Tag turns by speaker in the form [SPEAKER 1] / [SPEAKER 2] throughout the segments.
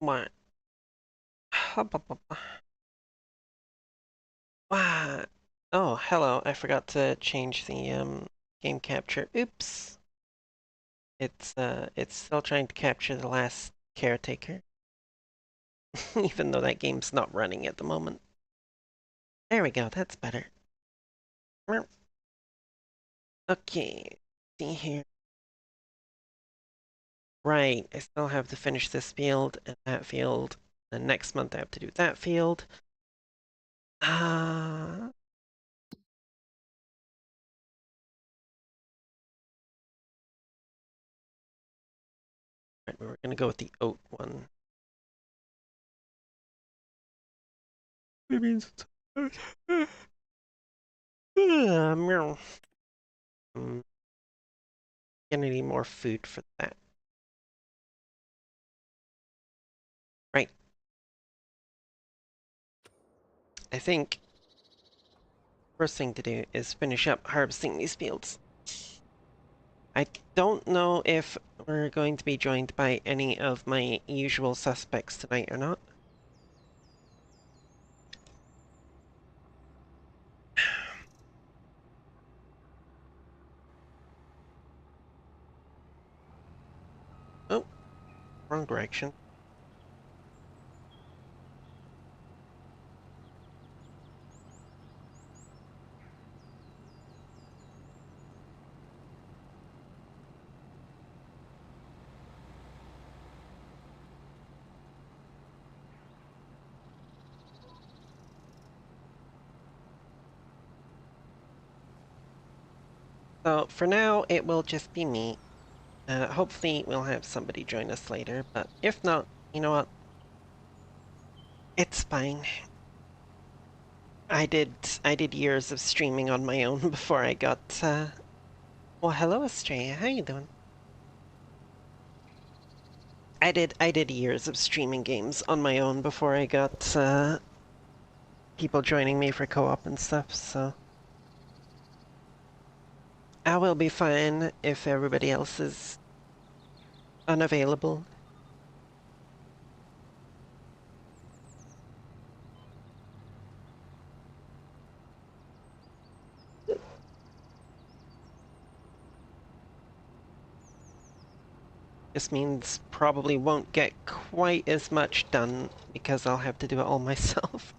[SPEAKER 1] What? What? Oh, hello. I forgot to change the game capture. Oops. It's still trying to capture the last caretaker, even though that game's not running at the moment. There we go. That's better. Okay. See here. Right. I still have to finish this field and that field. And next month I have to do that field. Ah. Right, we're gonna go with the oat one. It means it's meow. Gonna need more food for that. Right. I think first thing to do is finish up harvesting these fields. I don't know if we're going to be joined by any of my usual suspects tonight or not. Oh, wrong direction. So for now, it will just be me. Hopefully we'll have somebody join us later, but if not, you know what? It's fine. I did years of streaming on my own before I got well, hello Estrella, how you doing? I did years of streaming games on my own before I got people joining me for co-op and stuff, so I will be fine if everybody else is unavailable. This means probably won't get quite as much done because I'll have to do it all myself.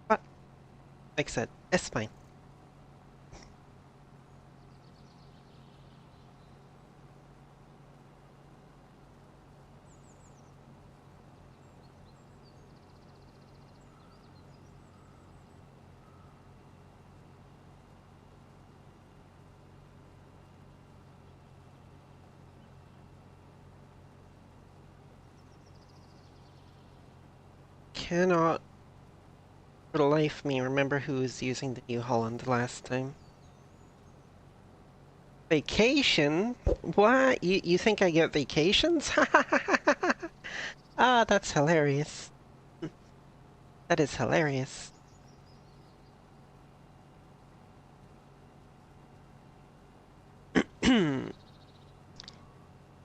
[SPEAKER 1] But, like I said, it's fine. Cannot for the life of me remember who was using the New Holland last time. Vacation? What? You think I get vacations? Ah, that's hilarious. That is hilarious.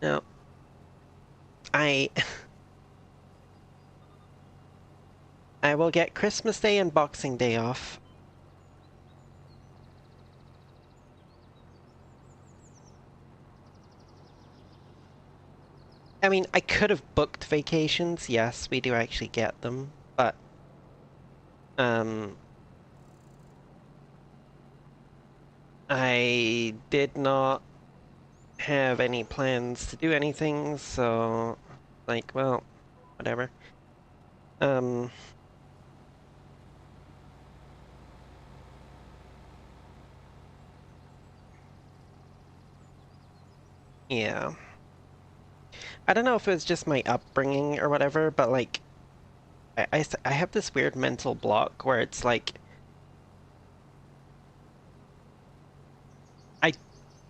[SPEAKER 1] No. I I will get Christmas Day and Boxing Day off. I mean, I could have booked vacations. Yes, we do actually get them, but um I did not have any plans to do anything, so like, well, whatever. Um yeah. I don't know if it was just my upbringing or whatever, but like I have this weird mental block where it's like I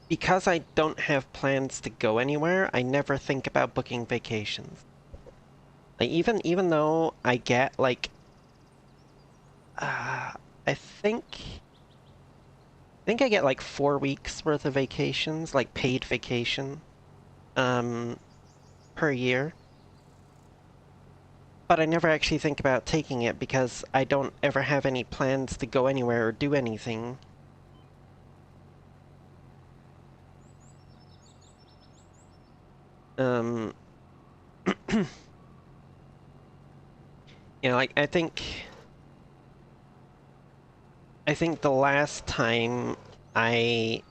[SPEAKER 1] because I don't have plans to go anywhere, I never think about booking vacations. Like even though I get like I think think I get like 4 weeks worth of vacations, like paid vacation, um, per year. But I never actually think about taking it because I don't ever have any plans to go anywhere or do anything. Um, like I think the last time I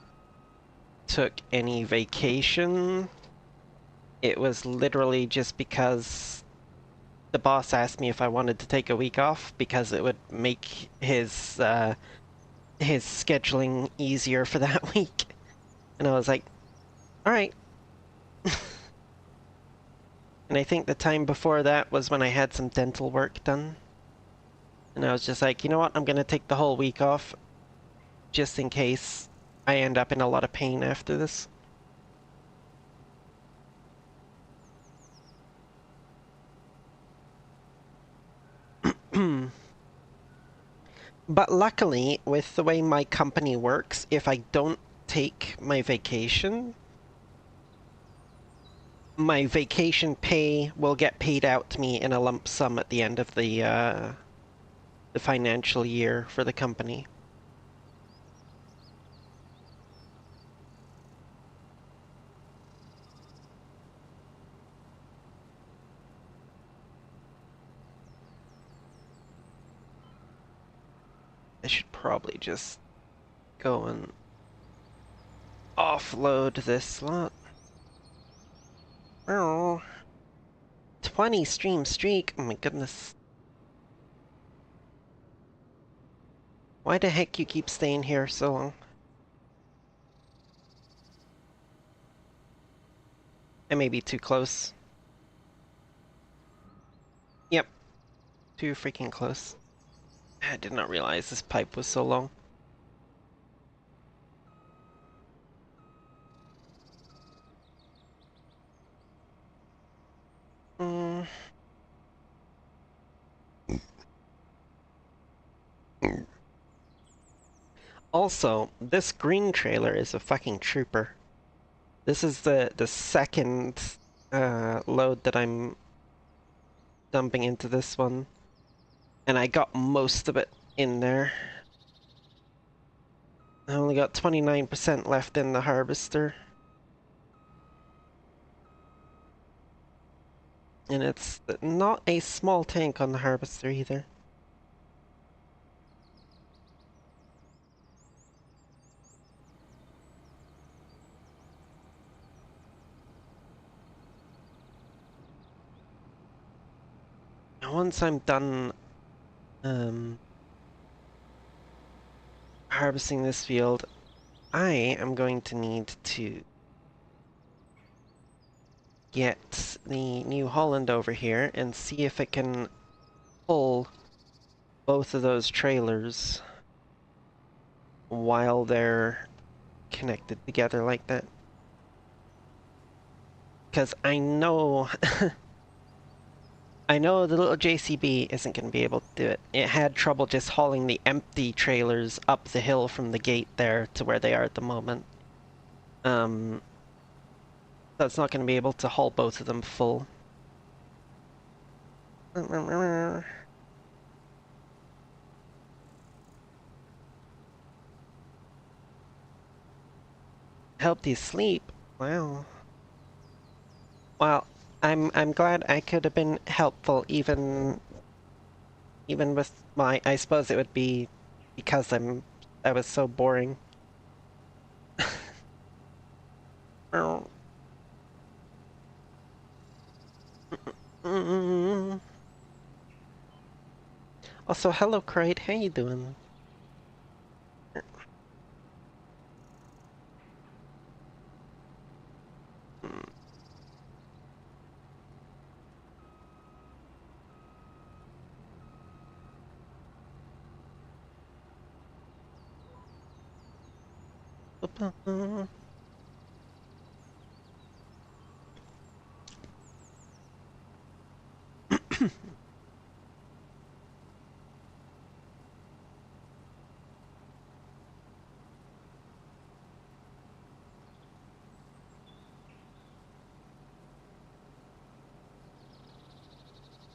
[SPEAKER 1] took any vacation, it was literally just because the boss asked me if I wanted to take a week off because it would make his scheduling easier for that week. And I was like, all right. And I think the time before that was when I had some dental work done. And I was just like, you know what? I'm going to take the whole week off just in case I end up in a lot of pain after this. But luckily, with the way my company works, if I don't take my vacation pay will get paid out to me in a lump sum at the end of the financial year for the company. I should probably just go and offload this slot. Oh, 20 stream streak. Oh my goodness. Why the heck you keep staying here so long? I may be too close. Yep, too freaking close. I did not realize this pipe was so long. Mm. Also, this green trailer is a fucking trooper. This is the second load that I'm dumping into this one, and I got most of it in there. I only got 29% left in the harvester. And it's not a small tank on the harvester either. Once I'm done harvesting this field, I am going to need to get the New Holland over here and see if it can pull both of those trailers while they're connected together like that. Because I know I know the little JCB isn't going to be able to do it. It had trouble just hauling the empty trailers up the hill from the gate there to where they are at the moment. So it's not going to be able to haul both of them full. Helped you sleep. Wow. Well, I'm glad I could have been helpful even with my I suppose it would be because I was so boring. Also, hello Crate, how you doing?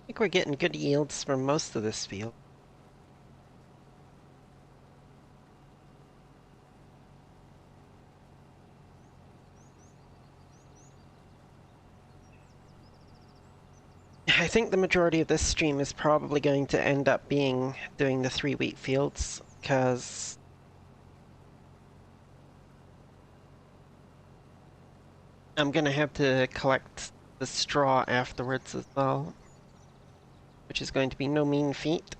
[SPEAKER 1] think we're getting good yields from most of this field. I think the majority of this stream is probably going to end up being doing the 3 wheat fields, because I'm gonna have to collect the straw afterwards as well, which is going to be no mean feat.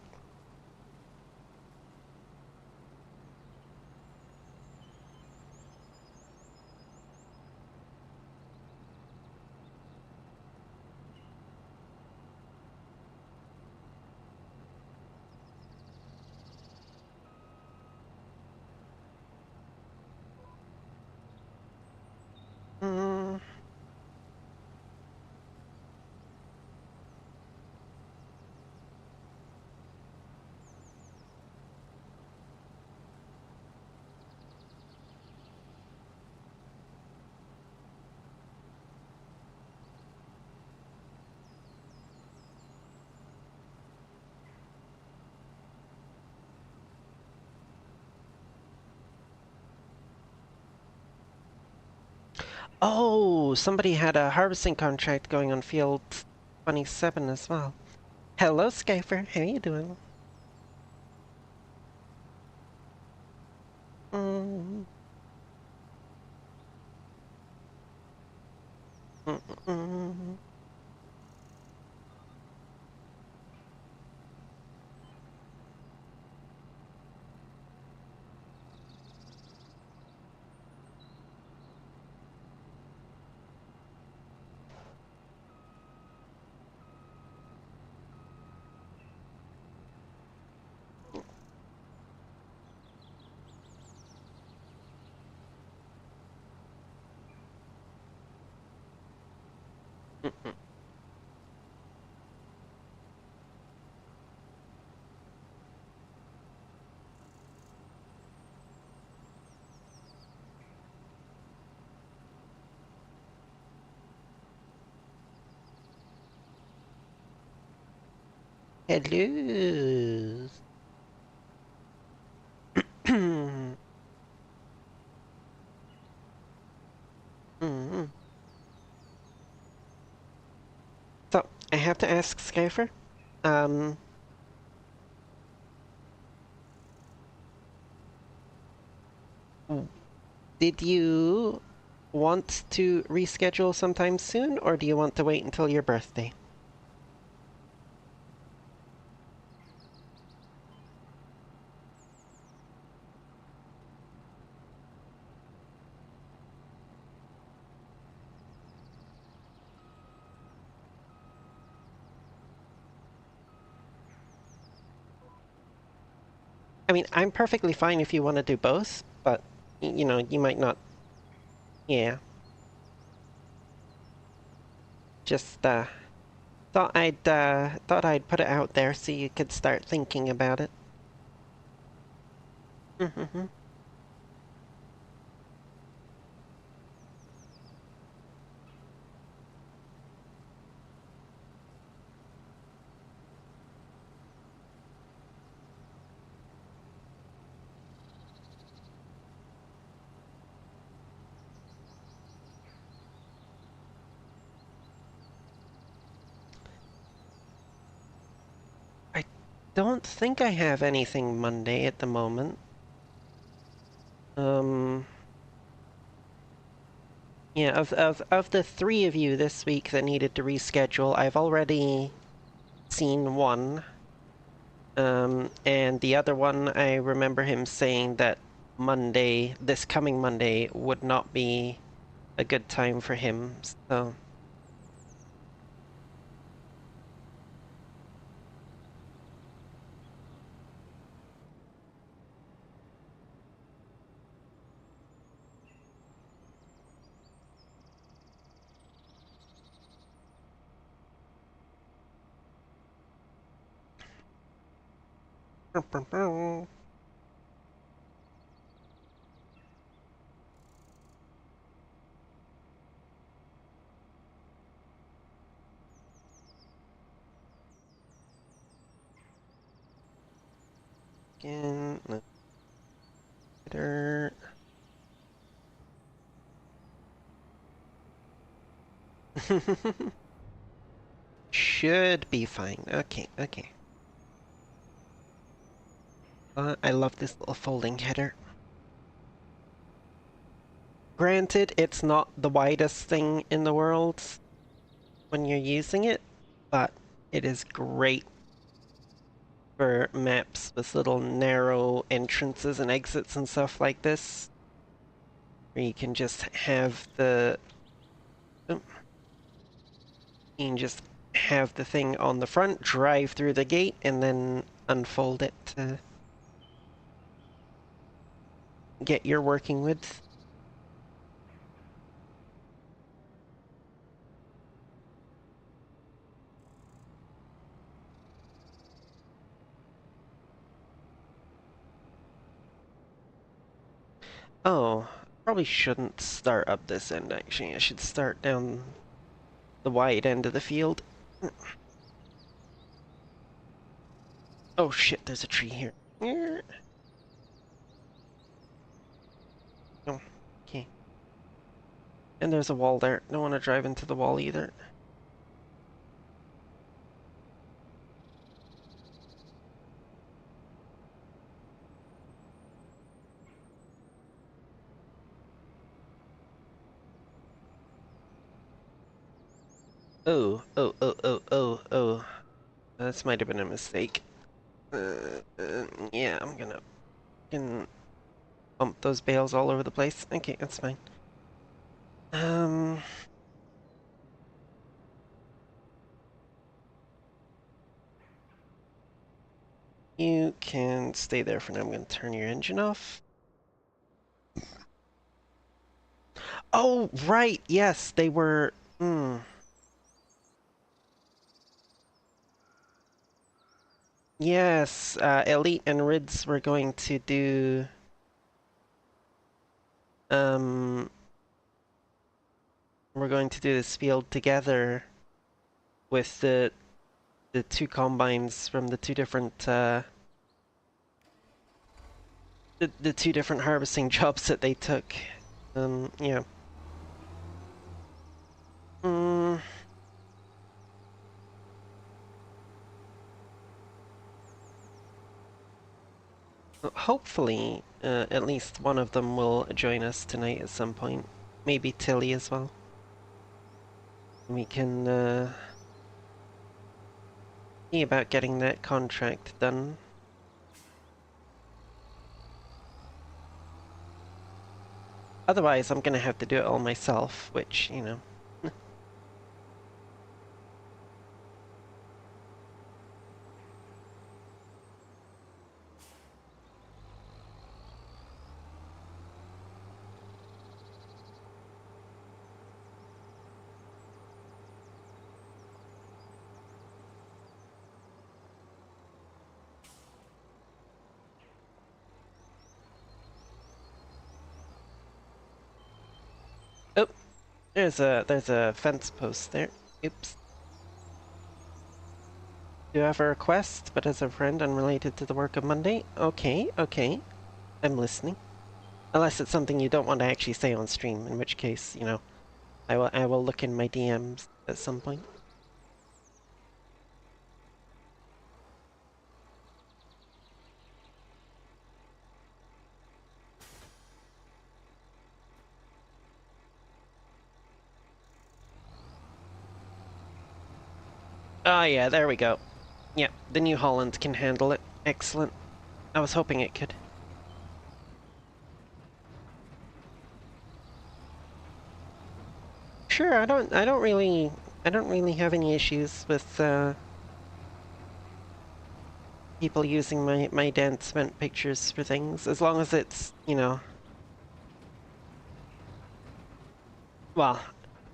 [SPEAKER 1] Mm. Oh, somebody had a harvesting contract going on field 27 as well. Hello, Skyfer. How you doing? Mm. Mm -mm. Mm. Hello. Mm. So, I have to ask Skyfer, um, did you want to reschedule sometime soon, or do you want to wait until your birthday? I mean, I'm perfectly fine if you want to do both, but, you know, you might not. Yeah. Just, thought I'd put it out there so you could start thinking about it. Mm-hmm. I don't think I have anything Monday at the moment. Um, yeah, of the 3 of you this week that needed to reschedule, I've already seen one. And the other one, I remember him saying that Monday, this coming Monday, would not be a good time for him, so. Again, later. Should be fine. Okay, okay. I love this little folding header. Granted, it's not the widest thing in the world when you're using it, but it is great for maps with little narrow entrances and exits and stuff like this, where you can just have the thing on the front, drive through the gate, and then unfold it to get your working width. Oh, probably shouldn't start up this end, actually. I should start down the wide end of the field. Oh shit, there's a tree here. Oh, okay. And there's a wall there. Don't want to drive into the wall either. Oh, oh, oh, oh, oh, oh. This might have been a mistake. Yeah, I'm gonna can bump those bales all over the place. Okay, that's fine. You can stay there for now. I'm gonna turn your engine off. Oh, right. Yes, they were. Yes, Elite and Rids were going to do. Um, we're going to do this field together with the two combines from the two different the two different harvesting jobs that they took. Yeah. Hopefully, at least one of them will join us tonight at some point. Maybe Tilly as well. We can see about getting that contract done. Otherwise, I'm gonna have to do it all myself, which, you know. Oh, there's a fence post there. Oops. Do you have a request, but as a friend unrelated to the work of Monday? Okay, okay. I'm listening. Unless it's something you don't want to actually say on stream, in which case, you know, I will look in my DMs at some point. Oh yeah, there we go. Yeah, the New Holland can handle it. Excellent. I was hoping it could. Sure, I don't really have any issues with people using my dance pictures for things, as long as it's, you know, well,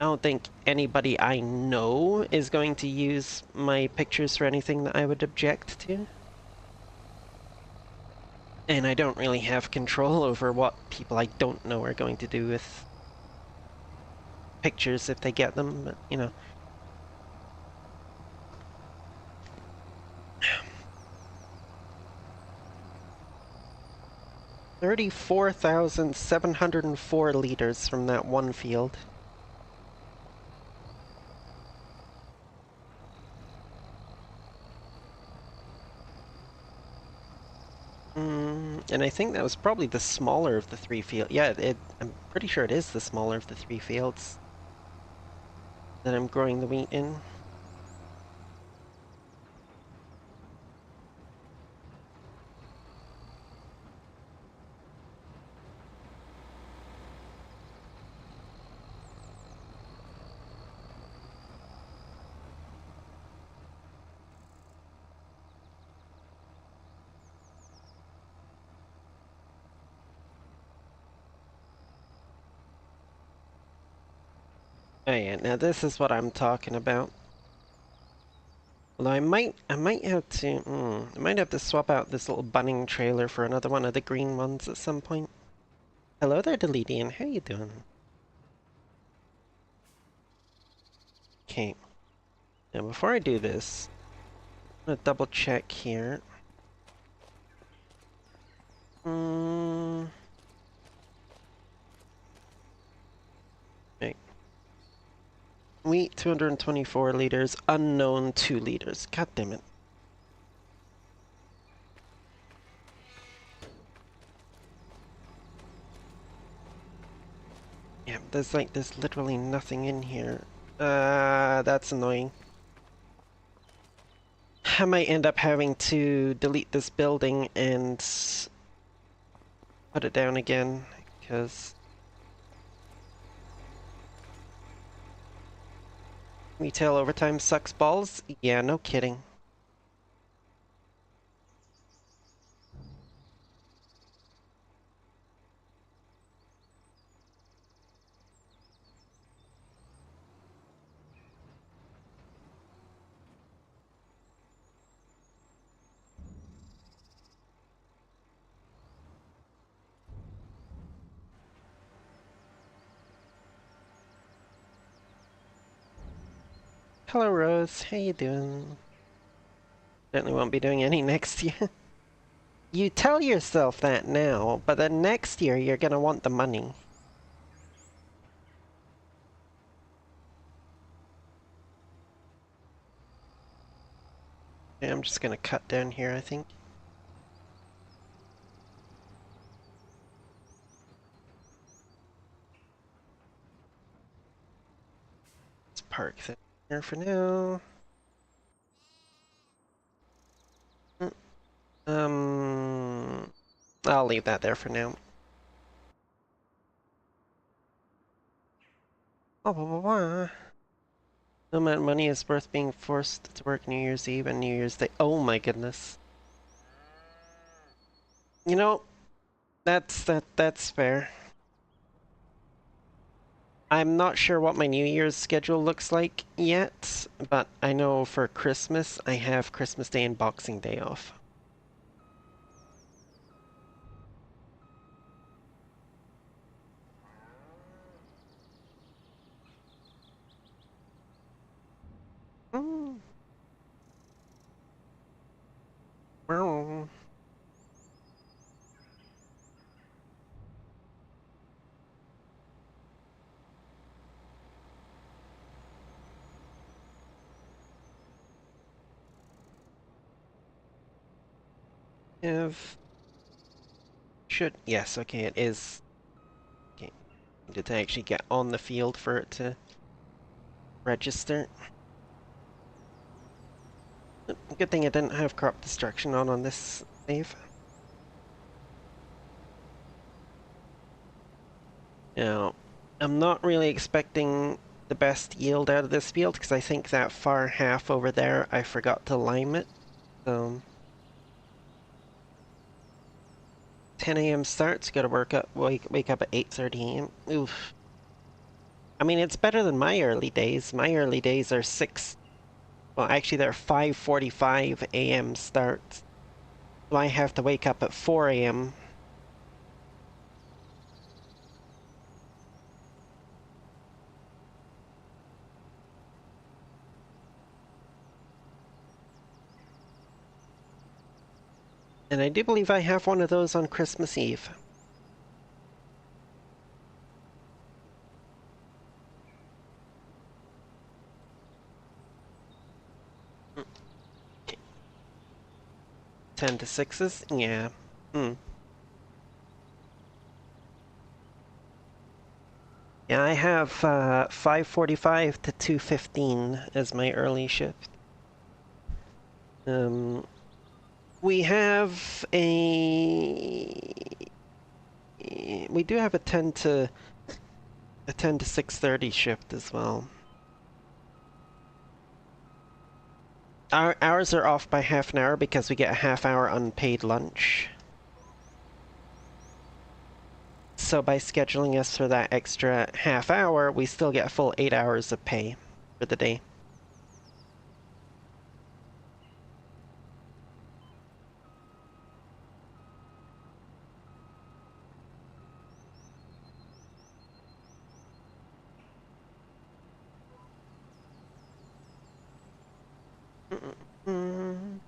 [SPEAKER 1] I don't think anybody I know is going to use my pictures for anything that I would object to. And I don't really have control over what people I don't know are going to do with pictures if they get them, but, you know. 34,704 liters from that one field. And I think that was probably the smaller of the three fields. Yeah, I'm pretty sure it is the smaller of the three fields that I'm growing the wheat in. Oh yeah, now this is what I'm talking about. Although I might have to, I might have to swap out this little bunning trailer for another one of the green ones at some point. Hello there, Deledian. How you doing? Okay. Now before I do this, I'm gonna double check here. Hmm. Right. Wheat 224 liters, unknown 2 liters. God damn it. Yeah, there's literally nothing in here. That's annoying. I might end up having to delete this building and put it down again, because retail overtime sucks balls? Yeah, no kidding. Hello, Rose. How you doing? Certainly won't be doing any next year. You tell yourself that now, but then next year you're gonna want the money. Okay, I'm just gonna cut down here, I think. Let's park that here for now. I'll leave that there for now. Blah, blah, blah, blah. No amount of money is worth being forced to work New Year's Eve and New Year's Day. Oh my goodness. You know, that's fair. I'm not sure what my New Year's schedule looks like yet, but I know for Christmas I have Christmas Day and Boxing Day off. Mm. Well, if yes, okay, it is. Okay, did I actually get on the field for it to register? Good thing I didn't have crop destruction on this save. Now, I'm not really expecting the best yield out of this field because I think that far half over there I forgot to lime it. So 10 a.m. starts, gotta wake up at 8:30 a.m. Oof. I mean, it's better than my early days. My early days are 6. Well, actually, they're 5:45 a.m. starts. So I have to wake up at 4 a.m. And I do believe I have one of those on Christmas Eve. 10 to 6s? Yeah. Hmm. Yeah, I have 5:45 to 2:15 as my early shift. We have we do have a 10 to 6:30 shift as well. Ours are off by half an hour because we get a half-hour unpaid lunch. So by scheduling us for that extra half hour, we still get a full 8 hours of pay for the day. Mm.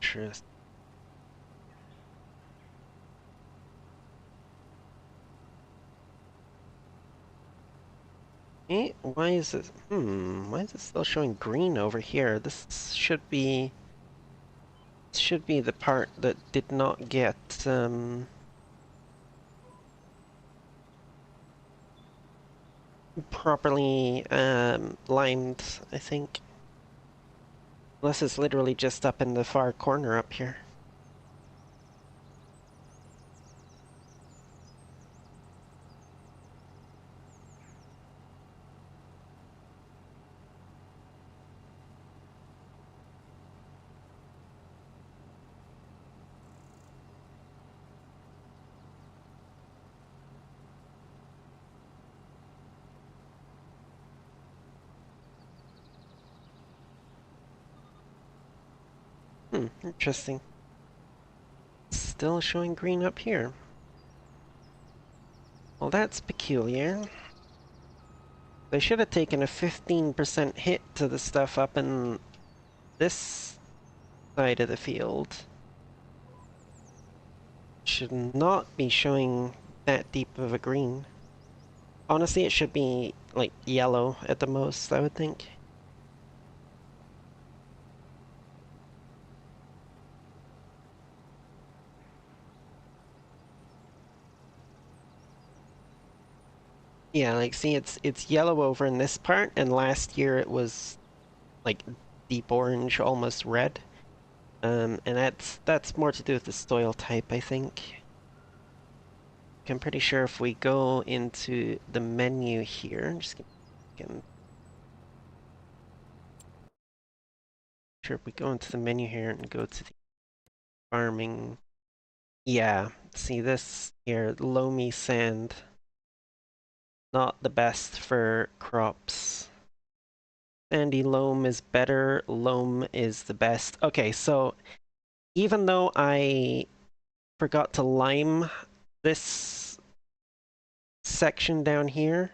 [SPEAKER 1] Interesting. Why is it? Why is it still showing green over here? This should be the part that did not get properly limed, I think. Unless it's literally just up in the far corner up here. Interesting. Still showing green up here. Well, that's peculiar. They should have taken a 15% hit to the stuff up in this side of the field. Should not be showing that deep of a green. Honestly, it should be, like, yellow at the most, I would think. Yeah, like, see, it's yellow over in this part, and last year it was, like, deep orange, almost red. And that's more to do with the soil type, I think. I'm pretty sure if we go into the menu here, just gonna sure if we go into the menu here and go to the farming. Yeah, see this here, loamy sand. Not the best for crops. Sandy loam is better, loam is the best. Okay, so even though I forgot to lime this section down here,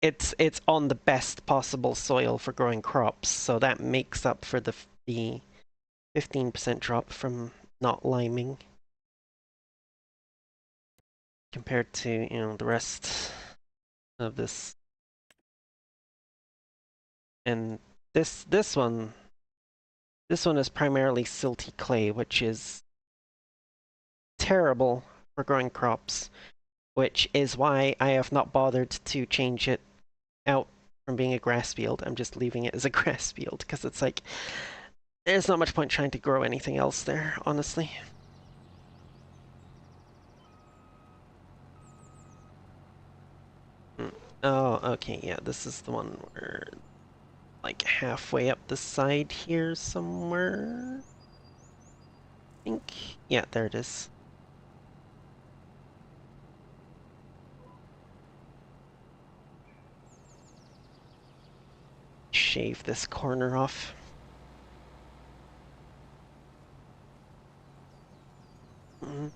[SPEAKER 1] it's on the best possible soil for growing crops, so that makes up for the 15% drop from not liming compared to, you know, the rest of this. And this one is primarily silty clay, which is terrible for growing crops, which is why I have not bothered to change it out from being a grass field. I'm just leaving it as a grass field because it's like there's not much point trying to grow anything else there, honestly. Oh, okay, yeah, this is the one where like halfway up the side here somewhere. I think. Yeah, there it is. Shave this corner off. Mm -hmm.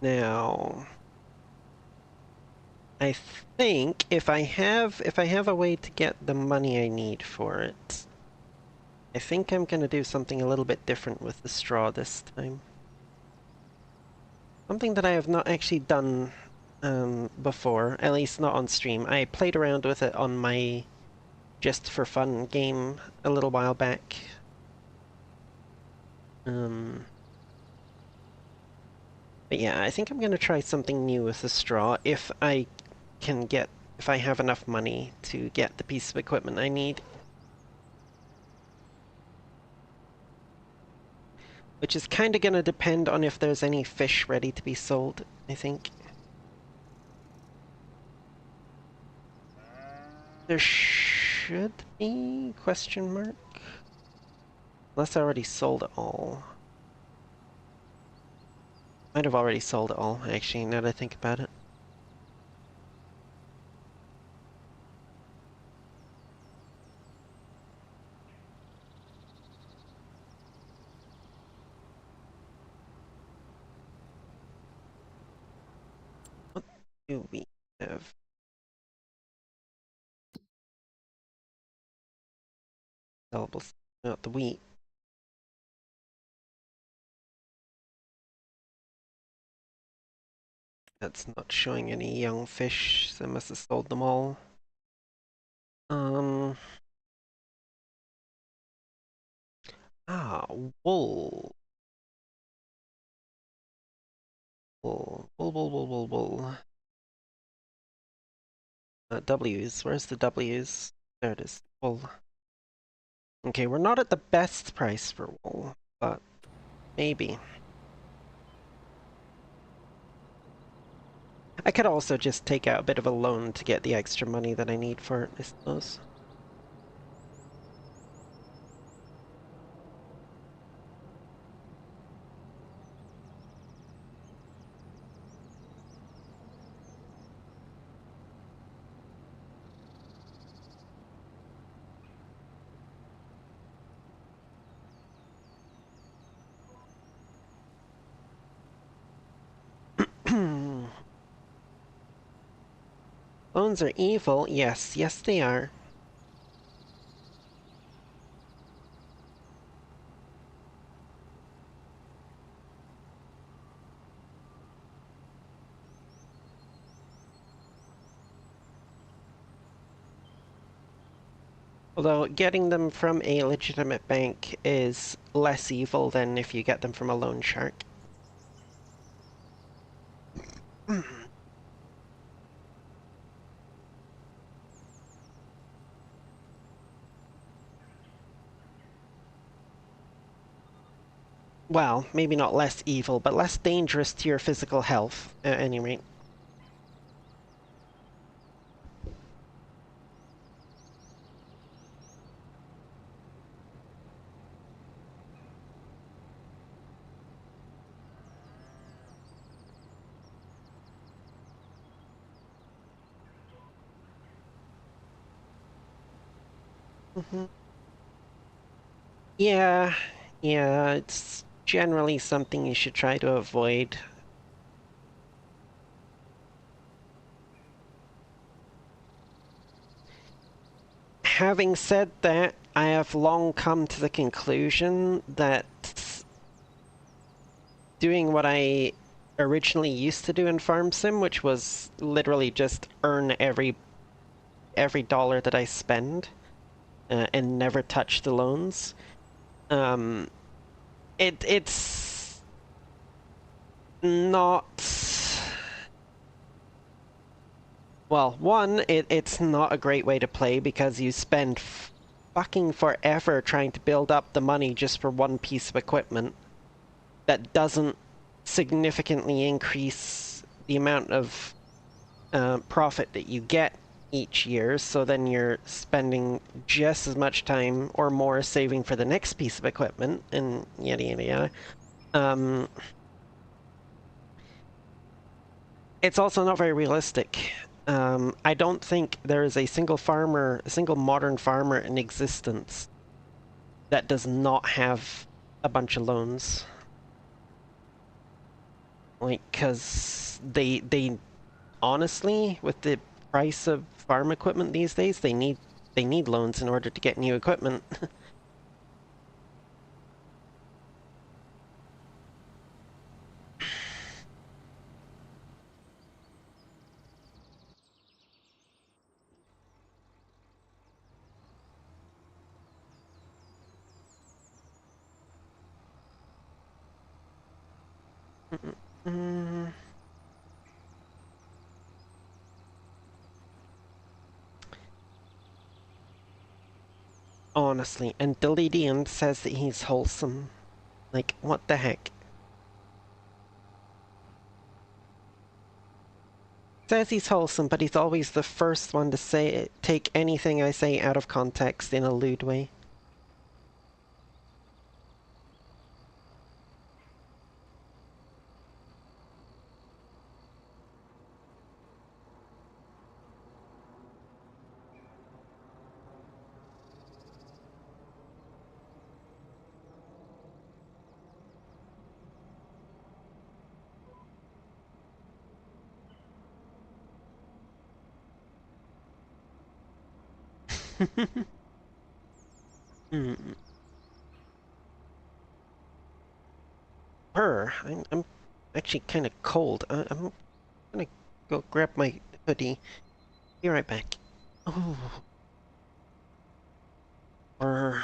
[SPEAKER 1] Now, I think if I have a way to get the money I need for it, I think I'm gonna do something a little bit different with the straw this time. Something that I have not actually done before, at least not on stream. I played around with it on my Just for Fun game a little while back. But yeah, I think I'm gonna try something new with the straw if I have enough money to get the piece of equipment I need. Which is kind of gonna depend on if there's any fish ready to be sold, I think. There should be, question mark? Unless I already sold it all. Might have already sold it all, actually, now that I think about it. What do we have? Sellable, not the wheat. That's not showing any young fish, so I must have sold them all. Ah, wool. Wool. W's. Where's the W's? There it is. Wool. Okay, we're not at the best price for wool, but maybe. I could also just take out a bit of a loan to get the extra money that I need for it, I suppose. Loans are evil? Yes, yes they are. Although getting them from a legitimate bank is less evil than if you get them from a loan shark. Well, maybe not less evil, but less dangerous to your physical health, at any rate. Yeah, yeah, it's generally something you should try to avoid. Having said that, I have long come to the conclusion that doing what I originally used to do in Farm Sim, which was literally just earn every dollar that I spend and never touch the loans, it's not. Well, one, it's not a great way to play because you spend fucking forever trying to build up the money just for one piece of equipment that doesn't significantly increase the amount of profit that you get each year, so then you're spending just as much time or more saving for the next piece of equipment, and yada yada yada. It's also not very realistic. I don't think there is a single modern farmer in existence that does not have a bunch of loans. Like, cause they honestly, with the price of farm equipment these days, they need loans in order to get new equipment. Mm, honestly, and Deledian says that he's wholesome. Like, what the heck? Says he's wholesome, but he's always the first one to say take anything I say out of context in a lewd way. Hmm. I'm actually kind of cold. I'm gonna go grab my hoodie. Be right back. Oh, brr.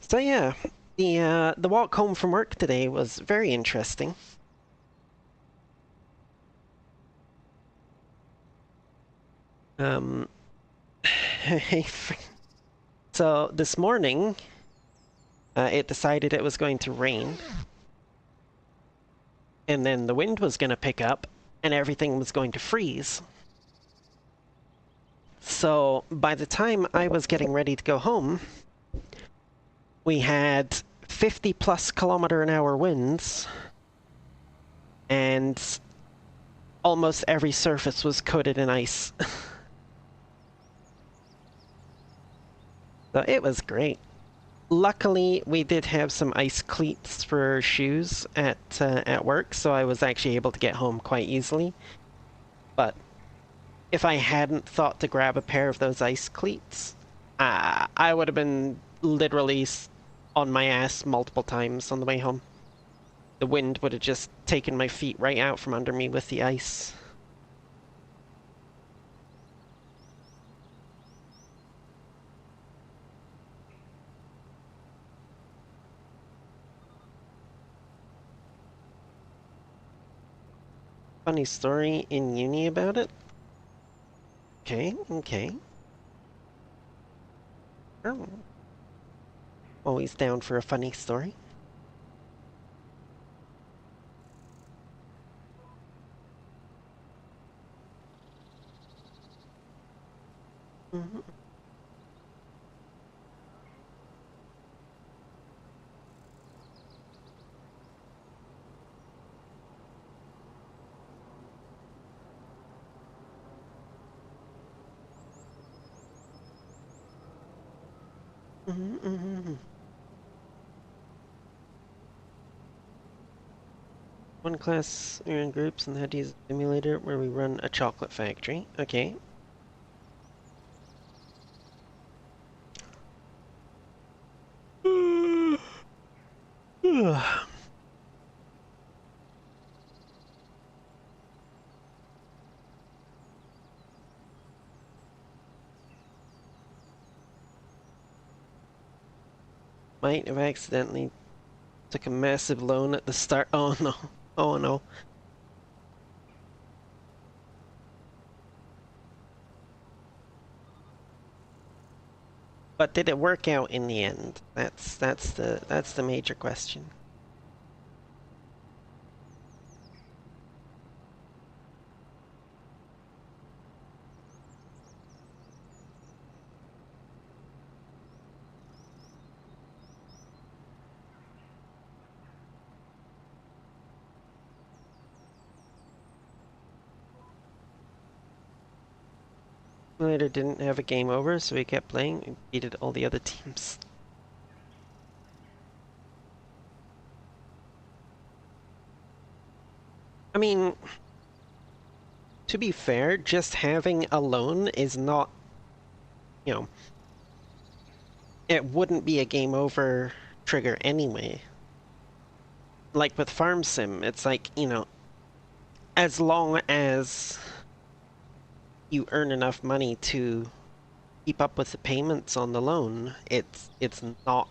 [SPEAKER 1] So yeah, the walk home from work today was very interesting. Um, so this morning, it decided it was going to rain, and then the wind was going to pick up, and everything was going to freeze. So by the time I was getting ready to go home, we had 50 plus kilometer an hour winds, and almost every surface was coated in ice. So it was great. Luckily, we did have some ice cleats for shoes at work, so I was actually able to get home quite easily. But if I hadn't thought to grab a pair of those ice cleats, I would have been literally on my ass multiple times on the way home. The wind would have just taken my feet right out from under me with the ice. Funny story in uni about it. Okay, okay. Oh, always down for a funny story. Mm-hmm. Mm-hmm, mm-hmm. One class, we're in groups and had to use a simulator where we run a chocolate factory. Okay. Might have accidentally took a massive loan at the start. Oh no. Oh no. But did it work out in the end? That's the major question. Simulator didn't have a game over, so we kept playing and beated all the other teams. I mean, to be fair, just having a loan is not, you know, it wouldn't be a game over trigger anyway. Like with Farm Sim, it's like, as long as you earn enough money to keep up with the payments on the loan, it's not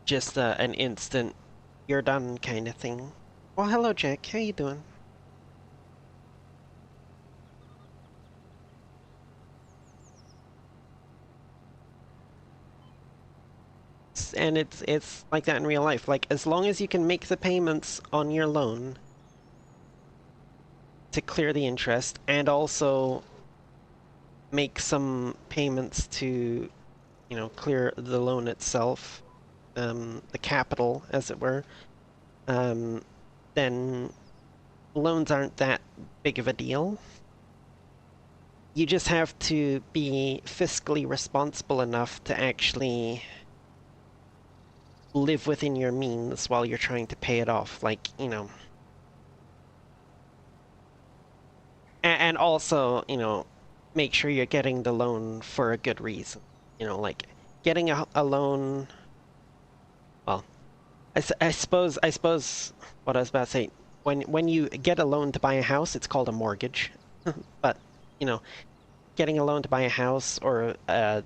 [SPEAKER 1] just an instant you're done kind of thing. Well, hello Jack, how you doing? And it's like that in real life. Like as long as you can make the payments on your loan to clear the interest and also make some payments to, clear the loan itself, the capital, as it were, then loans aren't that big of a deal. You just have to be fiscally responsible enough to actually live within your means while you're trying to pay it off. Like, and also, make sure you're getting the loan for a good reason. Like getting a loan. Well, I suppose what I was about to say. When you get a loan to buy a house, it's called a mortgage. But you know, getting a loan to buy a house or I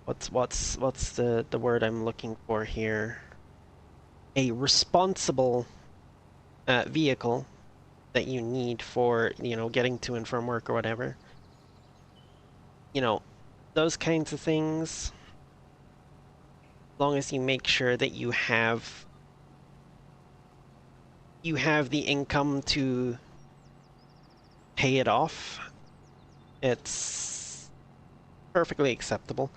[SPEAKER 1] what's the word I'm looking for here? A responsible vehicle that you need for, getting to and from work or whatever. Those kinds of things, as long as you make sure that you have the income to pay it off, it's perfectly acceptable.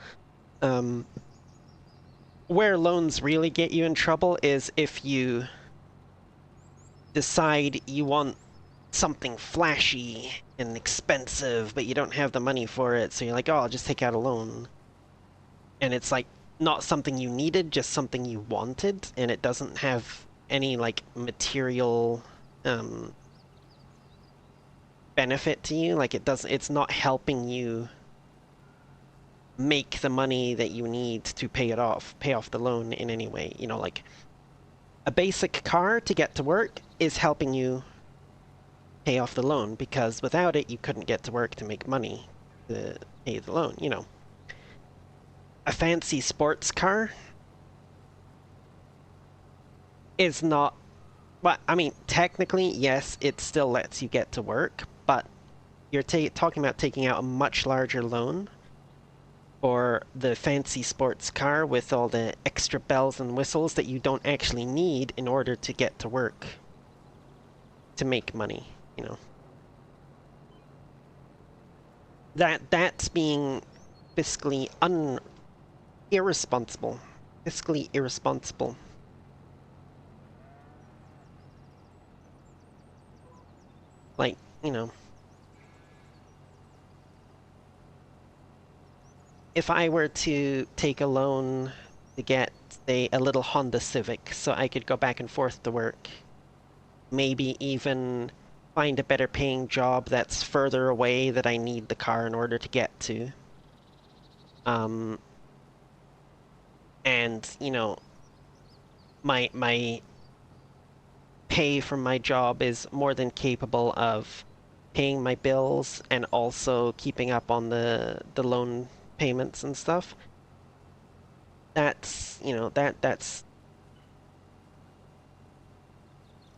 [SPEAKER 1] Where loans really get you in trouble is if you decide you want something flashy and expensive, but you don't have the money for it, so you're like, oh, I'll just take out a loan. And it's like not something you needed, just something you wanted, and it doesn't have any like material benefit to you. Like it's not helping you make the money that you need to pay off the loan in any way. Like a basic car to get to work is helping you pay off the loan because without it you couldn't get to work to make money to pay the loan. A fancy sports car is not, well, I mean, technically, yes, it still lets you get to work, but you're talking about taking out a much larger loan for the fancy sports car with all the extra bells and whistles that you don't actually need in order to get to work to make money. That's being fiscally irresponsible. Fiscally irresponsible. Like, if I were to take a loan to get, say, a little Honda Civic so I could go back and forth to work, maybe even find a better paying job that's further away that I need the car in order to get to. And, my pay from my job is more than capable of paying my bills and also keeping up on the loan payments and stuff. That's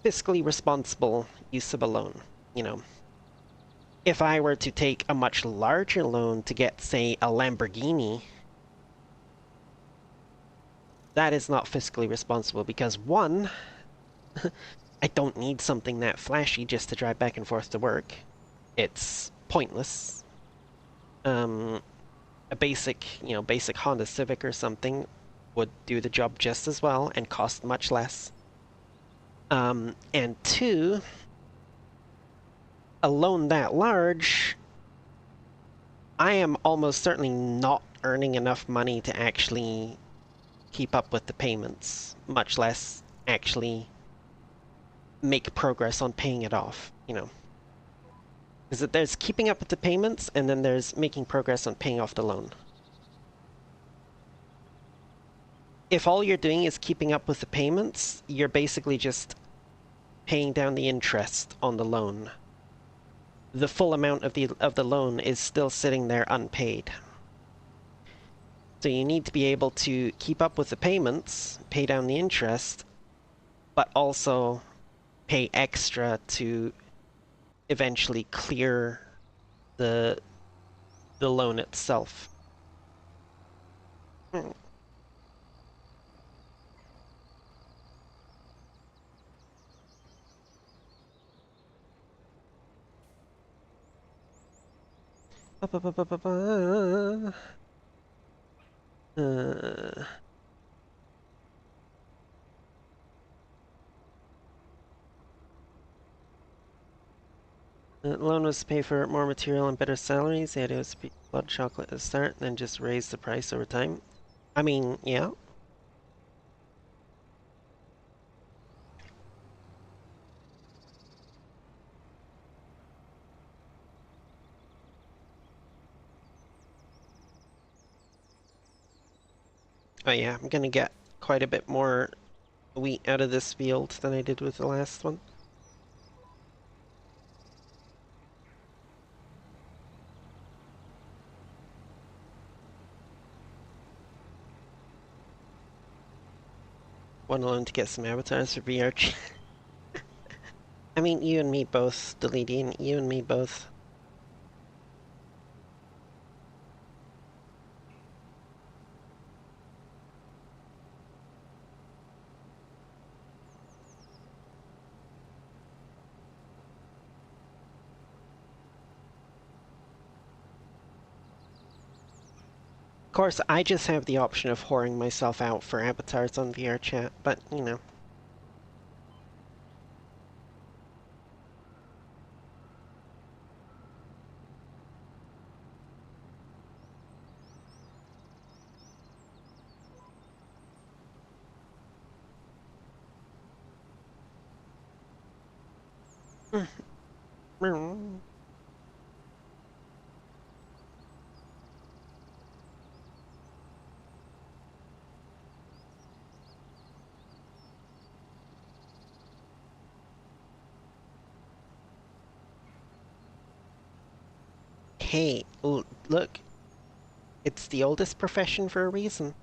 [SPEAKER 1] fiscally responsible use of a loan. If I were to take a much larger loan to get, say, a Lamborghini, that is not fiscally responsible because one, I don't need something that flashy just to drive back and forth to work. It's pointless. A basic Honda Civic or something would do the job just as well and cost much less. And two, a loan that large, I am almost certainly not earning enough money to actually keep up with the payments, much less actually make progress on paying it off, you know. Because there's keeping up with the payments, and then there's making progress on paying off the loan. If all you're doing is keeping up with the payments, you're basically just paying down the interest on the loan. The full amount of the loan is still sitting there unpaid. So you need to be able to keep up with the payments, pay down the interest, but also pay extra to eventually clear the loan itself. Uh, The loan was to pay for more material and better salaries. The idea was to be blood chocolate at the start and then just raise the price over time. I mean, yeah. Oh yeah, I'm gonna get quite a bit more wheat out of this field than I did with the last one. One alone to get some avatars for VR. I mean, you and me both, Deleting. You and me both. Of course, I just have the option of whoring myself out for avatars on VR chat, but, you know. Hey, look. It's the oldest profession for a reason.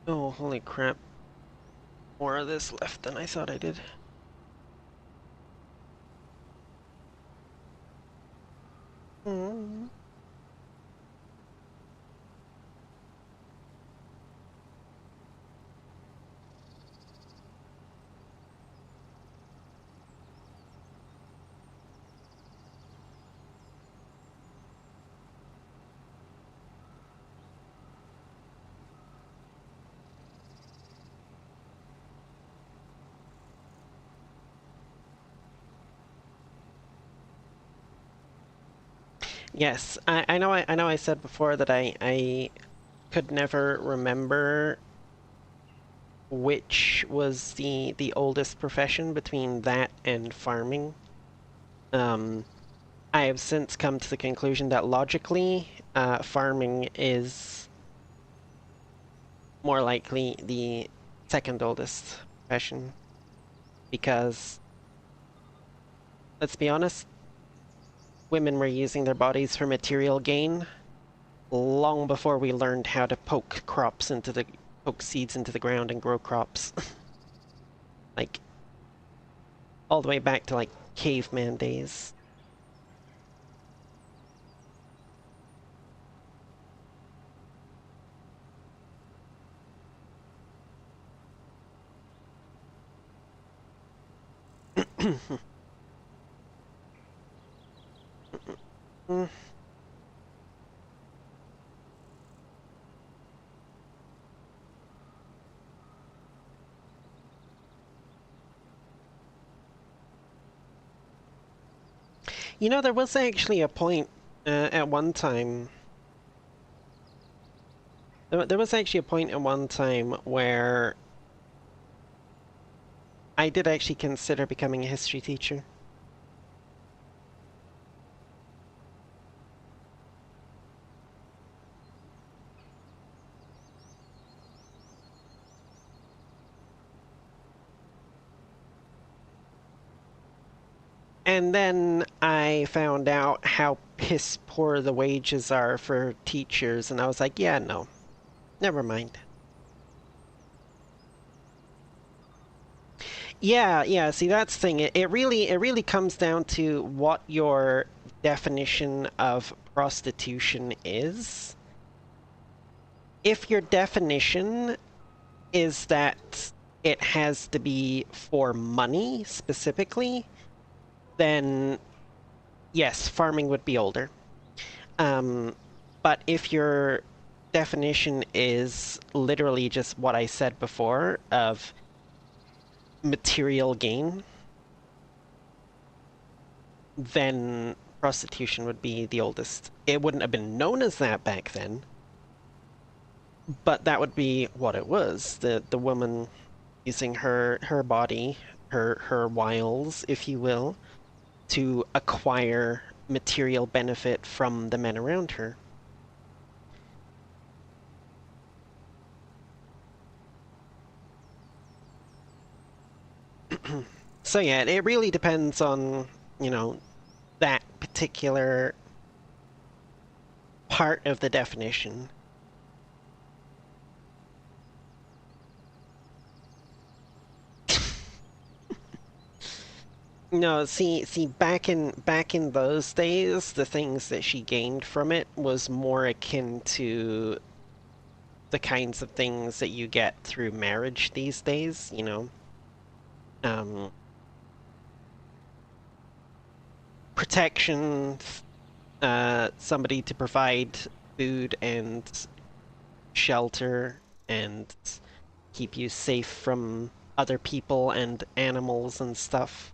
[SPEAKER 1] Oh, holy crap. More of this left than I thought I did. Mm. Yes, I know I said before that I could never remember which was the oldest profession between that and farming. Um, I have since come to the conclusion that logically, farming is more likely the second oldest profession. Because, let's be honest, women were using their bodies for material gain long before we learned how to poke seeds into the ground and grow crops. Like, all the way back to, like, caveman days. You know, there was actually a point at one time. There was actually a point at one time where I did actually consider becoming a history teacher. And then I found out how piss poor the wages are for teachers, and I was like, yeah, no, never mind. Yeah, see that's the thing. It really comes down to what your definition of prostitution is. If your definition is that it has to be for money specifically, then yes, farming would be older. Um, but if your definition is literally just what I said before of material gain, then prostitution would be the oldest. It wouldn't have been known as that back then, but that would be what it was. The woman using her body, her wiles, if you will, to acquire material benefit from the men around her. So yeah, it really depends on, you know, that particular part of the definition. No, see, back in those days, the things that she gained from it was more akin to the kinds of things that you get through marriage these days, you know. Um, Protection, somebody to provide food and shelter and keep you safe from other people and animals and stuff.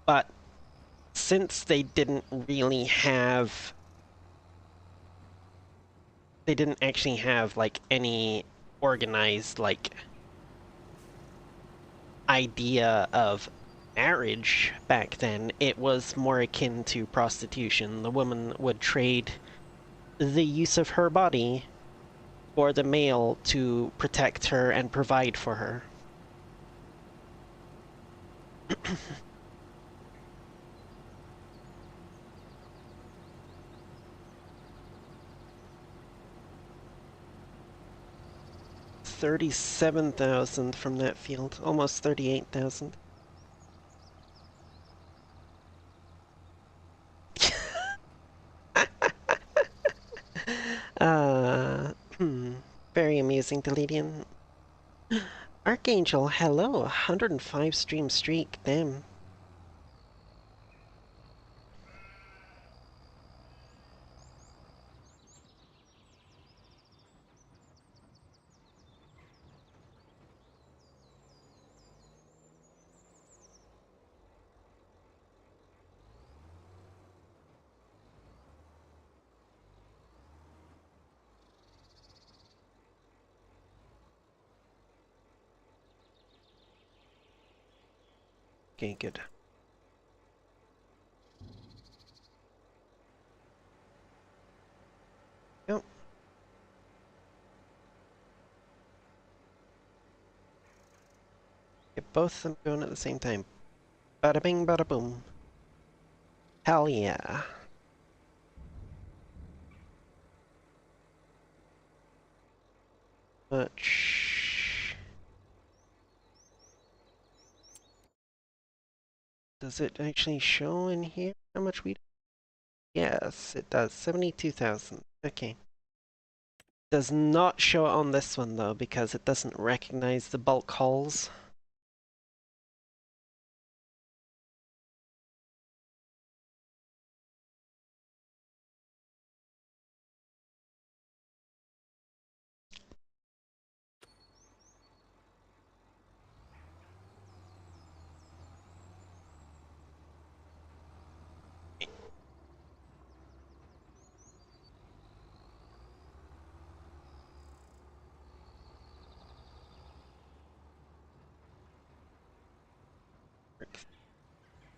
[SPEAKER 1] But since they didn't actually have like any organized like idea of marriage back then, it was more akin to prostitution. The woman would trade the use of her body for the male to protect her and provide for her. 37,000 from that field, almost 38,000. Uh, hmm. Very amusing, Deledian. Archangel, hello, 105 stream streak, damn. Okay, good. Yep. Get both of them going at the same time. Bada bing, bada boom. Hell yeah. Much. Does it actually show in here how much we? Yes, it does. 72,000. Okay. Does not show it on this one though because it doesn't recognize the bulk hauls.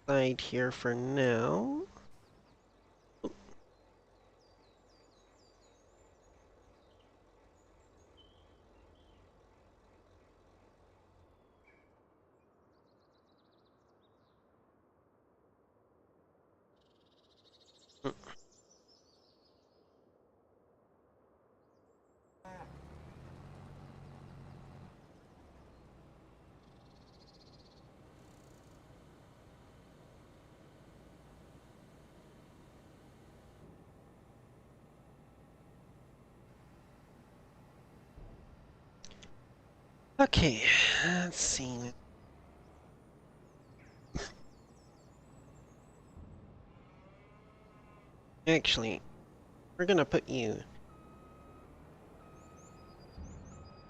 [SPEAKER 1] Side here for now. Okay, let's see. Actually, we're gonna put you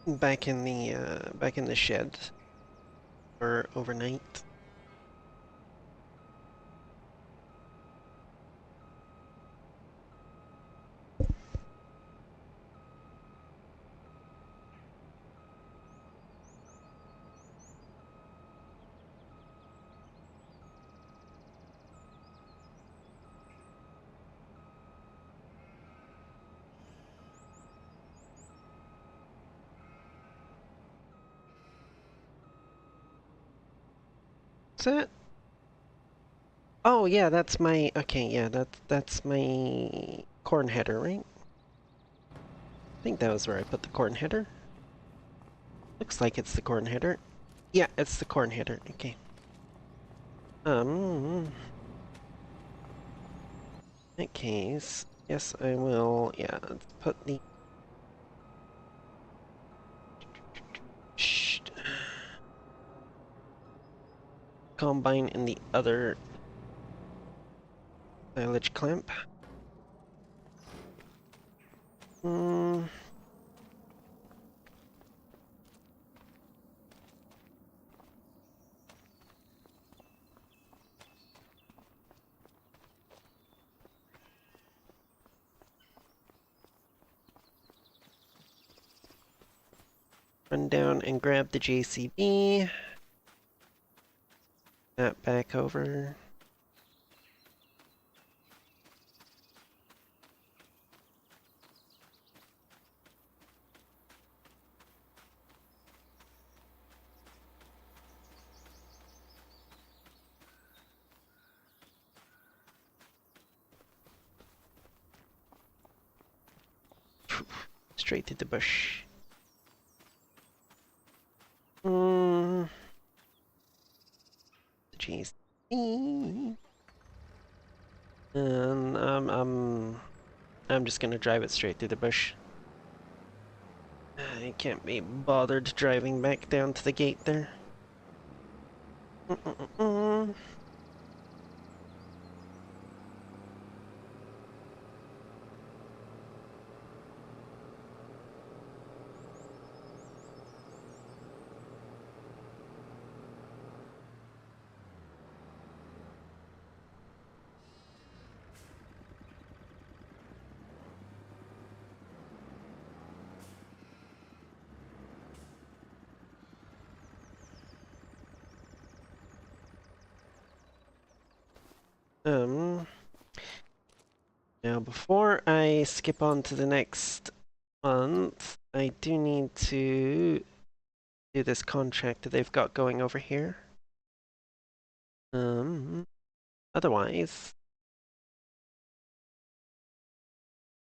[SPEAKER 1] back in the shed for overnight. Is that? Oh yeah, that's my. Okay, yeah, that's my corn header, right? I think that was where I put the corn header. Looks like it's the corn header. Yeah, it's the corn header. Okay. In that case, yes, I will. Yeah, let's put the combine in the other silage clamp. Run down and grab the JCB. That back over. Straight to the bush. The JCB. And I'm just gonna drive it straight through the bush. I can't be bothered driving back down to the gate there. Now before I skip on to the next month, I do need to do this contract that they've got going over here. Um, otherwise,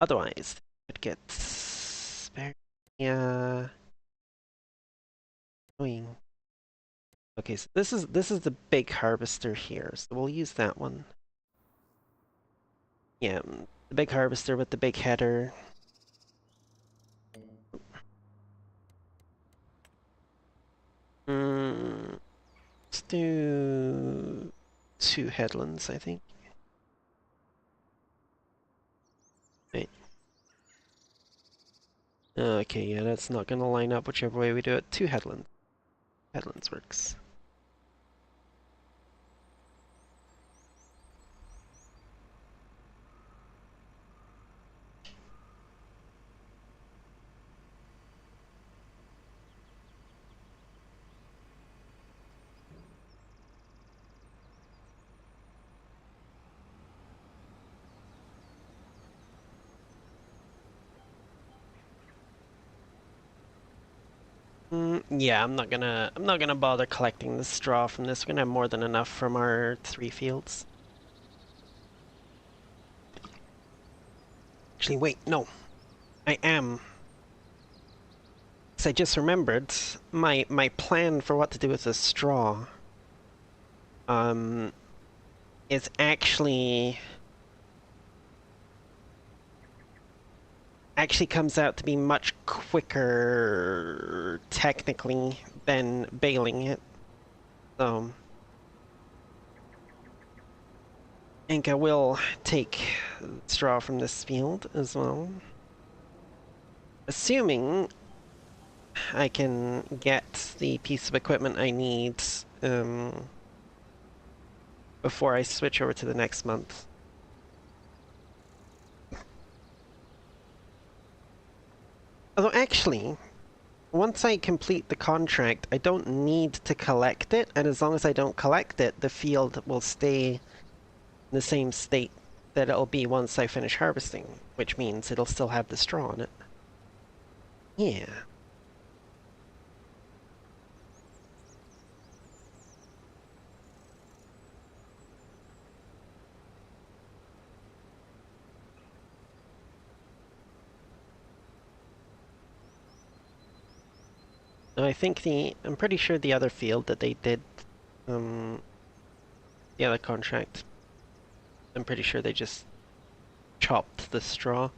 [SPEAKER 1] it gets very annoying. Okay, so this is the big harvester here, so we'll use that one. Yeah, the big harvester with the big header. Let's do 2 headlands, I think. Wait. Okay, yeah, that's not gonna line up whichever way we do it. 2 headlands. Headlands works. Yeah, I'm not gonna bother collecting the straw from this. We're gonna have more than enough from our 3 fields. Actually, wait, no. I am. Because I just remembered my plan for what to do with the straw. Is actually comes out to be much quicker technically than baling it. So I think I will take straw from this field as well. Assuming I can get the piece of equipment I need before I switch over to the next month. Although actually, once I complete the contract, I don't need to collect it, and as long as I don't collect it, the field will stay in the same state that it'll be once I finish harvesting, which means it'll still have the straw on it. Yeah. I'm pretty sure the other field that they did, the other contract, I'm pretty sure they just chopped the straw.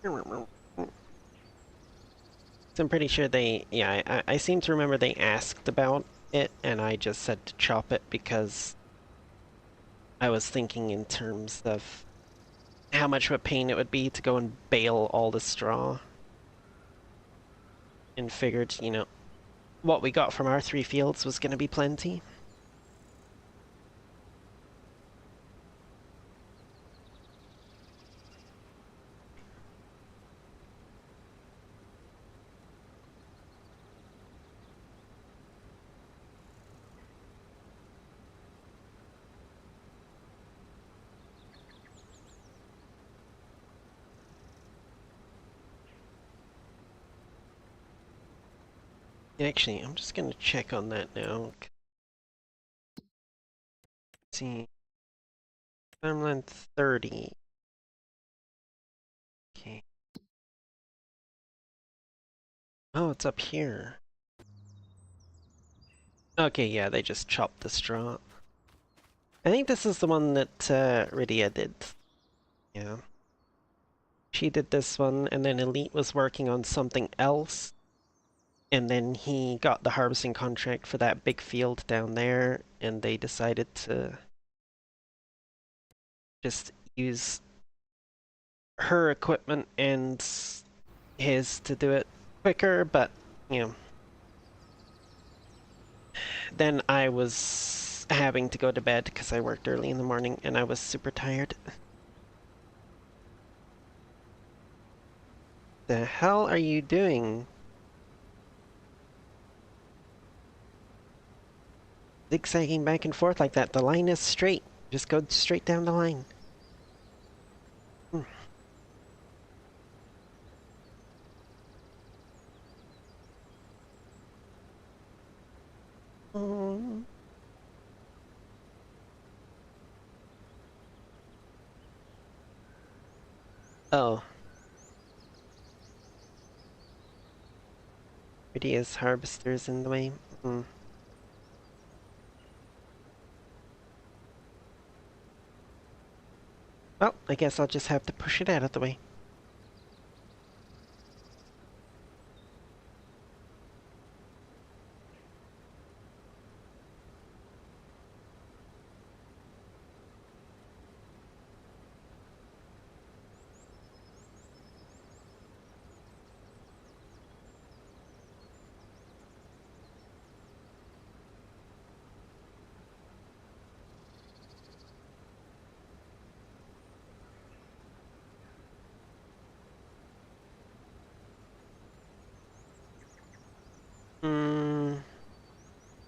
[SPEAKER 1] So I'm pretty sure I seem to remember they asked about it, and I just said to chop it because I was thinking in terms of how much of a pain it would be to go and bale all the straw. And figured, what we got from our 3 fields was going to be plenty. Actually, I'm just going to check on that now. Let's see. Farmland 30. Okay. Oh, it's up here. Okay, yeah, they just chopped the straw. I think this is the one that Rydia did. Yeah. She did this one, and then Elite was working on something else. And then he got the harvesting contract for that big field down there, and they decided to just use her equipment and his to do it quicker, but, then I was having to go to bed because I worked early in the morning and I was super tired. The hell are you doing? Zigzagging back and forth like that. The line is straight. Just go straight down the line. Hmm. Mm. Oh, Radia's harvester's in the way. Mm. Well, I guess I'll just have to push it out of the way. Mm,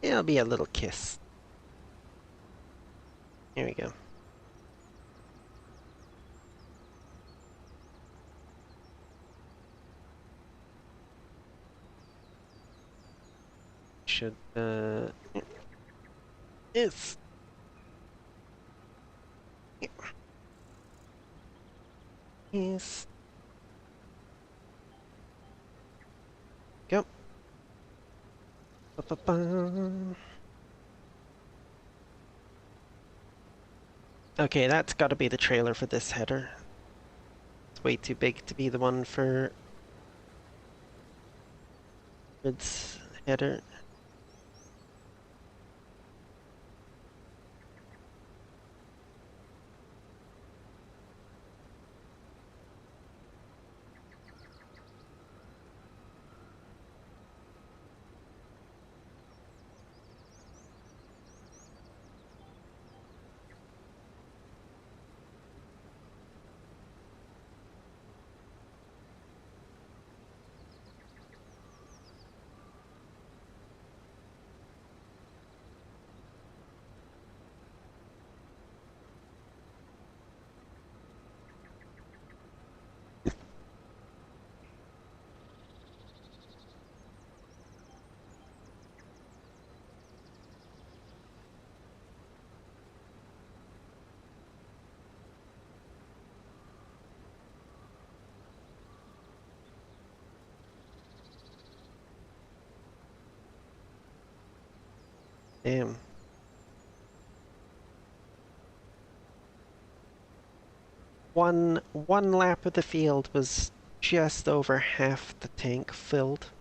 [SPEAKER 1] it'll be a little kiss. Here we go. Should, yes. Yes. Go. Ba-ba-ba. Okay, that's gotta be the trailer for this header. It's way too big to be the one for its header. Damn. One lap of the field was just over half the tank filled.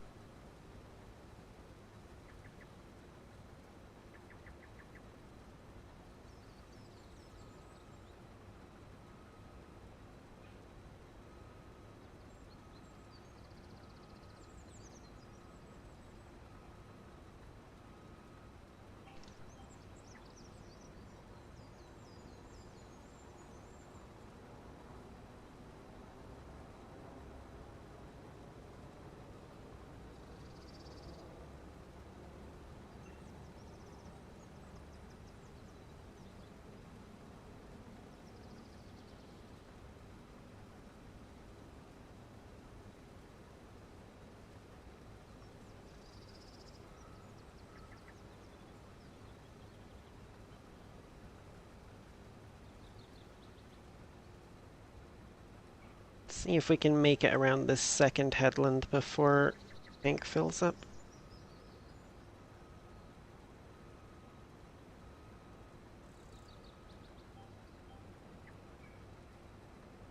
[SPEAKER 1] See if we can make it around this second headland before tank fills up.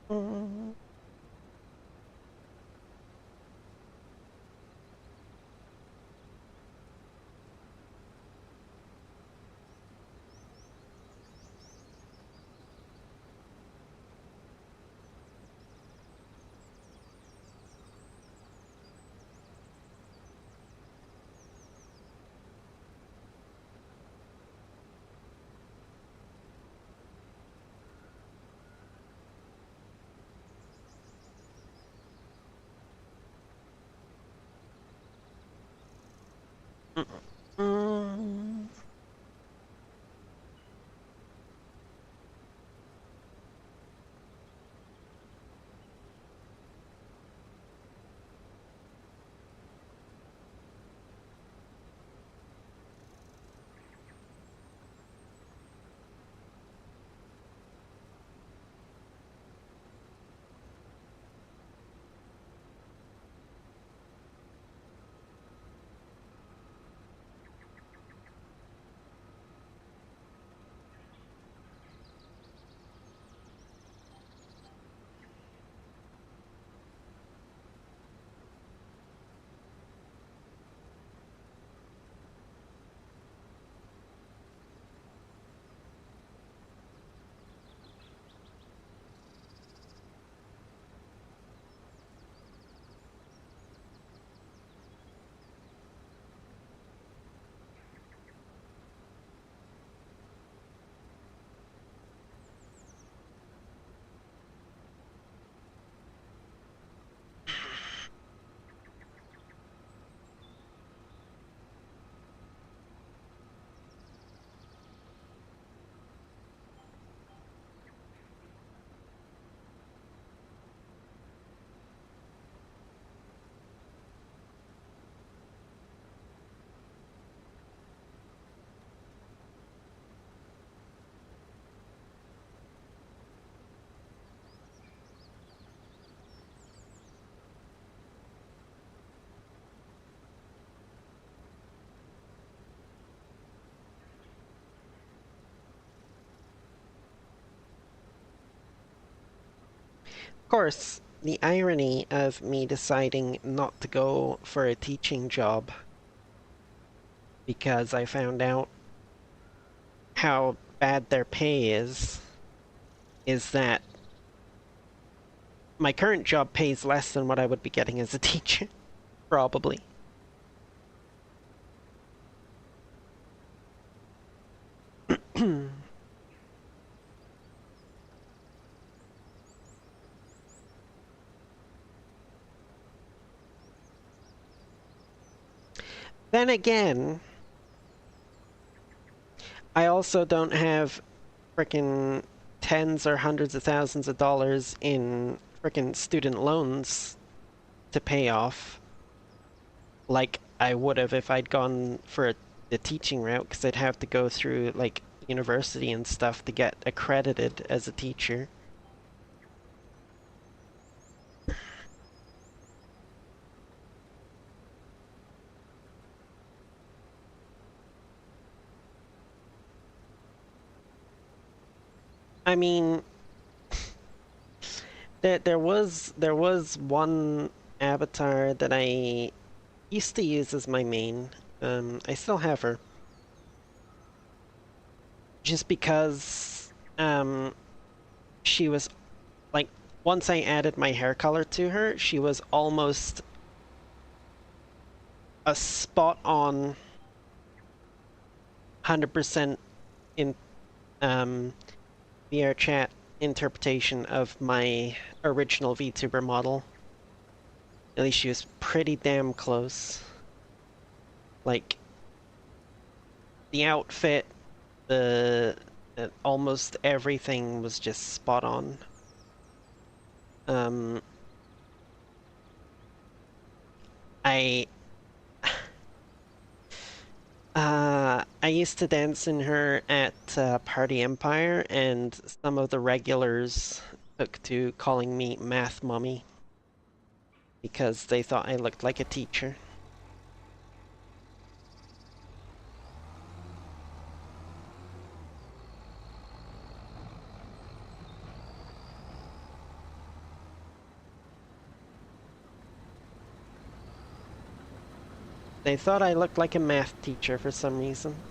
[SPEAKER 1] Mm. Mm, mm. Of course, the irony of me deciding not to go for a teaching job because I found out how bad their pay is that my current job pays less than what I would be getting as a teacher, probably. Then again, I also don't have frickin' tens or hundreds of thousands of dollars in frickin' student loans to pay off like I would have if I'd gone for the teaching route, because I'd have to go through like university and stuff to get accredited as a teacher. I mean, there was one avatar that I used to use as my main. I still have her, just because she was like, once I added my hair color to her, she was almost a spot on 100% in VR chat interpretation of my original VTuber model. At least she was pretty damn close. Like, the outfit, the almost everything was just spot on. Um, I I used to dance in her at Party Empire, and some of the regulars took to calling me Math Mummy because they thought I looked like a teacher. They thought I looked like a math teacher for some reason.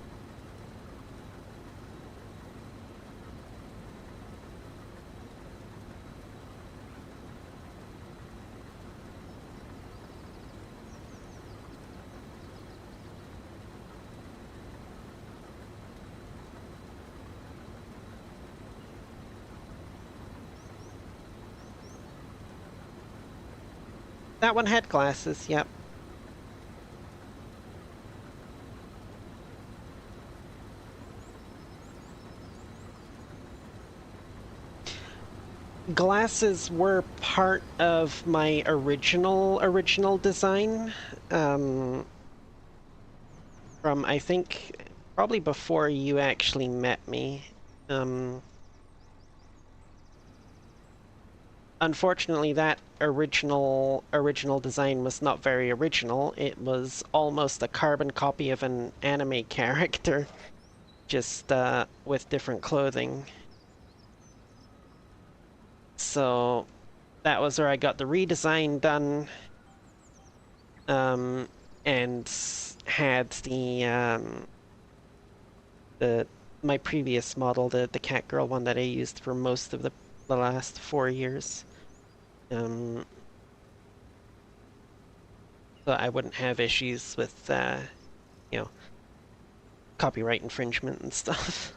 [SPEAKER 1] That one had glasses, yep. glasses were part of my original design. From I think probably before you actually met me. Unfortunately, that original design was not very original. It was almost a carbon copy of an anime character, just with different clothing. So that was where I got the redesign done, and had the my previous model, the cat girl one that I used for most of the last 4 years. So I wouldn't have issues with you know, copyright infringement and stuff.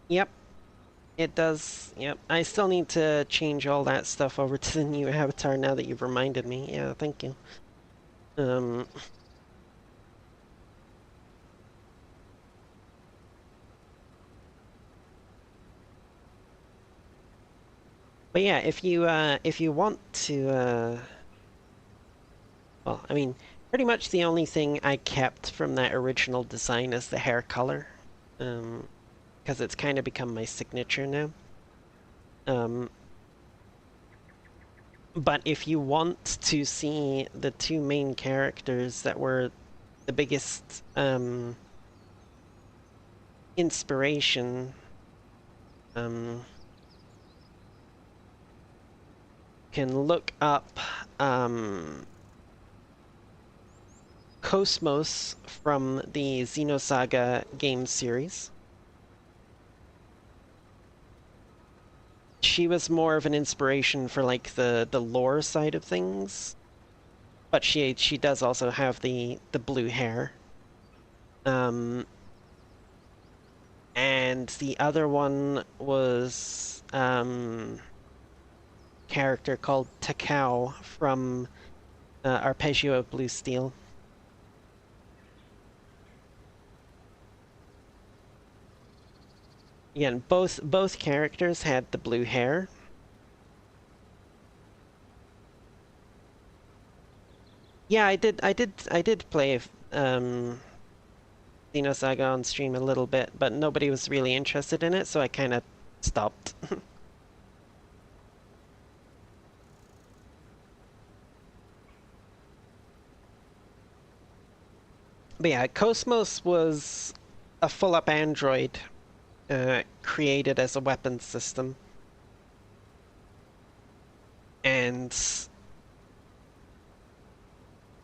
[SPEAKER 1] Yep, it does. Yep, I still need to change all that stuff over to the new avatar now that you've reminded me. Yeah, thank you. Um, but yeah, if you want to well, I mean, pretty much the only thing I kept from that original design is the hair color. Because it's kind of become my signature now. Um, but if you want to see the two main characters that were the biggest inspiration, can look up Cosmos from the Xenosaga game series. She was more of an inspiration for like the lore side of things, but she does also have the blue hair. And the other one was character called Takao from Arpeggio of Blue Steel. Again, both characters had the blue hair. Yeah, I did play Xenosaga on stream a little bit, but nobody was really interested in it, so I kind of stopped. But yeah, Cosmos was a full-up android created as a weapons system. And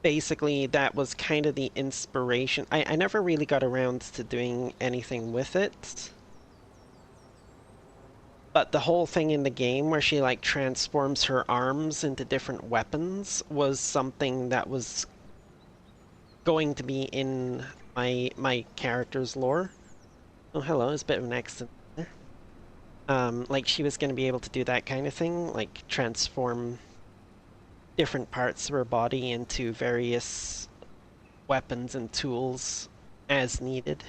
[SPEAKER 1] basically that was kind of the inspiration. I never really got around to doing anything with it. But the whole thing in the game where she like transforms her arms into different weapons was something that was going to be in my character's lore. Oh, hello, there's a bit of an accident there. Like she was going to be able to do that kind of thing, like transform different parts of her body into various weapons and tools as needed.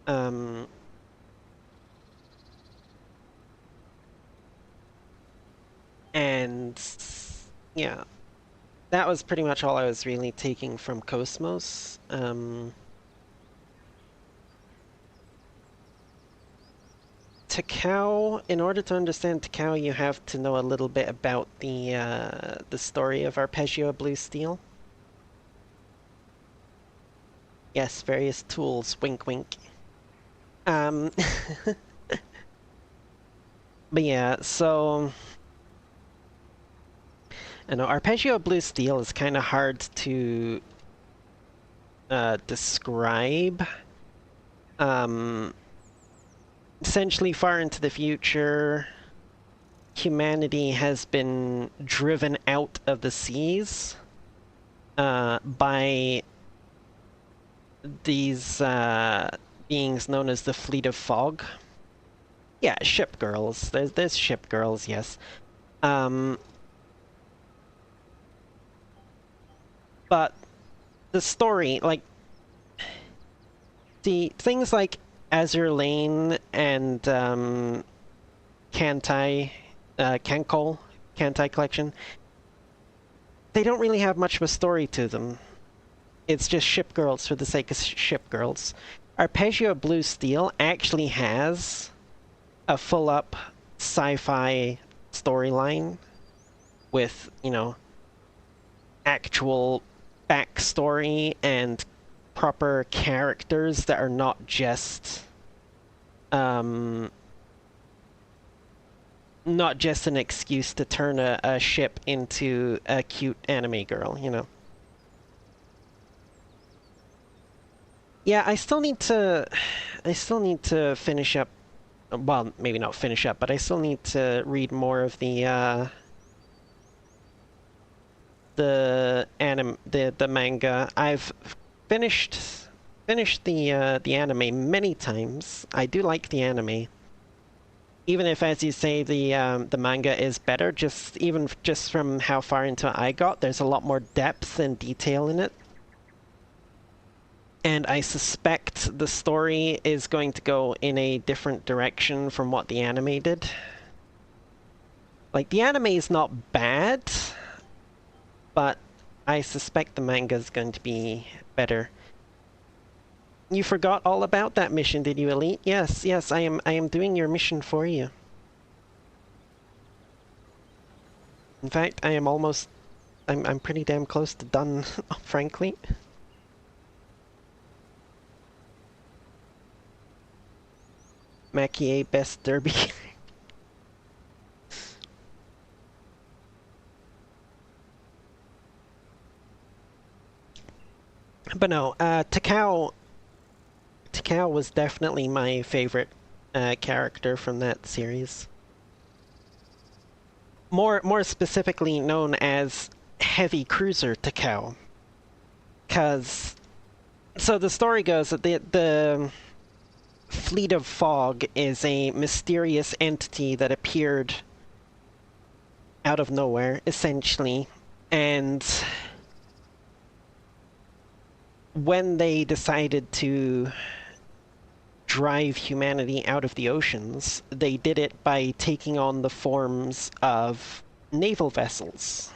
[SPEAKER 1] And yeah, that was pretty much all I was really taking from Cosmos. Takao, in order to understand Takao, you have to know a little bit about the story of Arpeggio Blue Steel. Yes, various tools, wink wink. But yeah, so I know Arpeggio Blue Steel is kind of hard to describe. essentially far into the future, humanity has been driven out of the seas by these beings known as the Fleet of Fog. Yeah, ship girls. There's ship girls, yes. But the story, like, the things like Azure Lane and Kantai, Kantai Collection, they don't really have much of a story to them. It's just ship girls for the sake of ship girls. Arpeggio Blue Steel actually has a full-up sci-fi storyline with, you know, actual backstory and proper characters that are not just not just an excuse to turn a ship into a cute anime girl, you know. Yeah, I still need to finish up, well, maybe not finish up, but I still need to read more of the manga. I've finished the anime many times. I do like the anime, even if, as you say, the manga is better. Just from how far into it I got, there's a lot more depth and detail in it, and I suspect the story is going to go in a different direction from what the anime did. Like, the anime is not bad, but I suspect the manga is going to be better. You forgot all about that mission, did you, Elite? Yes, yes, I am doing your mission for you. In fact, I'm pretty damn close to done, frankly. Makie Best Derby. But no, Takao was definitely my favorite character from that series. More specifically known as Heavy Cruiser Takao. Cause so the story goes that the Fleet of Fog is a mysterious entity that appeared out of nowhere, essentially, and when they decided to drive humanity out of the oceans, they did it by taking on the forms of naval vessels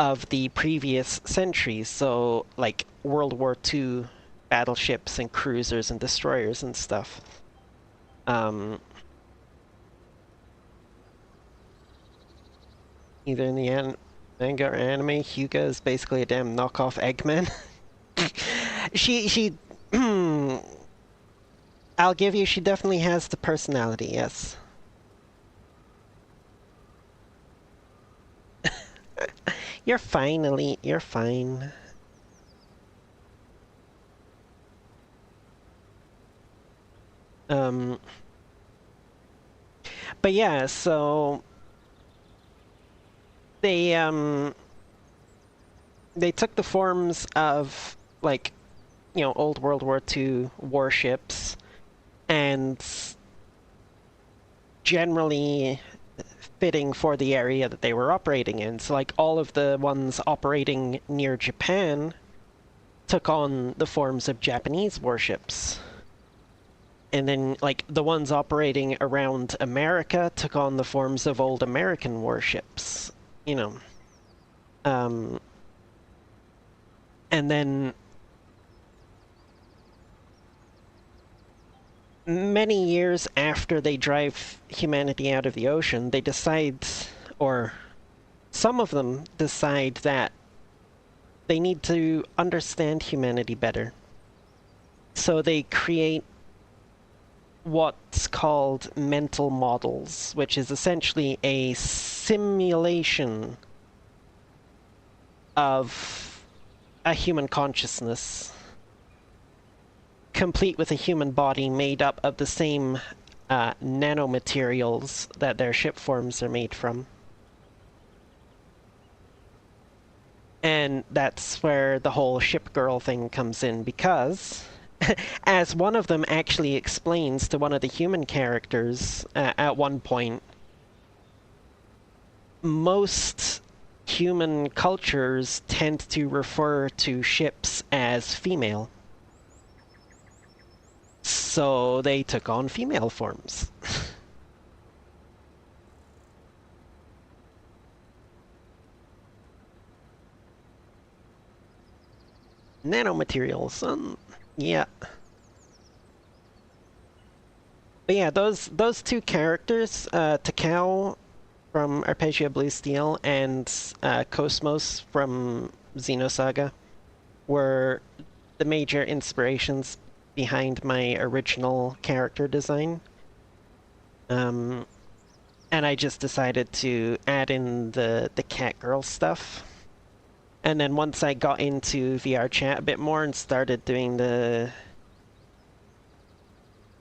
[SPEAKER 1] of the previous centuries, so like World War II battleships and cruisers and destroyers and stuff. Either in the manga or anime, Hyuga is basically a damn knockoff Eggman. she I'll give you, she definitely has the personality, yes. You're fine, Elite, you're fine. But yeah, so they took the forms of, like, you know, old World War II warships and generally fitting for the area that they were operating in. So, like, all of the ones operating near Japan took on the forms of Japanese warships. And then, like, the ones operating around America took on the forms of old American warships, you know. And then many years after they drive humanity out of the ocean, they decide, or some of them decide, that they need to understand humanity better. So they create what's called mental models, which is essentially a simulation of a human consciousness. complete with a human body made up of the same nanomaterials that their ship forms are made from. And that's where the whole ship girl thing comes in, because as one of them actually explains to one of the human characters at one point, most human cultures tend to refer to ships as female. So they took on female forms. Nanomaterials, yeah. But yeah, those two characters, Takao from Arpeggio Blue Steel and Cosmos from Xenosaga, were the major inspirations behind my original character design. And I just decided to add in the cat girl stuff. And then once I got into VR chat a bit more and started doing the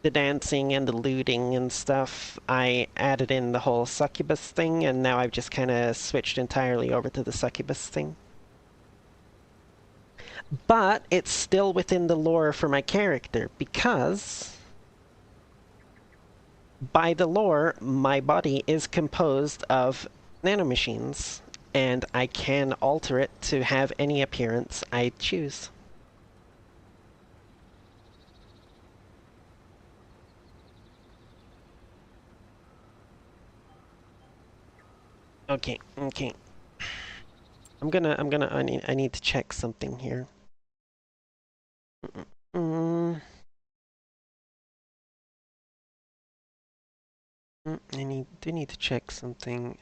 [SPEAKER 1] dancing and the looting and stuff, I added in the whole succubus thing, and now I've just kind of switched entirely over to the succubus thing. But it's still within the lore for my character, because by the lore, my body is composed of nanomachines, and I can alter it to have any appearance I choose. Okay. I need to check something here. I do need to check something.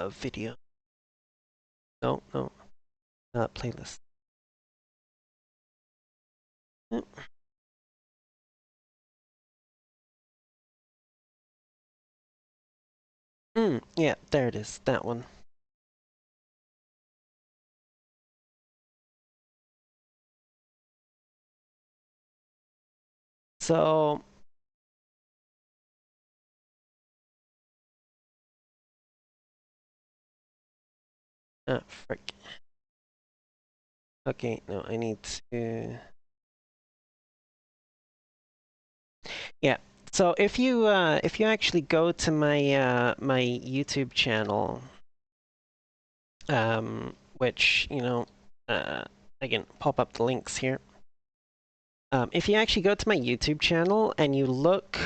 [SPEAKER 1] Video. No, playlist. Yeah, there it is, that one. So, frick. Okay, no, I need to. Yeah. So if you actually go to my my YouTube channel, which I can pop up the links here. If you actually go to my YouTube channel and you look,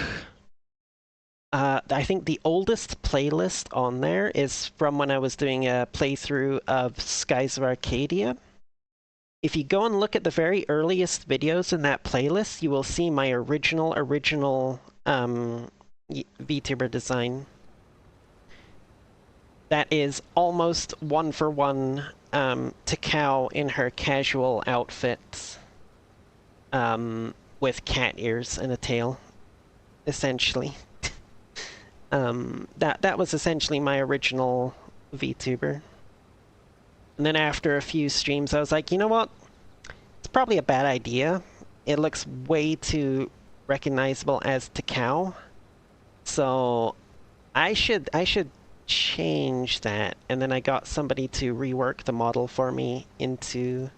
[SPEAKER 1] I think the oldest playlist on there is from when I was doing a playthrough of Skies of Arcadia. If you go and look at the very earliest videos in that playlist, you will see my original VTuber design. That is almost one for one Takao in her casual outfit, with cat ears and a tail, essentially. That was essentially my original VTuber. And then after a few streams, I was like, you know what? It's probably a bad idea. It looks way too recognizable as Takao. So I should change that. And then I got somebody to rework the model for me into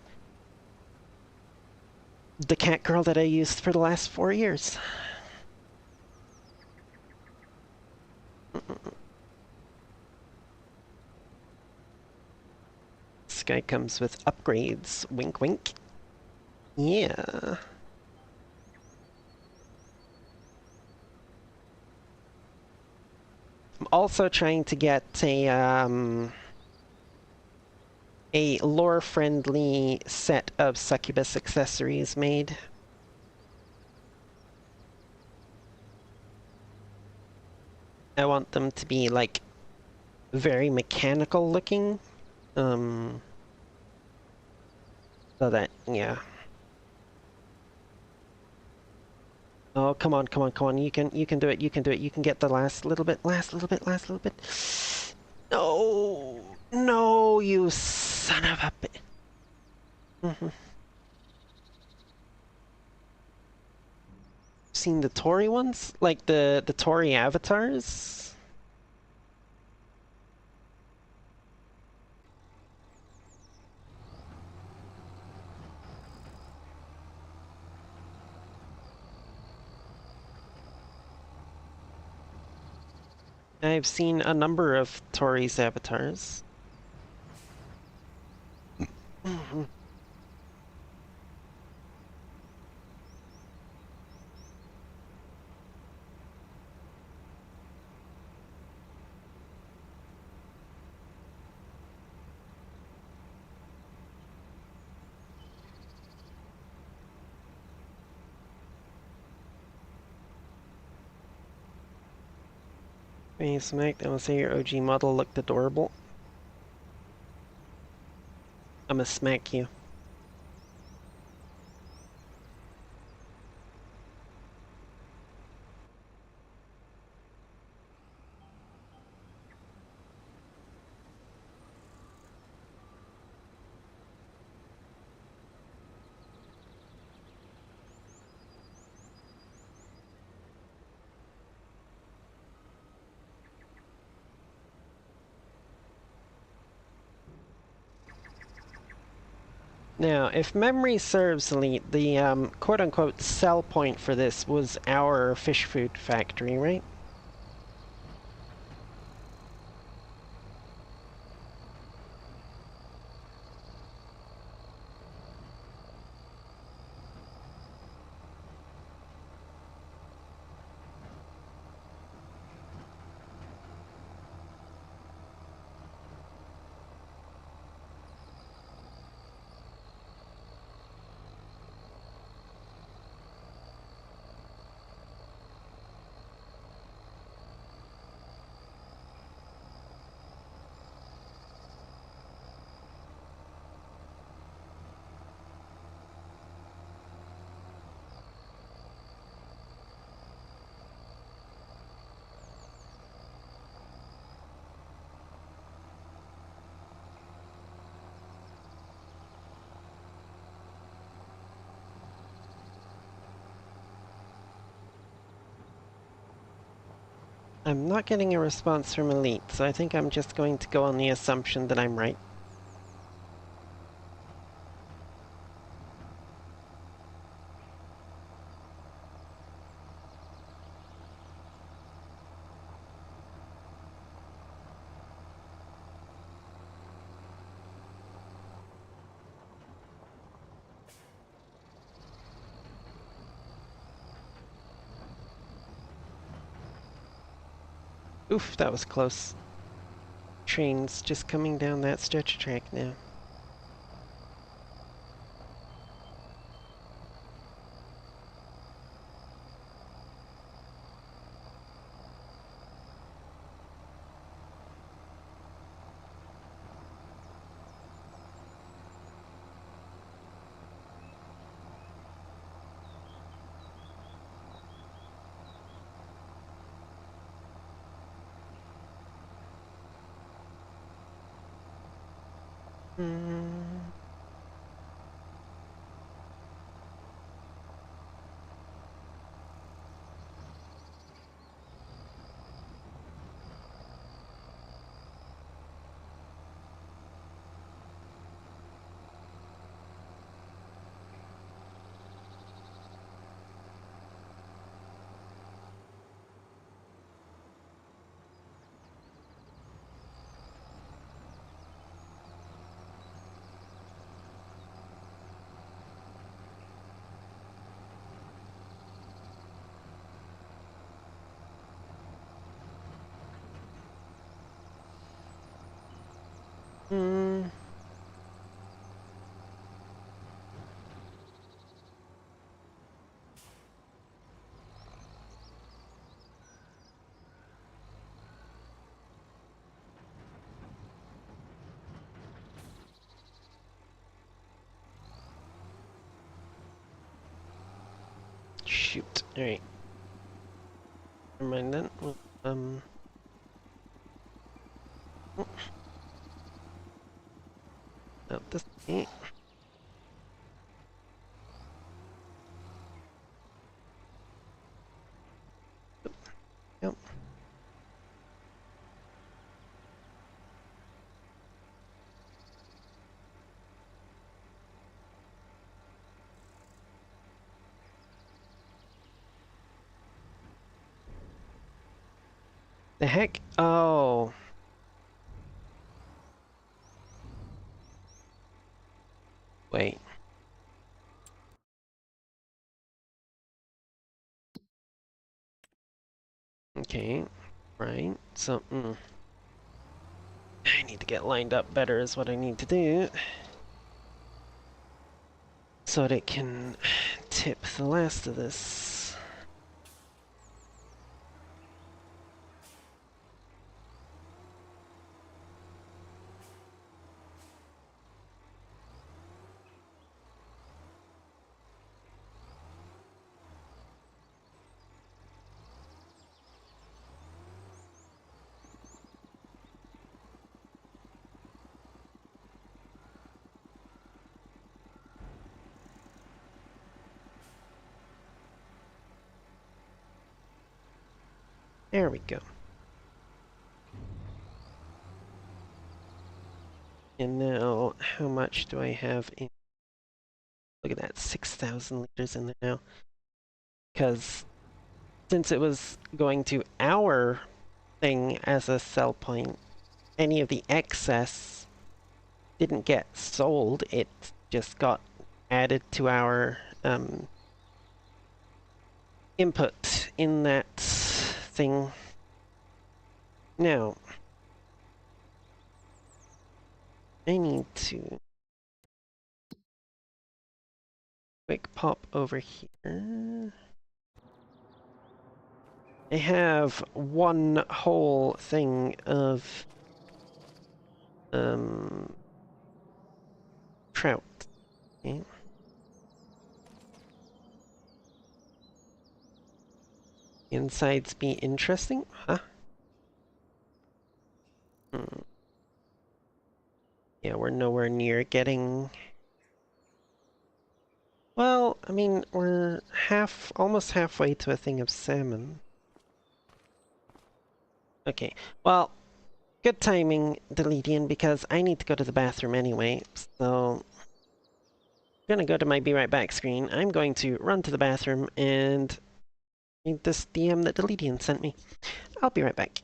[SPEAKER 1] the cat girl that I used for the last 4 years. This guy comes with upgrades. Wink, wink. Yeah. I'm also trying to get a lore-friendly set of succubus accessories made. I want them to be, like, very mechanical looking. So that, yeah. Oh, come on, come on, come on. You can do it. You can do it. You can get the last little bit, last little bit, last little bit. No, no, you son of a bit. Seen the Tory ones? Like the Tory avatars? I've seen a number of Tory's avatars. Hey, Smack, I will say your OG model looked adorable. I'ma smack you. Now, if memory serves, Elite, the quote-unquote sell point for this was our fish food factory, right? I'm not getting a response from Elite, so I think I'm just going to go on the assumption that I'm right. Oof, that was close. Trains just coming down that stretch of track now. Hmm. Hmm. Shoot. Alright. Never mind then. Oh, out this way. Yep. The heck? Oh. Wait. Okay. Right. So, I need to get lined up better is what I need to do. So that it can tip the last of this. There we go. And now, how much do I have in? Look at that, 6,000 liters in there now. Because since it was going to our thing as a sell point, any of the excess didn't get sold. It just got added to our input in that thing. Now, I need to quick pop over here. I have one whole thing of trout. Okay. Insides be interesting? Huh? Hmm. Yeah, we're nowhere near getting... Well, I mean, we're almost halfway to a thing of salmon. Okay, well, good timing, Deletian, because I need to go to the bathroom anyway, so... I'm gonna go to my Be Right Back screen. I'm going to run to the bathroom and read this DM that Deletian sent me. I'll be right back.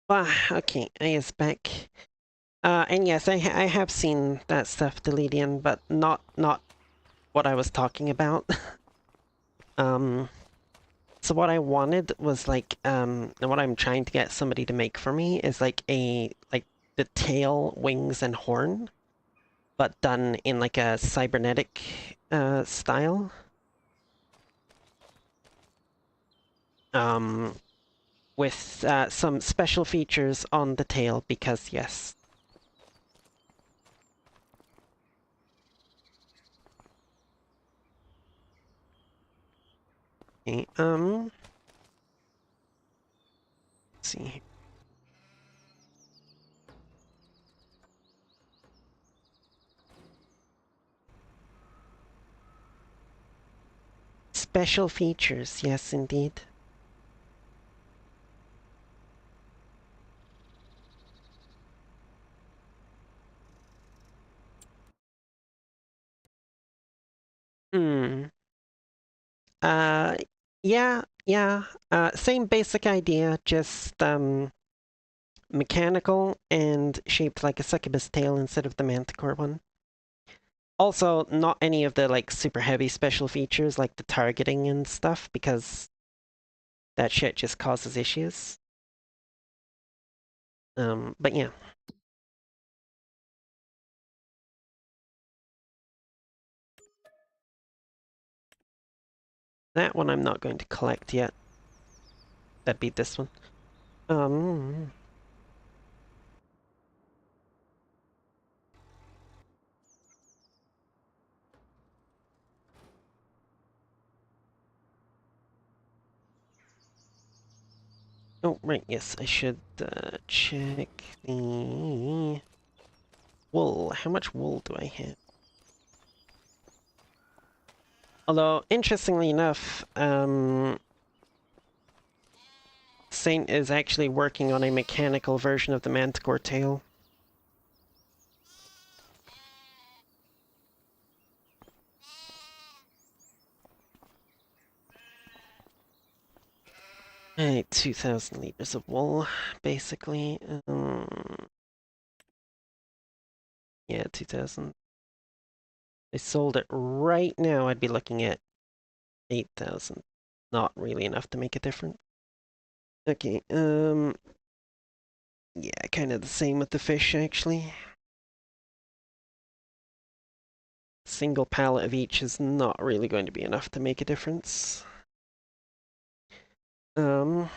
[SPEAKER 1] Okay, I is back. And yes, I have seen that stuff, Deletion, but not what I was talking about. um, so what I wanted was like, and what I'm trying to get somebody to make for me is like the tail, wings, and horn, but done in like a cybernetic style. Um, with some special features on the tail because yes. Okay, let's see. Special features, yes indeed. Hmm. Uh, yeah, yeah. Same basic idea, just mechanical and shaped like a succubus tail instead of the manticore one. Also, not any of the like super heavy special features like the targeting and stuff because that shit just causes issues. But yeah. That one I'm not going to collect yet. That'd be this one. Um, oh, right, yes, I should check the wool. How much wool do I have? Although, interestingly enough, Saint is actually working on a mechanical version of the manticore tail. Alright, 2,000 liters of wool, basically. Yeah, 2,000. I sold it right now, I'd be looking at 8,000. Not really enough to make a difference. Okay, yeah, kind of the same with the fish, actually. Single pallet of each is not really going to be enough to make a difference. Um,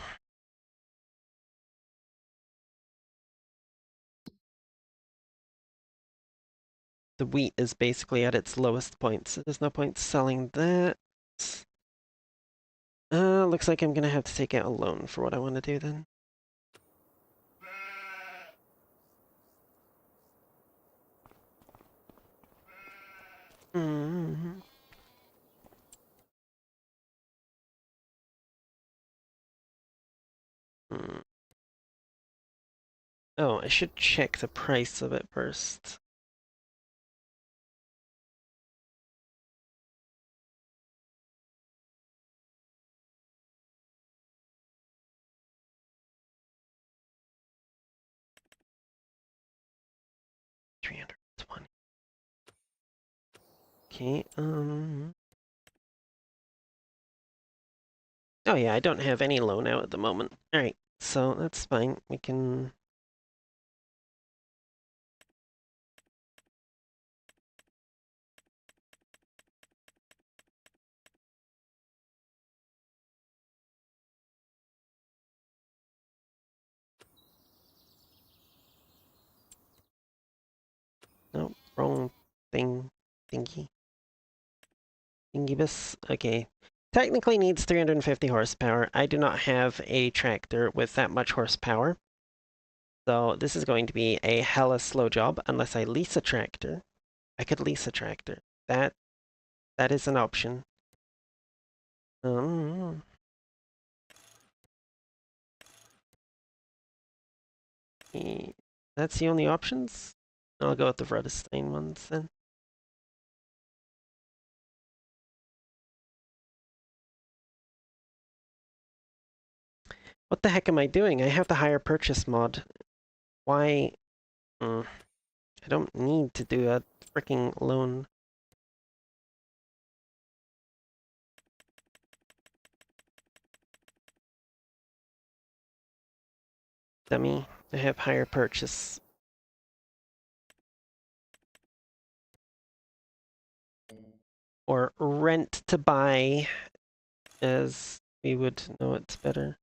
[SPEAKER 1] the wheat is basically at its lowest point, so there's no point selling that. Looks like I'm gonna have to take out a loan for what I want to do then. Mm-hmm. Mm. Oh, I should check the price of it first. $320. Okay, oh yeah, I don't have any loan out at the moment. Alright, so that's fine. We can... No, wrong thing. Thingy. Thingy-bus. Okay. Technically needs 350 horsepower. I do not have a tractor with that much horsepower. So this is going to be a hella slow job unless I lease a tractor. I could lease a tractor. That is an option. Um, that's the only options? I'll go with the Vredestein ones then. What the heck am I doing? I have the hire purchase mod. Why? I don't need to do a freaking loan. Dummy. I have hire purchase. Or rent to buy, as we would know it's better.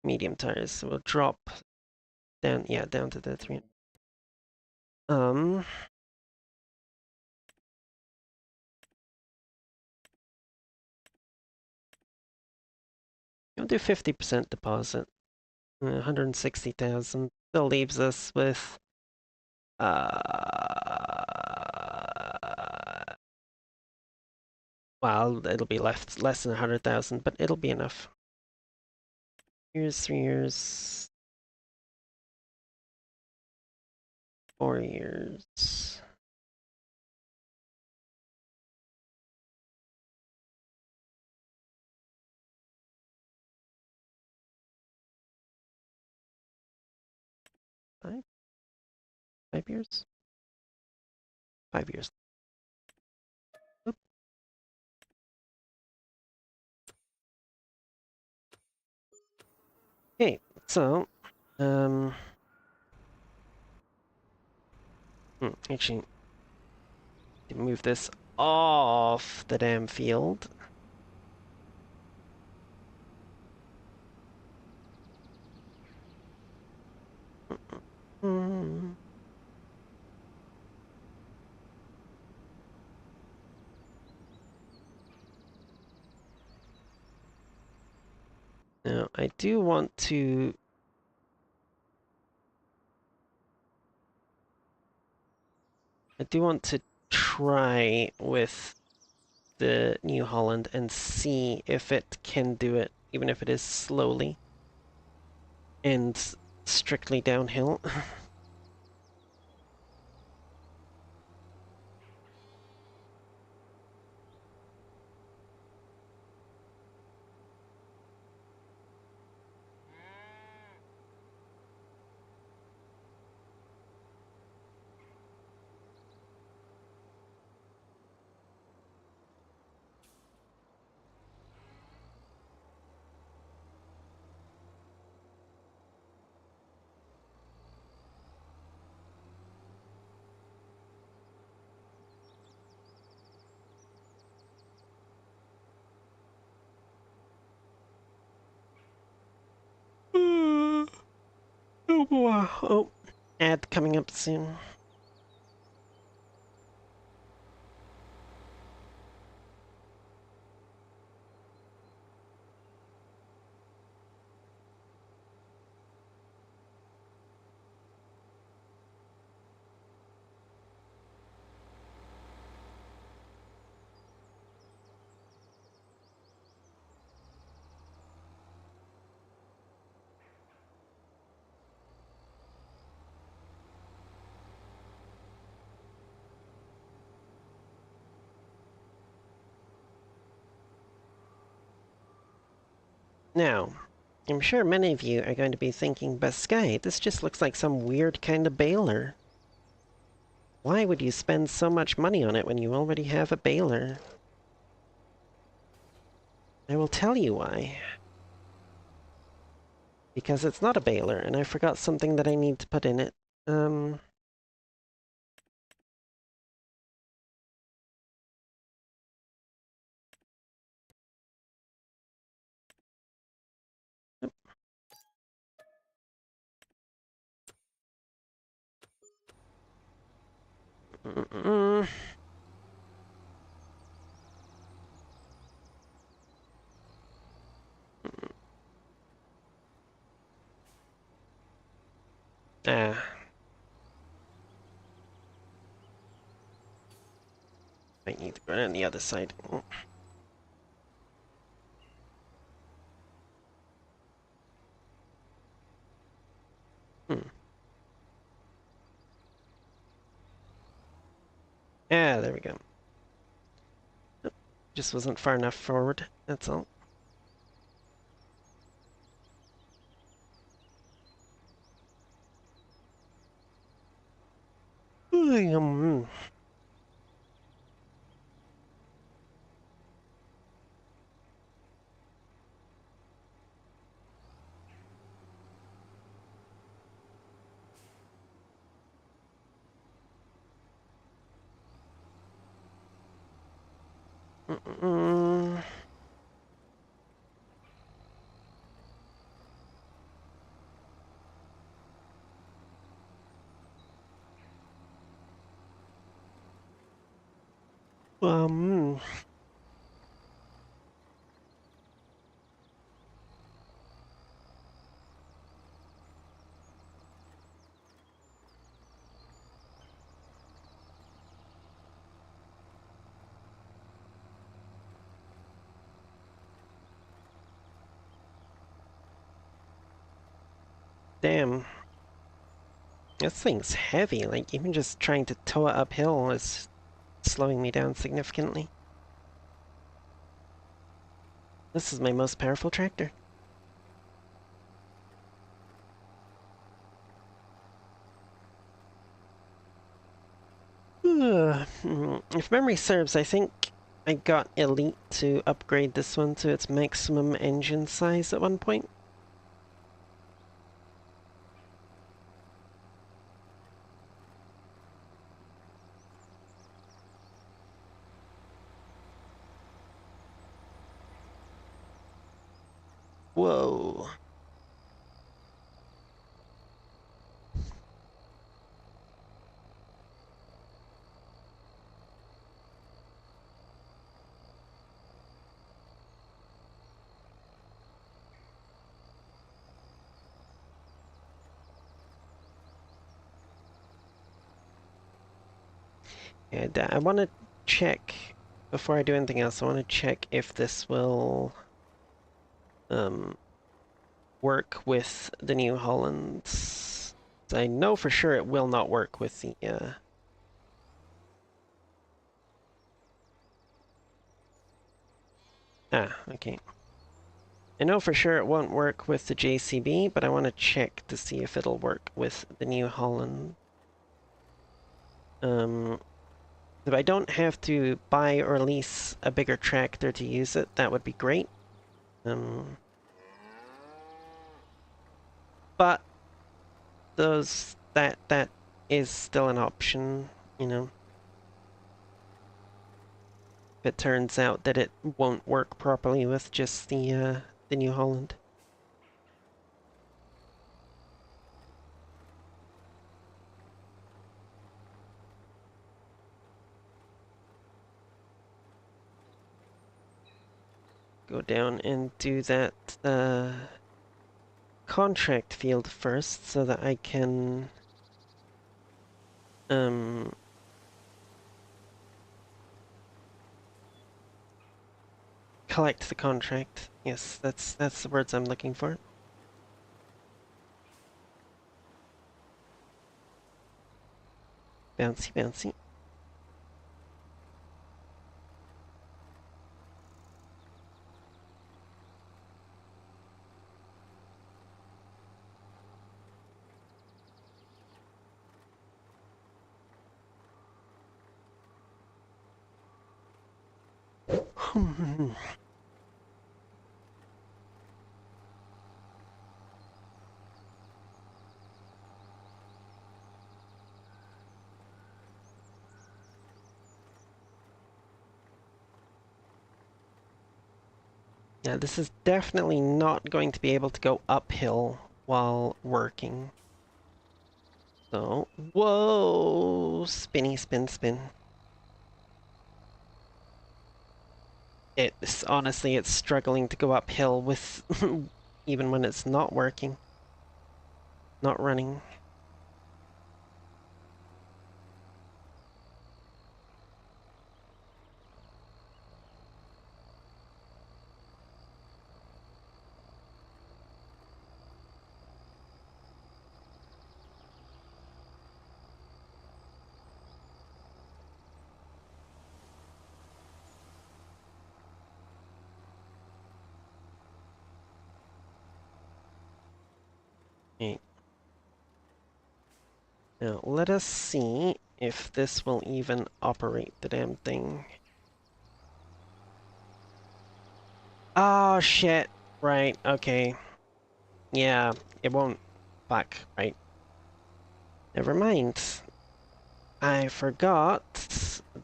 [SPEAKER 1] Medium tires, so we'll drop down, yeah, down to the 3. We'll do 50% deposit. 160,000. Still leaves us with well, it'll be less than 100,000, but it'll be enough. Years, 3 years, 4 years. Five? 5 years? 5 years. Oop. Okay, so, actually, move this off the damn field. Mm. Now, I do want to try with the New Holland and see if it can do it, even if it is slowly and strictly downhill. Oh boy. Oh, ad coming up soon. Now, I'm sure many of you are going to be thinking, but Sky, this just looks like some weird kind of baler. Why would you spend so much money on it when you already have a baler? I will tell you why. Because it's not a baler, and I forgot something that I need to put in it. Mm-mm. Ah. I need to run on the other side. Hmm. Yeah, there we go. Just wasn't far enough forward, that's all. Mm. Um, damn. This thing's heavy, like even just trying to tow it uphill is slowing me down significantly. This is my most powerful tractor. If memory serves, I think I got Elite to upgrade this one to its maximum engine size at one point. Whoa. And I want to check, before I do anything else, I want to check if this will um, work with the New Hollands. I know for sure it will not work with the okay. I know for sure it won't work with the JCB, but I want to check to see if it'll work with the New Holland. If I don't have to buy or lease a bigger tractor to use it, that would be great. Um, but that is still an option, you know. If it turns out that it won't work properly with just the New Holland. Go down and do that contract field first so that I can collect the contract. Yes, that's the words I'm looking for. Bouncy, bouncy. Yeah, this is definitely not going to be able to go uphill while working. So, whoa, spinny, spin, spin. It's honestly, it's struggling to go uphill with even when it's not working, not running. Okay. Now, let us see if this will even operate the damn thing. Oh, shit. Right, okay. Yeah, it won't. Fuck, right. Never mind. I forgot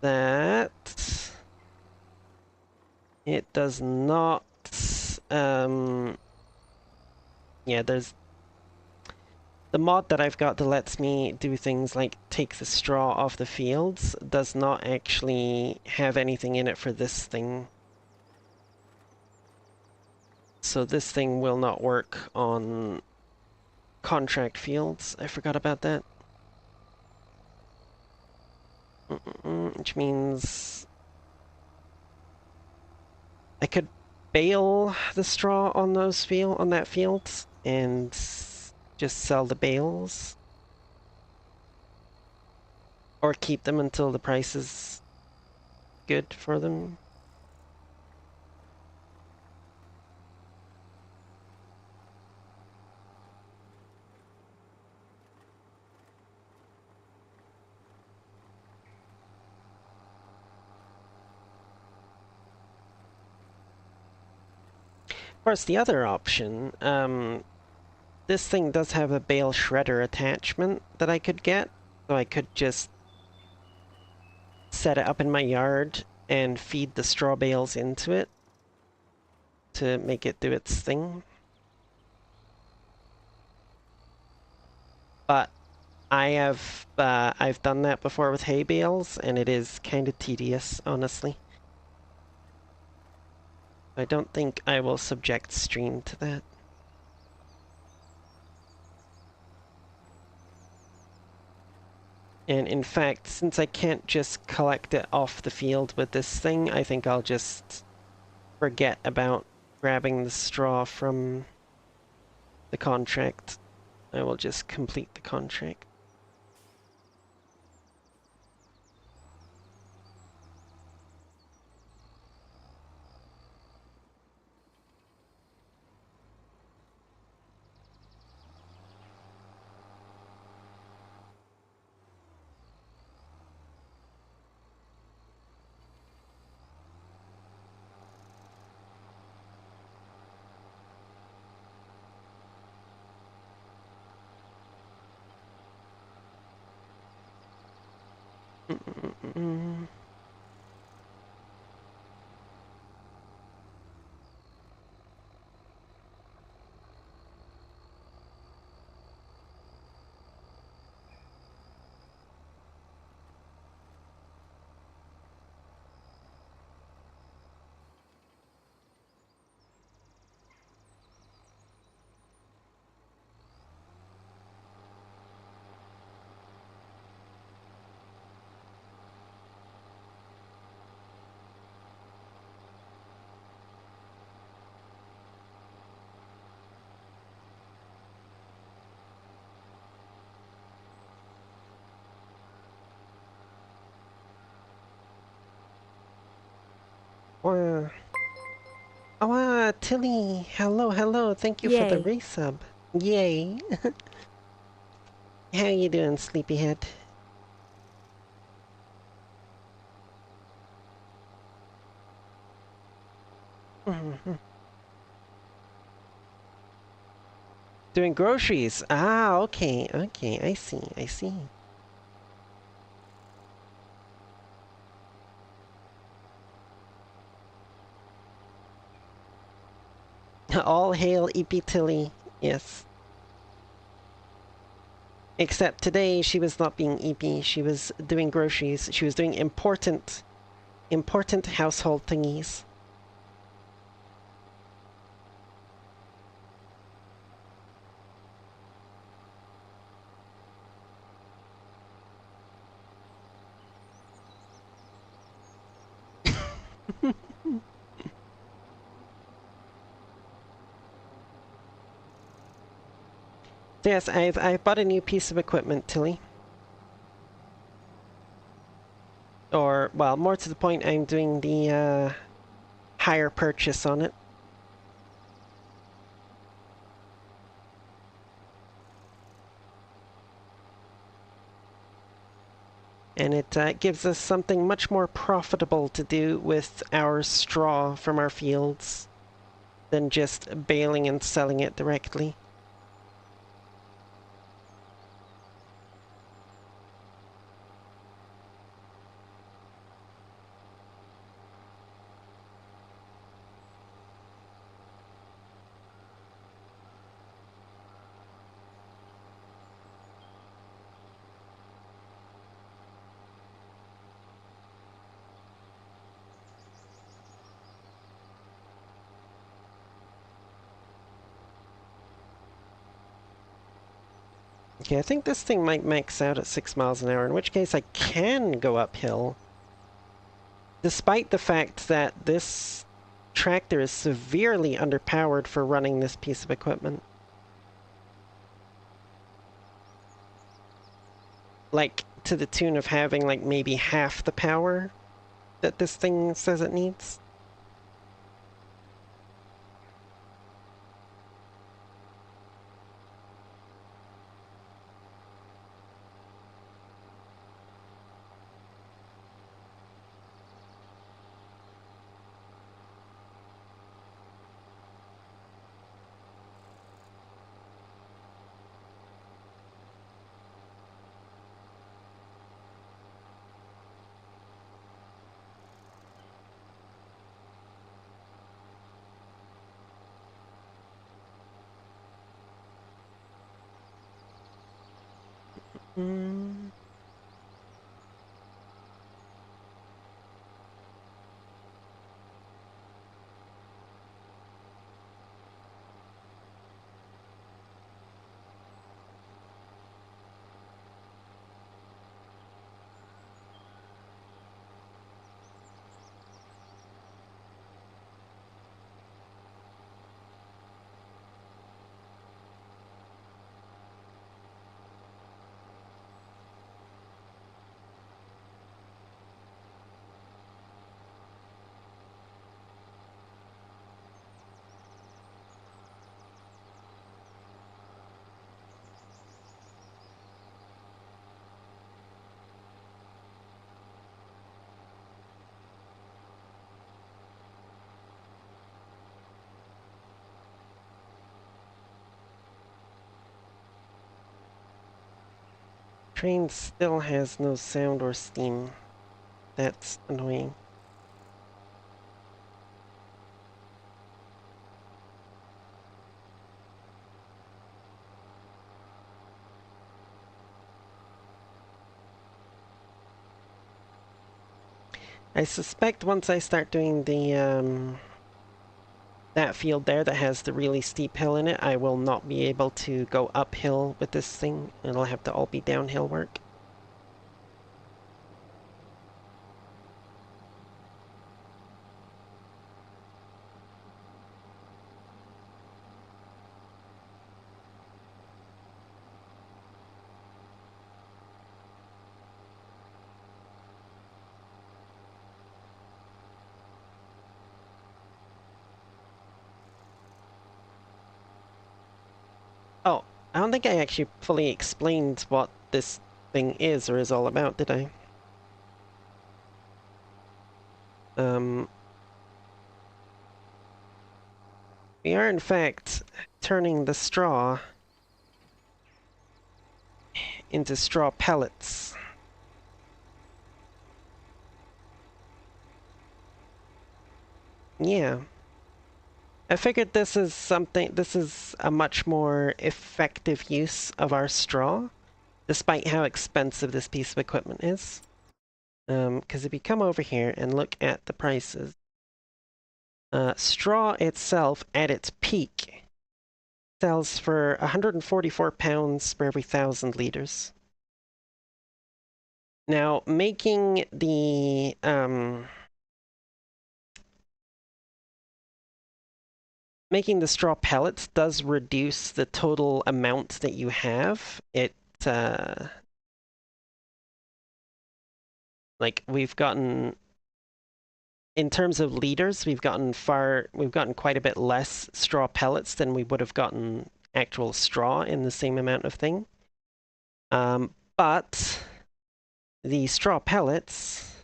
[SPEAKER 1] that It does not, yeah, there's the mod that I've got that lets me do things like take the straw off the fields does not actually have anything in it for this thing. So this thing will not work on contract fields. I forgot about that. Which means I could bale the straw on that field and just sell the bales. Or keep them until the price is good for them. Of course, the other option, this thing does have a bale shredder attachment that I could get, so I could just set it up in my yard and feed the straw bales into it to make it do its thing. But I've done that before with hay bales, and it is kind of tedious, honestly. I don't think I will subject stream to that. And in fact, since I can't just collect it off the field with this thing, I think I'll just forget about grabbing the straw from the contract. I will just complete the contract. Wow. Oh, Tilly. Hello, hello. Thank you for the
[SPEAKER 2] Yay.
[SPEAKER 1] resub. Yay. How you doing, sleepyhead? Doing groceries. Ah, okay, okay. I see, I see. All hail EP Tilly. Yes. Except today she was not being EP. She was doing groceries. She was doing important household thingies. So yes, I've bought a new piece of equipment, Tilly. Or, well, more to the point, I'm doing the hire purchase on it. And it gives us something much more profitable to do with our straw from our fields than just baling and selling it directly. Okay, I think this thing might max out at 6 miles an hour, in which case I can go uphill, despite the fact that this tractor is severely underpowered for running this piece of equipment. Like, to the tune of having, like, maybe half the power that this thing says it needs. Mm. Train still has no sound or steam. That's annoying. I suspect once I start doing the, that field there that has the really steep hill in it, I will not be able to go uphill with this thing. It'll have to all be downhill work. Oh, I don't think I actually fully explained what this thing is or is all about, did I? Um, we are in fact turning the straw into straw pellets. Yeah. I figured this is a much more effective use of our straw, despite how expensive this piece of equipment is. Because if you come over here and look at the prices, straw itself at its peak sells for 144 pounds per every 1,000 liters. Now, making the straw pellets does reduce the total amount that you have. It like we've gotten in terms of liters, we've gotten quite a bit less straw pellets than we would have gotten actual straw in the same amount of thing. But the straw pellets,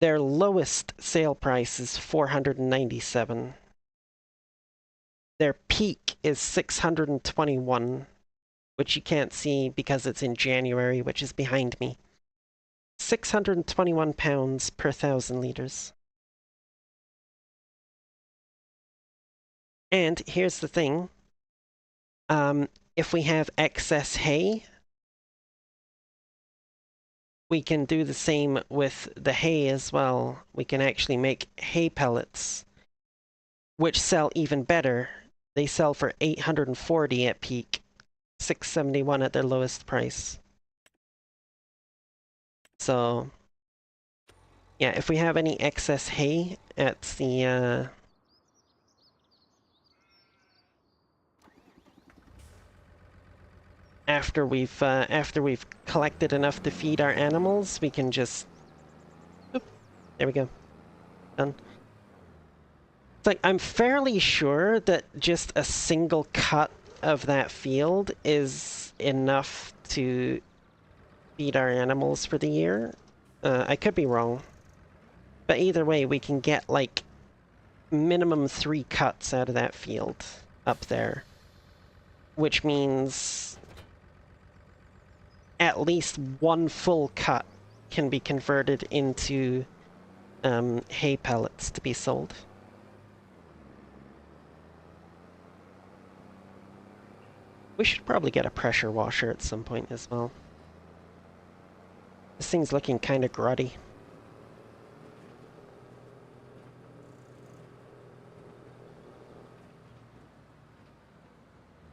[SPEAKER 1] their lowest sale price is 497. Their peak is 621, which you can't see because it's in January, which is behind me. 621 pounds per 1,000 liters. And here's the thing. If we have excess hay, we can do the same with the hay as well. We can actually make hay pellets, which sell even better. They sell for 840 at peak. 671 at their lowest price. So yeah, if we have any excess hay at the after we've collected enough to feed our animals, we can just oop, there we go. Done. It's like I'm fairly sure that just a single cut of that field is enough to feed our animals for the year. I could be wrong. But either way, we can get like minimum 3 cuts out of that field up there. Which means at least 1 full cut can be converted into hay pellets to be sold. We should probably get a pressure washer at some point as well. This thing's looking kind of grotty.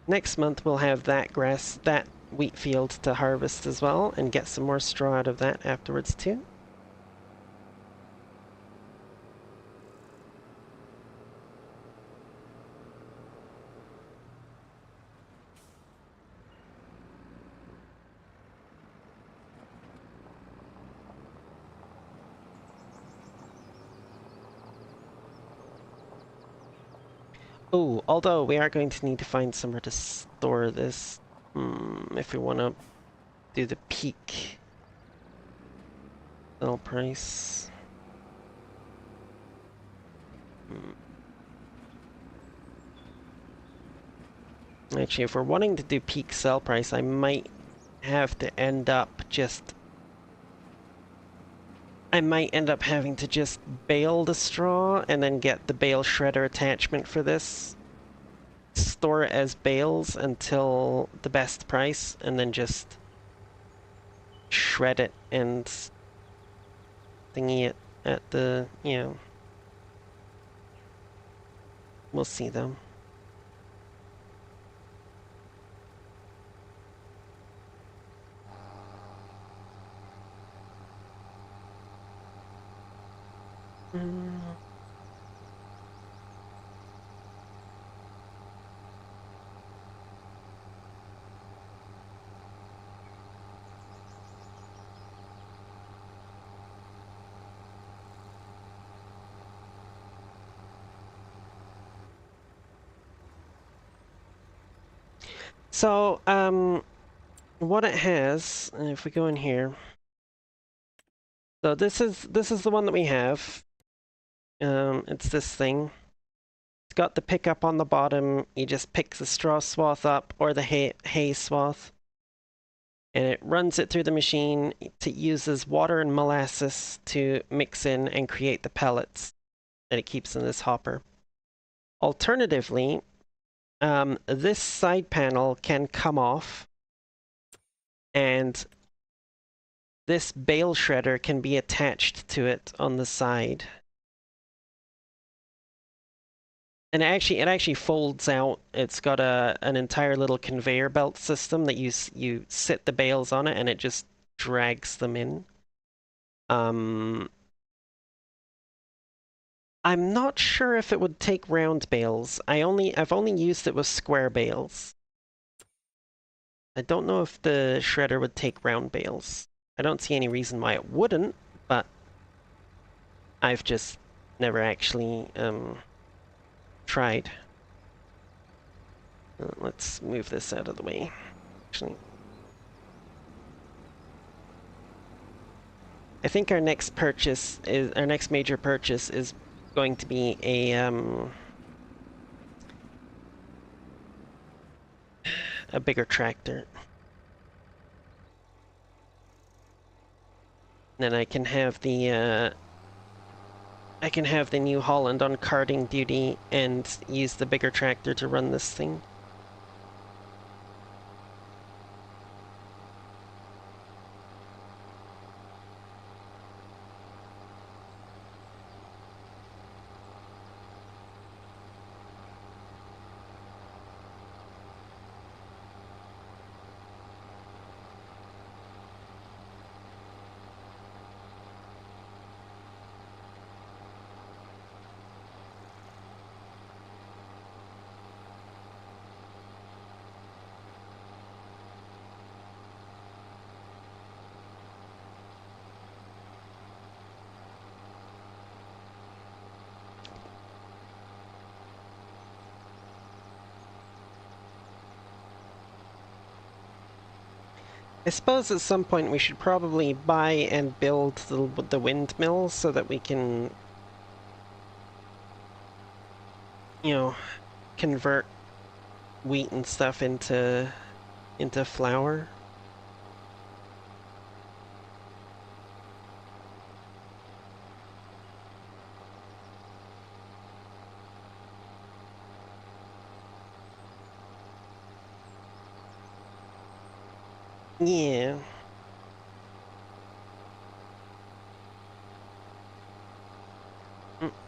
[SPEAKER 1] Next month we'll have that wheat field to harvest as well and get some more straw out of that afterwards too. Oh, although we are going to need to find somewhere to store this if we want to do the peak sell price. Actually, if we're wanting to do peak sell price, I might have to end up just... I might end up having to just bale the straw and then get the bale shredder attachment for this. Store it as bales until the best price and then just shred it and thingy it at the, you know... We'll see though. So, what it has, if we go in here, so this is the one that we have. It's this thing. It's got the pickup on the bottom. You just pick the straw swath up or the hay swath, and it runs it through the machine. It uses water and molasses to mix in and create the pellets that it keeps in this hopper. Alternatively, this side panel can come off, and this bale shredder can be attached to it on the side. And it actually folds out. It's got an entire little conveyor belt system that you sit the bales on it and it just drags them in. I'm not sure if it would take round bales. I've only used it with square bales. I don't know if the shredder would take round bales. I don't see any reason why it wouldn't, but I've just never actually tried. Let's move this out of the way. Actually, I think our next major purchase is going to be a bigger tractor. Then I can have the New Holland on carting duty and use the bigger tractor to run this thing. I suppose at some point we should probably buy and build the windmill so that we can, you know, convert wheat and stuff into flour. Yeah.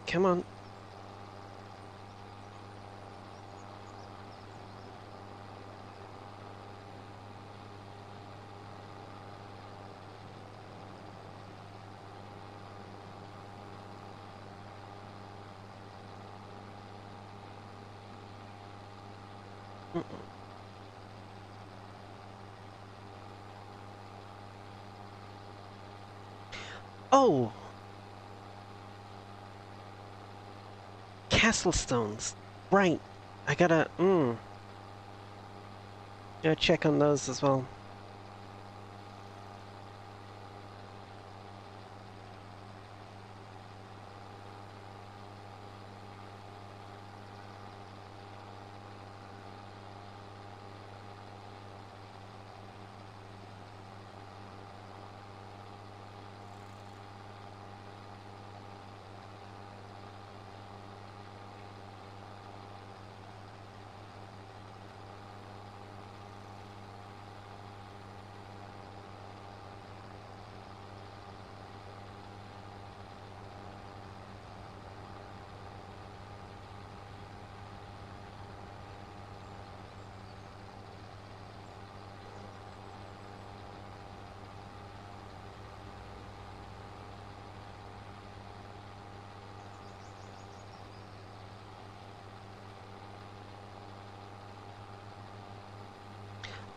[SPEAKER 1] Come on. Oh, castle stones. Right. I gotta check on those as well.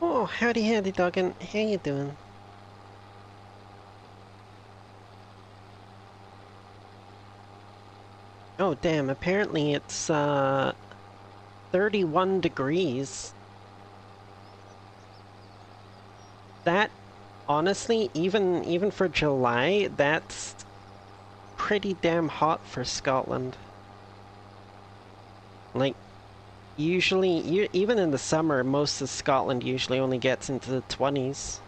[SPEAKER 1] Oh, howdy doggin. How you doing? Oh, damn, apparently it's 31 degrees. That, honestly, even for July, that's pretty damn hot for Scotland. Like, usually, even in the summer, most of Scotland usually only gets into the 20s.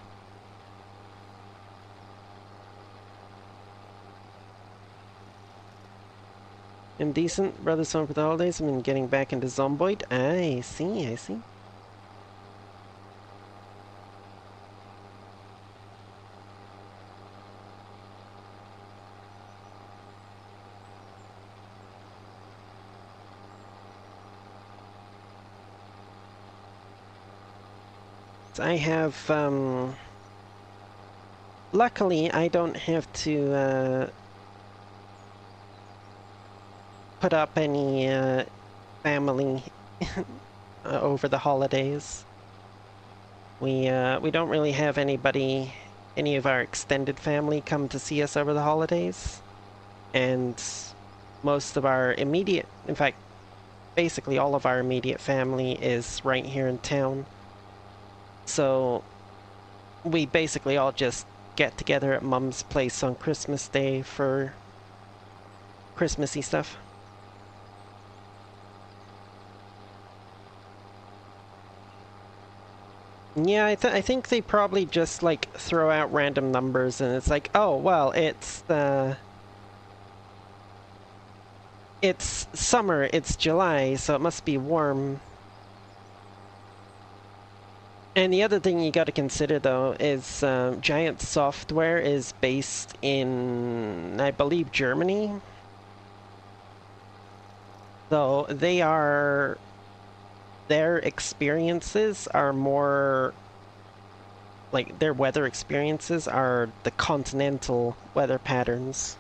[SPEAKER 1] I'm decent, rather soon for the holidays. I've been getting back into Zomboid. I see. I have, luckily, I don't have to, put up any, family over the holidays. We don't really have any of our extended family come to see us over the holidays. And most of our immediate, in fact, basically all of our immediate family is right here in town. So we basically all just get together at Mum's place on Christmas Day for Christmassy stuff. Yeah, I think they probably just like throw out random numbers and it's like, oh well, it's summer, it's July, so it must be warm. And the other thing you got to consider though is Giant Software is based in, I believe, Germany. So their experiences are more like their weather experiences are the continental weather patterns.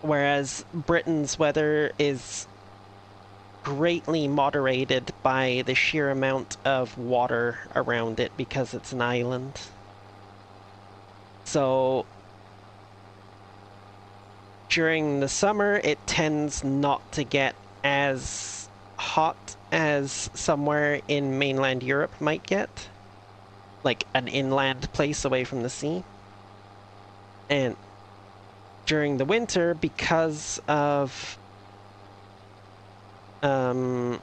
[SPEAKER 1] Whereas Britain's weather is greatly moderated by the sheer amount of water around it because it's an island. So during the summer, it tends not to get as hot as somewhere in mainland Europe might get. like an inland place away from the sea. And during the winter, um,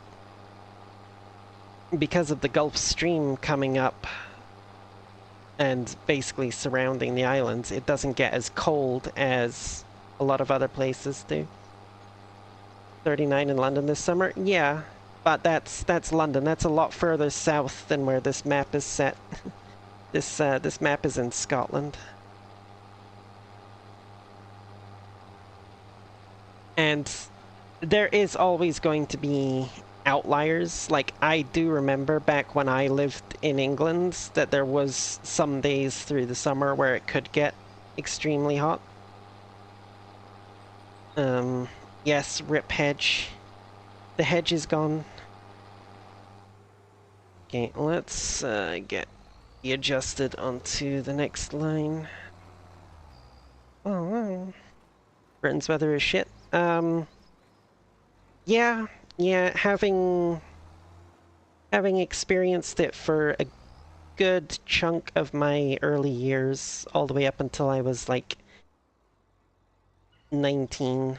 [SPEAKER 1] because of the Gulf Stream coming up and basically surrounding the islands, it doesn't get as cold as a lot of other places do. 39 in London this summer? Yeah, but that's London. That's a lot further south than where this map is set. This map is in Scotland. And there is always going to be outliers. Like, I do remember back when I lived in England that there was some days through the summer where it could get extremely hot. Yes, rip hedge. The hedge is gone. Okay, let's get adjusted onto the next line. Oh, wow. Britain's weather is shit. Yeah, having experienced it for a good chunk of my early years, all the way up until I was like 19.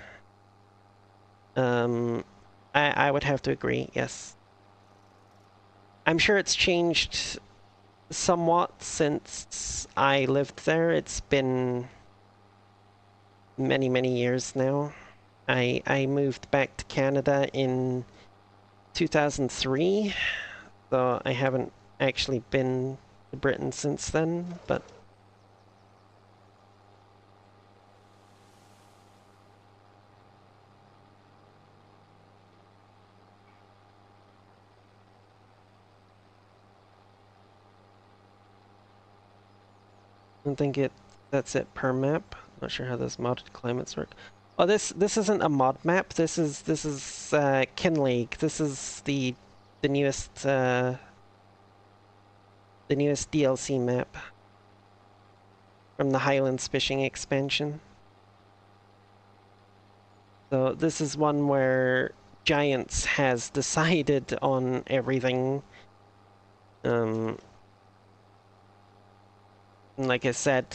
[SPEAKER 1] I would have to agree, yes. I'm sure it's changed somewhat since I lived there. It's been many, many years now. I moved back to Canada in 2003, so I haven't actually been to Britain since then, but I don't think that's it per map. Not sure how those modded climates work. Oh, this isn't a mod map. This is Kinlake. This is the newest DLC map from the Highlands Fishing expansion. So this is one where Giants has decided on everything. Like I said,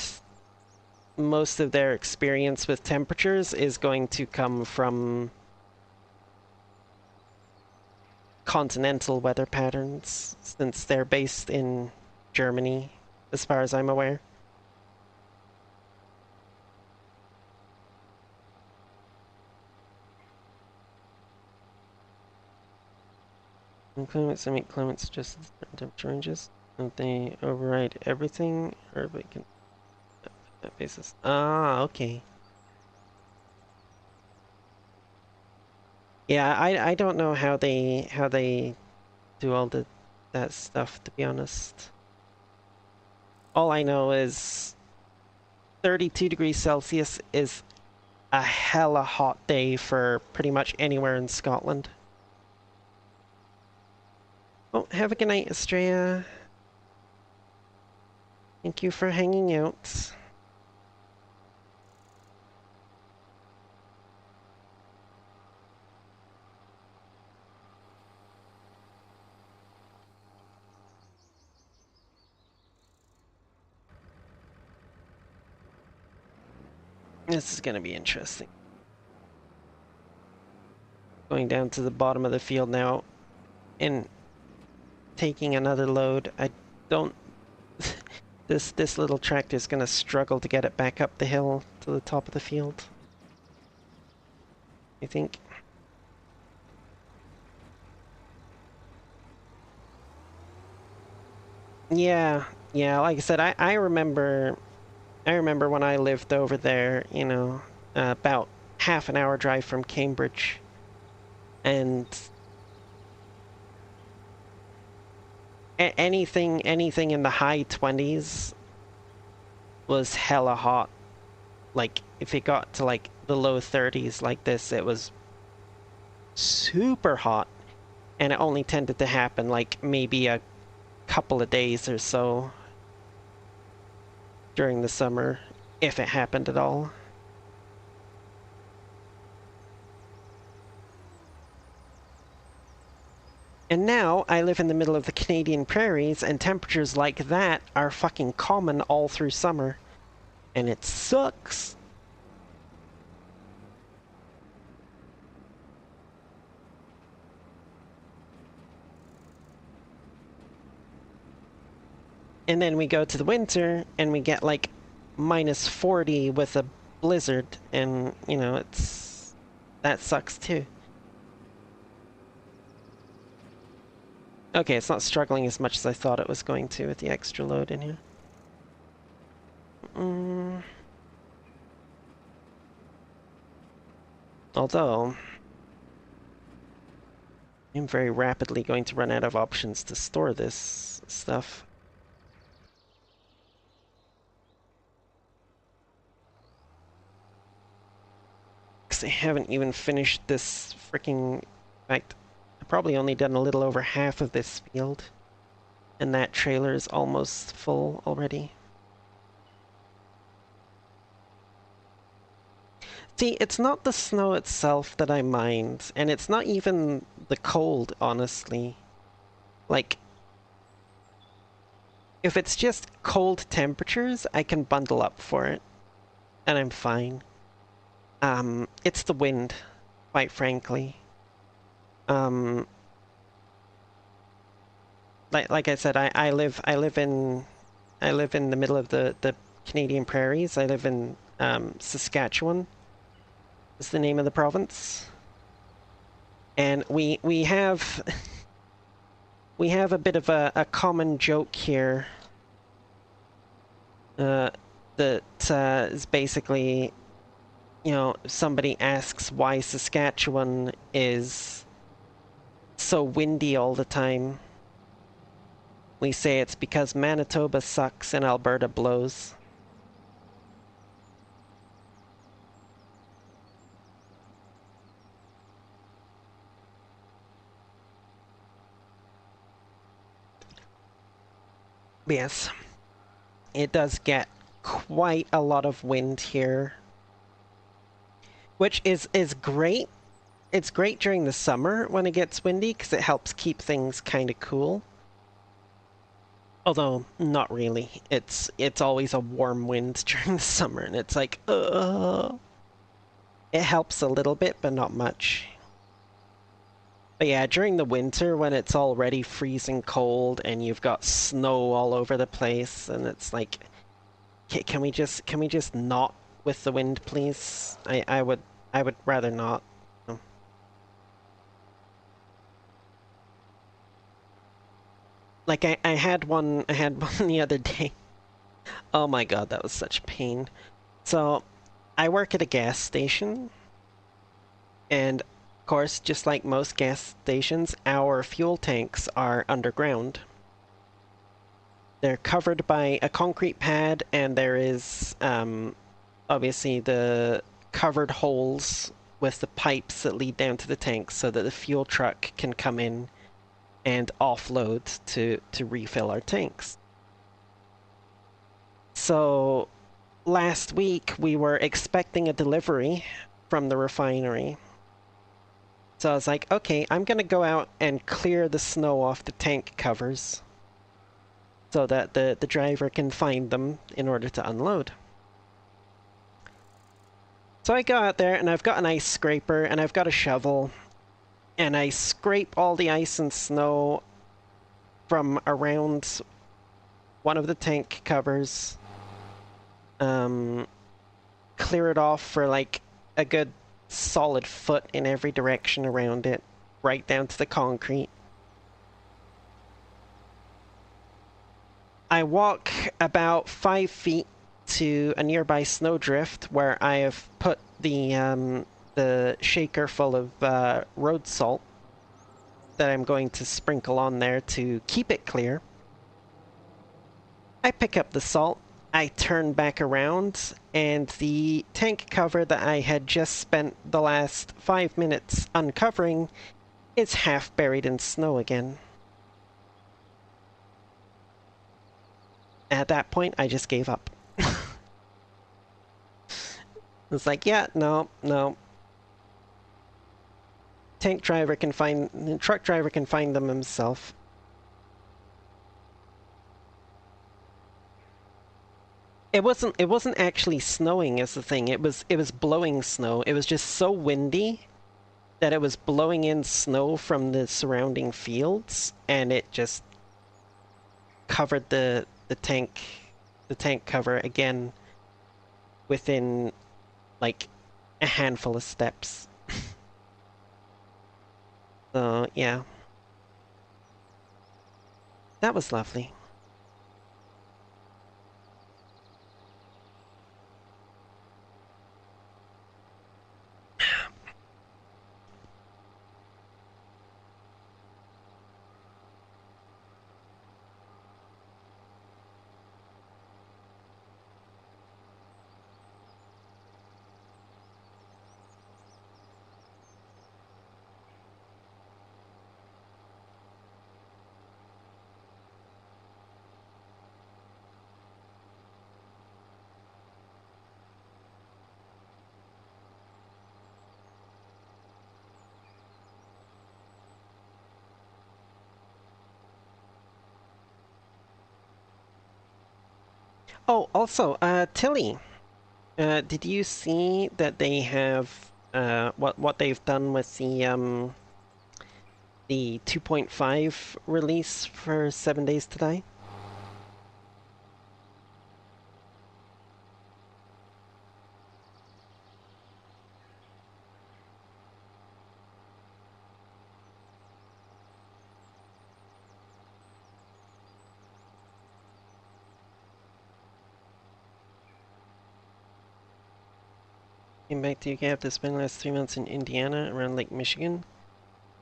[SPEAKER 1] most of their experience with temperatures is going to come from continental weather patterns, since they're based in Germany, as far as I'm aware. And climates, I mean climates just temperature ranges. Don't they override everything, or we can that basis? Ah, okay. Yeah, I don't know how they do all that stuff, to be honest. All I know is 32 degrees Celsius is a hella hot day for pretty much anywhere in Scotland. Well, have a good night, Estrella. Thank you for hanging out. This is gonna be interesting. Going down to the bottom of the field now and taking another load. I don't... This little tractor is gonna struggle to get it back up the hill to the top of the field, I think. Yeah, like I said, I remember when I lived over there, you know, about half an hour drive from Cambridge, and anything in the high 20s was hella hot. Like, if it got to like the low 30s like this, it was super hot, and it only tended to happen like maybe a couple of days or so during the summer, if it happened at all. And now I live in the middle of the Canadian prairies, and temperatures like that are fucking common all through summer. And it sucks. And then we go to the winter, and we get like -40 with a blizzard, and, you know, that sucks too. Okay, it's not struggling as much as I thought it was going to with the extra load in here. Although, I'm very rapidly going to run out of options to store this stuff. Because I haven't even finished this freaking... In fact, I've probably only done a little over half of this field. And that trailer is almost full already. See, it's not the snow itself that I mind, and it's not even the cold, honestly. Like, if it's just cold temperatures, I can bundle up for it, and I'm fine. It's the wind, quite frankly. Like I said, I live in the middle of the Canadian prairies. I live in Saskatchewan, is the name of the province. And we have we have a bit of a common joke here that is basically, you know, somebody asks why Saskatchewan is so windy all the time. We say it's because Manitoba sucks and Alberta blows. Yes, it does get quite a lot of wind here, which is great. It's great during the summer when it gets windy because it helps keep things kind of cool. Although, not really. It's always a warm wind during the summer, and it's like, ugh. It helps a little bit, but not much. But yeah, during the winter when it's already freezing cold and you've got snow all over the place, and it's like, can we just not with the wind, please? I would rather not. Like I had one the other day. Oh my god, that was such pain. So I work at a gas station, and of course, just like most gas stations, our fuel tanks are underground. They're covered by a concrete pad, and there is obviously the covered holes with the pipes that lead down to the tanks so that the fuel truck can come in and offload to refill our tanks. So last week we were expecting a delivery from the refinery. So I was like, okay, I'm gonna go out and clear the snow off the tank covers so that the driver can find them in order to unload. So I go out there and I've got an ice scraper and I've got a shovel, and I scrape all the ice and snow from around one of the tank covers, clear it off for like a good solid foot in every direction around it, right down to the concrete. I walk about 5 feet to a nearby snowdrift where I have put the shaker full of road salt that I'm going to sprinkle on there to keep it clear. I pick up the salt, I turn back around, and the tank cover that I had just spent the last 5 minutes uncovering is half buried in snow again. At that point, I just gave up. It's like, yeah, no. truck driver can find them himself. It wasn't actually snowing is the thing. It was blowing snow. It was just so windy that it was blowing in snow from the surrounding fields, and it just covered the tank cover again within like a handful of steps. So yeah, that was lovely. Oh, also, Tilly, did you see that they have what they've done with the 2.5 release for 7 Days to Die? Came back to UK after spending the last 3 months in Indiana around Lake Michigan.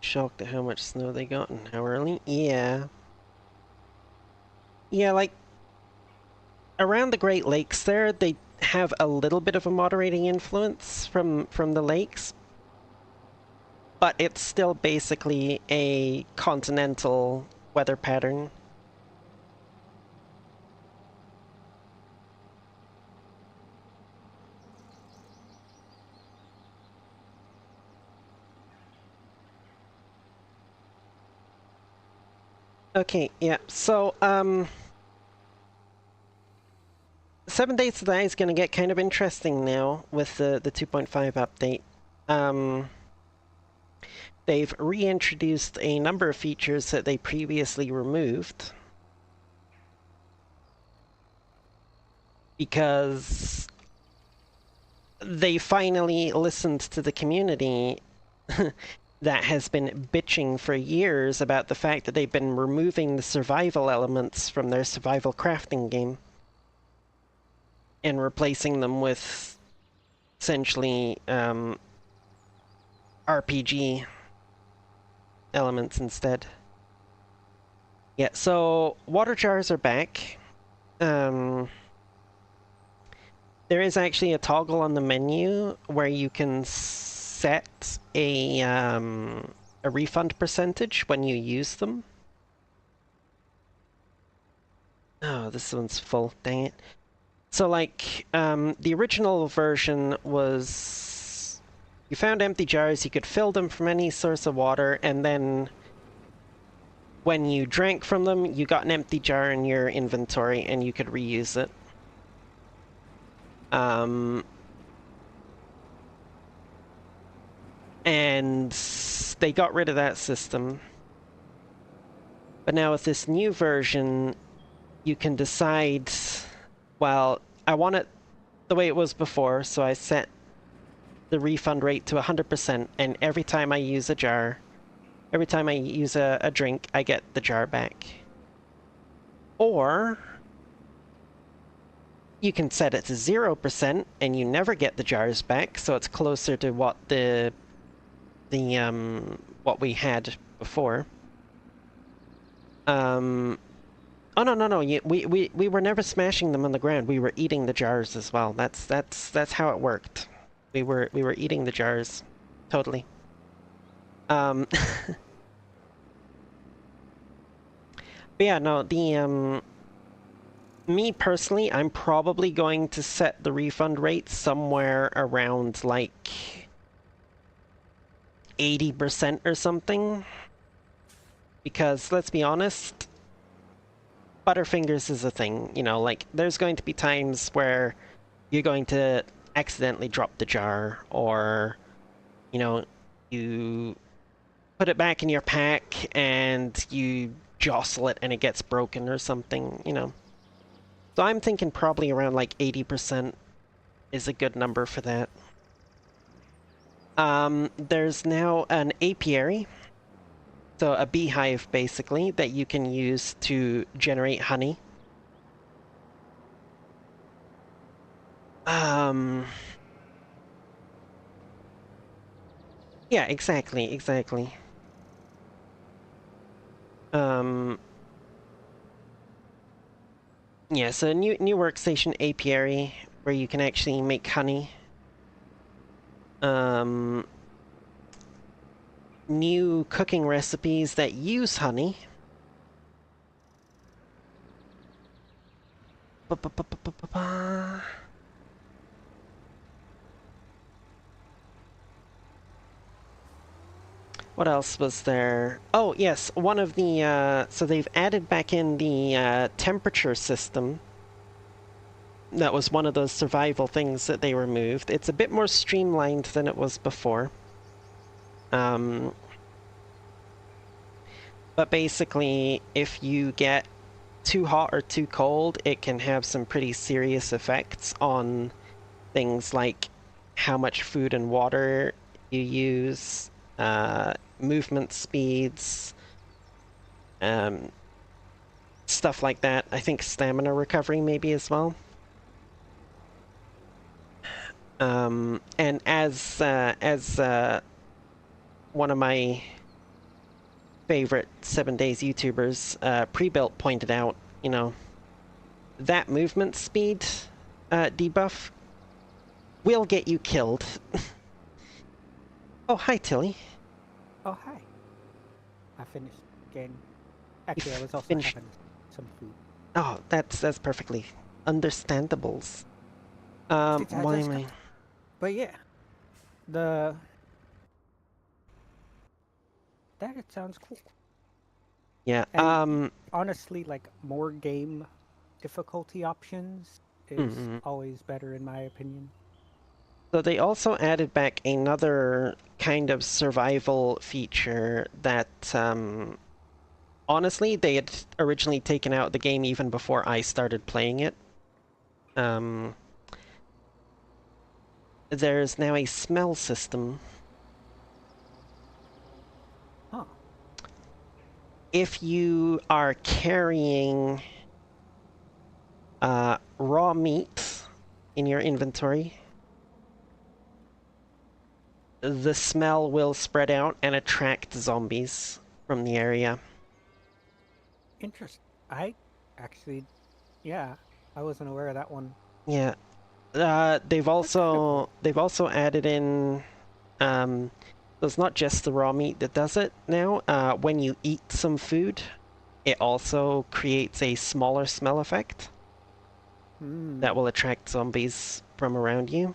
[SPEAKER 1] Shocked at how much snow they got and how early. Yeah. Yeah, like around the Great Lakes there, they have a little bit of a moderating influence from the lakes, but it's still basically a continental weather pattern. Okay, yeah. So, 7 Days to Die is going to get kind of interesting now with the 2.5 update. They've reintroduced a number of features that they previously removed because they finally listened to the community that has been bitching for years about the fact that they've been removing the survival elements from their survival crafting game and replacing them with essentially RPG elements instead. Yeah, so water jars are back. There is actually a toggle on the menu where you can set a refund percentage when you use them. Oh, this one's full, dang it. So like, the original version was you found empty jars, you could fill them from any source of water, and then when you drank from them, you got an empty jar in your inventory and you could reuse it. And they got rid of that system. But now with this new version, you can decide, well, I want it the way it was before, so I set the refund rate to 100%, and every time I use a jar, every time I use a drink, I get the jar back. Or you can set it to 0% and you never get the jars back, so it's closer to what what we had before. Oh no, we were never smashing them on the ground. We were eating the jars as well. That's how it worked. We were eating the jars, totally. But yeah, no, the me personally, I'm probably going to set the refund rate somewhere around like 80% or something. Because, let's be honest, Butterfingers is a thing. You know, like, there's going to be times where you're going to accidentally drop the jar, or, you know, you put it back in your pack and you jostle it and it gets broken or something, you know. So I'm thinking probably around like 80% is a good number for that. There's now an apiary, so a beehive basically, that you can use to generate honey. Yeah, exactly. Yeah, so new workstation apiary where you can actually make honey. New cooking recipes that use honey. What else was there? Oh, yes, one of the, so they've added back in the temperature system. That was one of those survival things that they removed. It's a bit more streamlined than it was before. But basically, if you get too hot or too cold, it can have some pretty serious effects on things like how much food and water you use, movement speeds, stuff like that. I think stamina recovery maybe as well. And as one of my favorite 7 Days YouTubers, Prebuilt, pointed out, you know, that movement speed debuff will get you killed. Oh, hi, Tilly.
[SPEAKER 2] Oh, hi. I finished getting... Actually, I was also
[SPEAKER 1] finished...
[SPEAKER 2] having some food.
[SPEAKER 1] Oh, that's perfectly understandables. Why am I...
[SPEAKER 2] But yeah, that it sounds cool.
[SPEAKER 1] Yeah,
[SPEAKER 2] and honestly, like, more game difficulty options is always better in my opinion.
[SPEAKER 1] So they also added back another kind of survival feature that, honestly, they had originally taken out the game even before I started playing it. There's now a smell system.
[SPEAKER 2] Huh.
[SPEAKER 1] If you are carrying raw meat in your inventory, the smell will spread out and attract zombies from the area.
[SPEAKER 2] Interesting. I actually, yeah, I wasn't aware of that one.
[SPEAKER 1] Yeah. They've also added in, so it's not just the raw meat that does it now. When you eat some food, it also creates a smaller smell effect that will attract zombies from around you.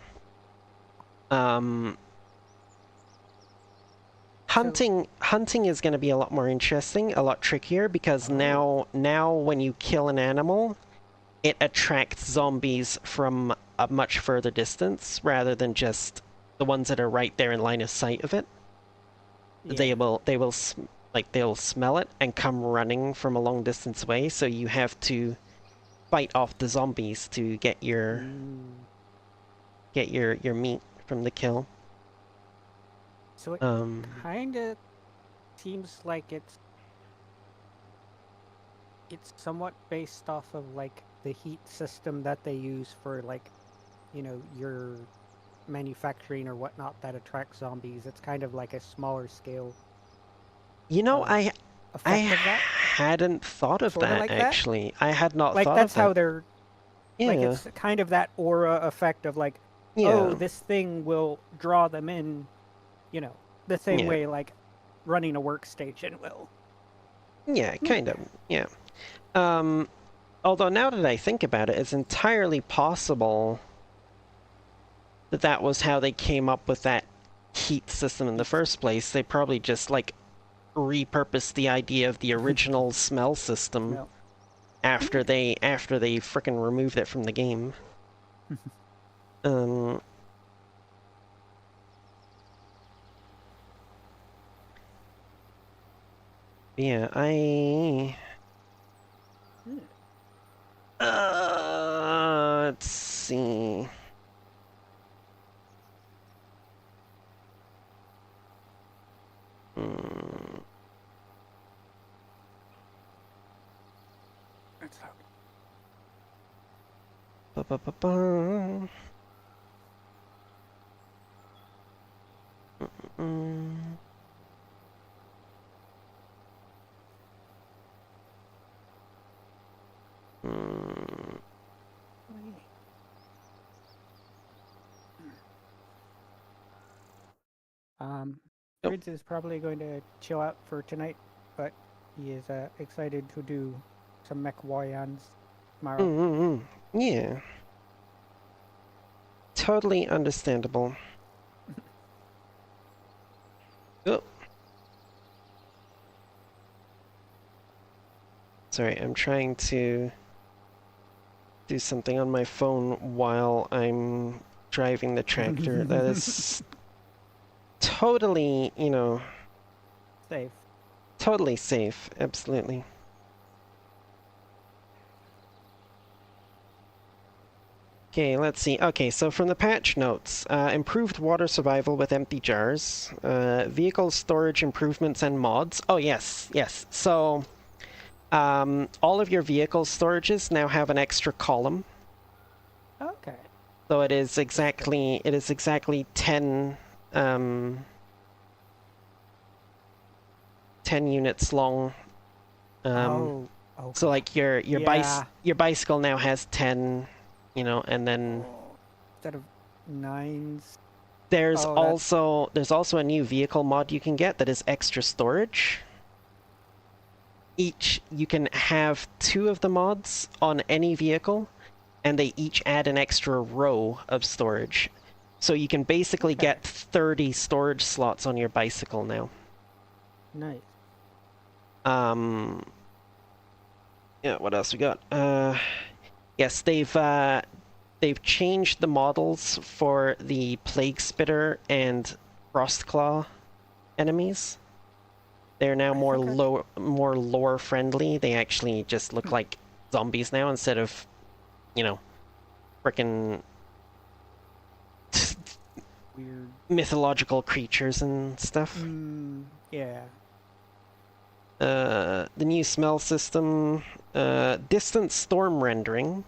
[SPEAKER 1] Hunting is going to be a lot more interesting, a lot trickier, because now when you kill an animal, it attracts zombies from a much further distance rather than just the ones that are right there in line of sight of it. Yeah. They'll smell it and come running from a long distance away, so you have to fight off the zombies to get your meat from the kill.
[SPEAKER 2] So it kind of seems like it's somewhat based off of like the heat system that they use for, like, you know, your manufacturing or whatnot that attracts zombies. It's kind of like a smaller scale.
[SPEAKER 1] You know, I hadn't thought of that, like, actually. I had not thought of that.
[SPEAKER 2] Like, that's how they're... Yeah. Like, it's kind of that aura effect of, like, oh, this thing will draw them in, you know, the same way, like, running a workstation will.
[SPEAKER 1] Yeah, kind of, yeah. Although now that I think about it, it's entirely possible that that was how they came up with that heat system in the first place. They probably just like repurposed the idea of the original smell system
[SPEAKER 2] Smell.
[SPEAKER 1] after they frickin' removed it from the game. Um. Yeah, let's see. Hmm. Ba ba ba ba. Mm. Mm. Yep.
[SPEAKER 2] Fritz is probably going to chill out for tonight, but he is excited to do some mech wayans tomorrow.
[SPEAKER 1] Mm. Yeah. Totally understandable. Oh. Sorry, I'm trying to do something on my phone while I'm driving the tractor. That is totally, you know,
[SPEAKER 2] Safe.
[SPEAKER 1] totally safe. Absolutely. Okay, let's see. Okay, so from the patch notes, improved water survival with empty jars, vehicle storage improvements and mods. Oh, yes, yes. So, all of your vehicle storages now have an extra column.
[SPEAKER 2] Okay.
[SPEAKER 1] So it is exactly 10, 10 units long.
[SPEAKER 2] Oh,
[SPEAKER 1] So
[SPEAKER 2] okay.
[SPEAKER 1] like your
[SPEAKER 2] Yeah.
[SPEAKER 1] your bicycle now has 10, you know, and then
[SPEAKER 2] Oh, instead of 9s.
[SPEAKER 1] there's
[SPEAKER 2] Oh, that's
[SPEAKER 1] also a new vehicle mod you can get that is extra storage. You can have 2 of the mods on any vehicle, and they each add an extra row of storage. So you can basically
[SPEAKER 2] okay.
[SPEAKER 1] get 30 storage slots on your bicycle now.
[SPEAKER 2] Nice.
[SPEAKER 1] Yeah, what else we got? Yes, they've changed the models for the Plague Spitter and Frostclaw enemies. They're now
[SPEAKER 2] I think I.
[SPEAKER 1] more lore friendly. They actually just look like zombies now instead of, you know, frickin'
[SPEAKER 2] Weird.
[SPEAKER 1] mythological creatures and stuff.
[SPEAKER 2] Yeah.
[SPEAKER 1] The new smell system, distant storm rendering.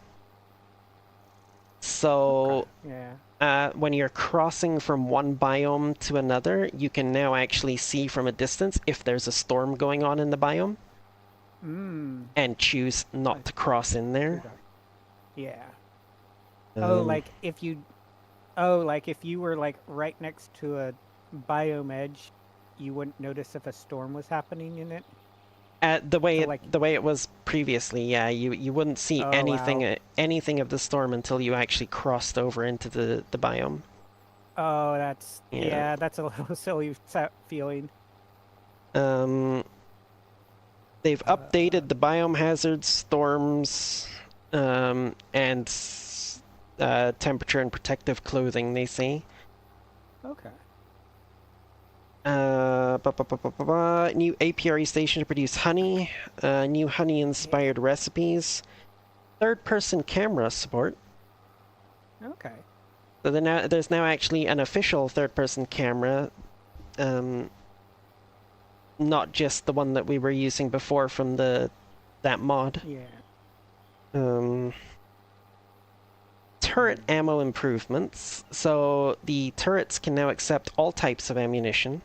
[SPEAKER 1] So,
[SPEAKER 2] Okay. Yeah.
[SPEAKER 1] when you're crossing from one biome to another, you can now actually see from a distance if there's a storm going on in the biome and choose not to cross in there.
[SPEAKER 2] Yeah. Oh,
[SPEAKER 1] Um,
[SPEAKER 2] like if you were like right next to a biome edge, you wouldn't notice if a storm was happening in it.
[SPEAKER 1] the way
[SPEAKER 2] So
[SPEAKER 1] it
[SPEAKER 2] like,
[SPEAKER 1] the way it was previously, yeah, you wouldn't see
[SPEAKER 2] oh wow.
[SPEAKER 1] anything of the storm until you actually crossed over into the biome.
[SPEAKER 2] Oh,
[SPEAKER 1] Yeah.
[SPEAKER 2] that's a little silly feeling.
[SPEAKER 1] Um, they've
[SPEAKER 2] Uh,
[SPEAKER 1] updated the biome hazards, storms, and temperature and protective clothing, they say.
[SPEAKER 2] okay.
[SPEAKER 1] New apiary station to produce honey, new
[SPEAKER 2] Yeah.
[SPEAKER 1] honey-inspired recipes, third-person camera support.
[SPEAKER 2] Okay.
[SPEAKER 1] So there's now actually an official third-person camera, not just the one that we were using before from that mod.
[SPEAKER 2] Yeah.
[SPEAKER 1] Turret ammo improvements. So the turrets can now accept all types of ammunition.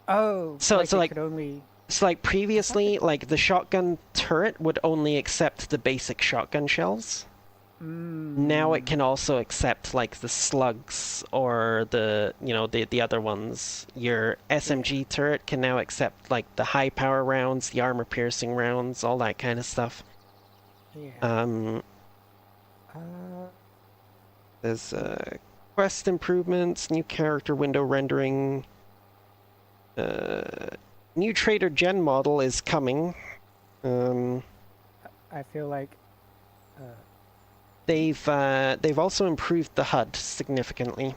[SPEAKER 2] Oh,
[SPEAKER 1] So
[SPEAKER 2] like
[SPEAKER 1] so
[SPEAKER 2] it
[SPEAKER 1] like
[SPEAKER 2] could only.
[SPEAKER 1] so like
[SPEAKER 2] I thought it.
[SPEAKER 1] previously, like the shotgun turret would only accept the basic shotgun shells. Now it
[SPEAKER 2] Mm,
[SPEAKER 1] can also accept like the slugs or the other ones. Your
[SPEAKER 2] yeah.
[SPEAKER 1] SMG turret can now accept like the high power rounds, the armor piercing rounds, all that kind of stuff.
[SPEAKER 2] Yeah.
[SPEAKER 1] Um,
[SPEAKER 2] Uh,
[SPEAKER 1] There's quest improvements, new character window rendering, new trader gen model is coming.
[SPEAKER 2] I feel like
[SPEAKER 1] They've also improved the HUD significantly.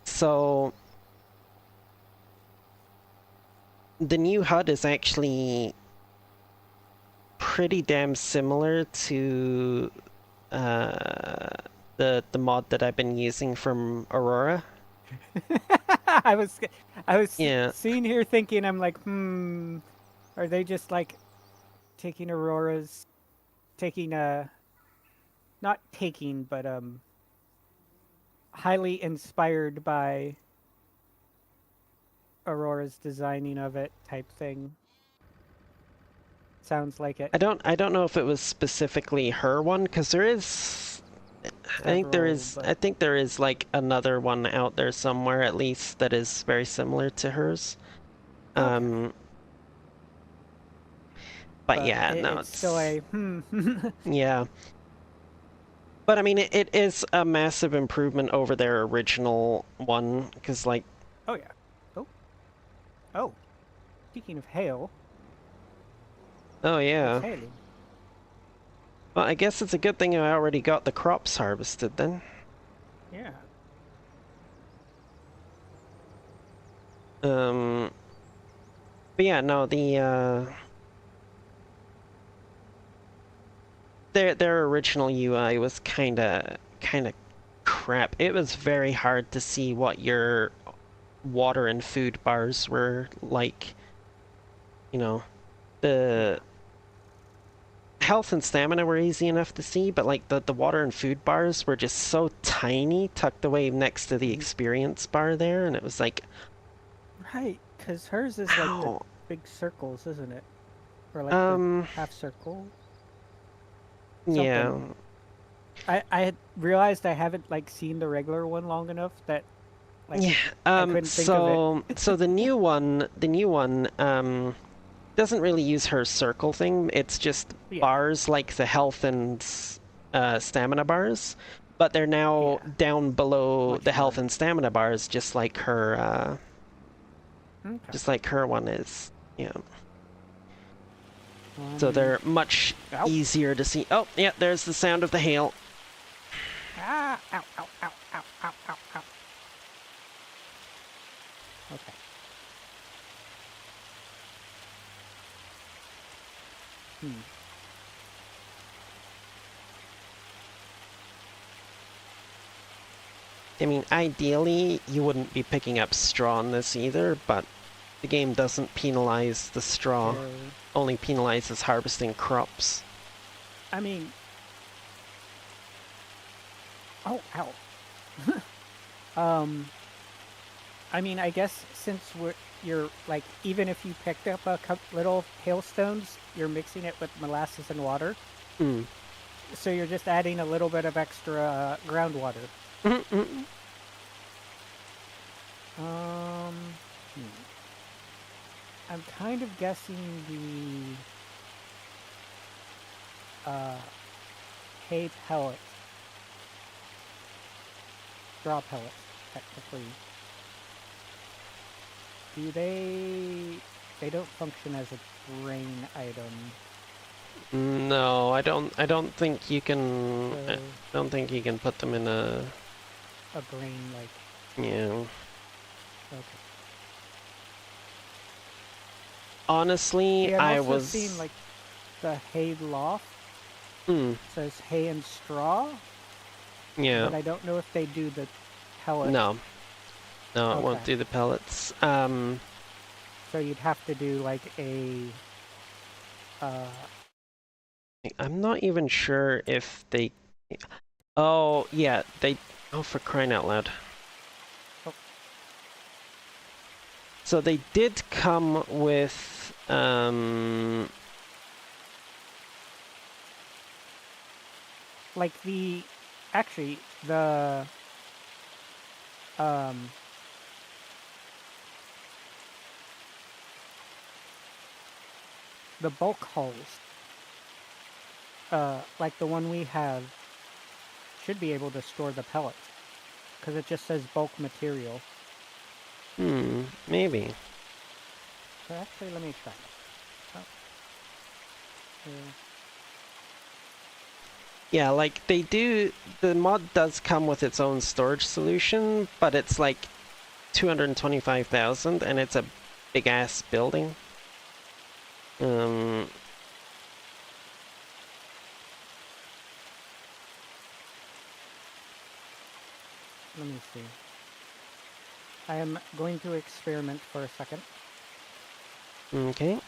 [SPEAKER 1] So the new HUD is actually pretty damn similar to the mod that I've been using from Aurora.
[SPEAKER 2] I was
[SPEAKER 1] Yeah,
[SPEAKER 2] sitting here thinking, I'm like, are they just like taking not taking, but highly inspired by Aurora's designing of it type thing. Sounds like it.
[SPEAKER 1] I don't know if it was specifically her one because there is
[SPEAKER 2] Several,
[SPEAKER 1] I
[SPEAKER 2] but
[SPEAKER 1] think there is like another one out there somewhere at least that is very similar to hers.
[SPEAKER 2] okay.
[SPEAKER 1] Um, but
[SPEAKER 2] But
[SPEAKER 1] yeah, no,
[SPEAKER 2] it's still
[SPEAKER 1] it's
[SPEAKER 2] a
[SPEAKER 1] yeah. But I mean, it is a massive improvement over their original one because like
[SPEAKER 2] Oh yeah. Oh oh. Speaking of hail,
[SPEAKER 1] oh
[SPEAKER 2] it's
[SPEAKER 1] yeah.
[SPEAKER 2] hailing.
[SPEAKER 1] Well, I guess it's a good thing I already got the crops harvested then.
[SPEAKER 2] Yeah.
[SPEAKER 1] Um, but yeah, no, their original UI was kind of crap. It was very hard to see what your water and food bars were like. You know, the
[SPEAKER 2] Yeah.
[SPEAKER 1] health and stamina were easy enough to see, but like the water and food bars were just so tiny, tucked away next to the
[SPEAKER 2] Mhm.
[SPEAKER 1] experience bar there, and it was like,
[SPEAKER 2] Right, because hers is like the
[SPEAKER 1] ow.
[SPEAKER 2] big circles, isn't it? Or like the
[SPEAKER 1] Um,
[SPEAKER 2] half circle,
[SPEAKER 1] yeah.
[SPEAKER 2] something. I had realized I haven't like seen the regular one long enough that like
[SPEAKER 1] Yeah.
[SPEAKER 2] I couldn't think of it.
[SPEAKER 1] So the new one, doesn't really use her circle thing. It's just
[SPEAKER 2] Yeah,
[SPEAKER 1] bars like the health and stamina bars, but they're now
[SPEAKER 2] yeah,
[SPEAKER 1] down below
[SPEAKER 2] much
[SPEAKER 1] the health
[SPEAKER 2] more.
[SPEAKER 1] and stamina bars,
[SPEAKER 2] Okay.
[SPEAKER 1] just like her one is. Yeah.
[SPEAKER 2] Well, I
[SPEAKER 1] So
[SPEAKER 2] mean,
[SPEAKER 1] they're much
[SPEAKER 2] ow,
[SPEAKER 1] easier to see. Oh, yeah, there's the sound of the hail.
[SPEAKER 2] ow, ow, ow, ow, ow, ow, ow. Okay. Hmm.
[SPEAKER 1] I mean, ideally, you wouldn't be picking up straw in this either, but the game doesn't penalize the straw,
[SPEAKER 2] True.
[SPEAKER 1] only penalizes harvesting crops.
[SPEAKER 2] I mean, oh, ow. Um, I mean, I guess since you're like, even if you picked up a couple little hailstones, you're mixing it with molasses and water.
[SPEAKER 1] Hmm.
[SPEAKER 2] So you're just adding a little bit of extra groundwater. Um, hmm. I'm kind of guessing the hay pellet, straw pellets, technically. Do they? They don't function as a grain item.
[SPEAKER 1] No, I don't think you can. I
[SPEAKER 2] So
[SPEAKER 1] don't think you can put them in a.
[SPEAKER 2] a grain like
[SPEAKER 1] Yeah.
[SPEAKER 2] okay.
[SPEAKER 1] Honestly,
[SPEAKER 2] See, I've
[SPEAKER 1] I
[SPEAKER 2] also seen
[SPEAKER 1] was.
[SPEAKER 2] like the hay loft
[SPEAKER 1] Hmm.
[SPEAKER 2] says hay and straw,
[SPEAKER 1] Yeah.
[SPEAKER 2] but I don't know if they do the pellet.
[SPEAKER 1] No. No, it won't
[SPEAKER 2] Okay,
[SPEAKER 1] do the pellets.
[SPEAKER 2] so you'd have to do like a uh
[SPEAKER 1] I'm not even sure if they. Oh, yeah, they. Oh, for crying out loud.
[SPEAKER 2] oh,
[SPEAKER 1] So they did come with.
[SPEAKER 2] like the actually um the bulk hulls like the one we have should be able to store the pellets because it just says bulk material.
[SPEAKER 1] Maybe.
[SPEAKER 2] So actually, let me try it. Oh.
[SPEAKER 1] Yeah, like they do, the mod does come with its own storage solution, but it's like 225,000 and it's a big ass building.
[SPEAKER 2] Let me see. I am going to experiment for a second.
[SPEAKER 1] Okay.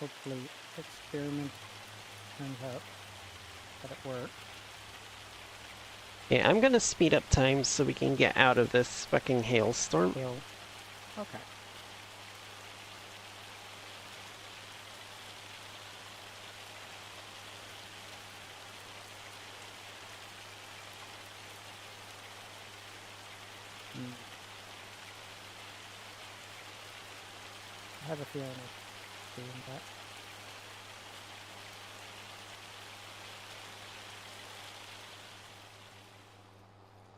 [SPEAKER 2] Hopefully, experiment turns out that it works.
[SPEAKER 1] Yeah, I'm gonna speed up time so we can get out of this fucking hailstorm.
[SPEAKER 2] Hail. Okay. I have a feeling it's doing that.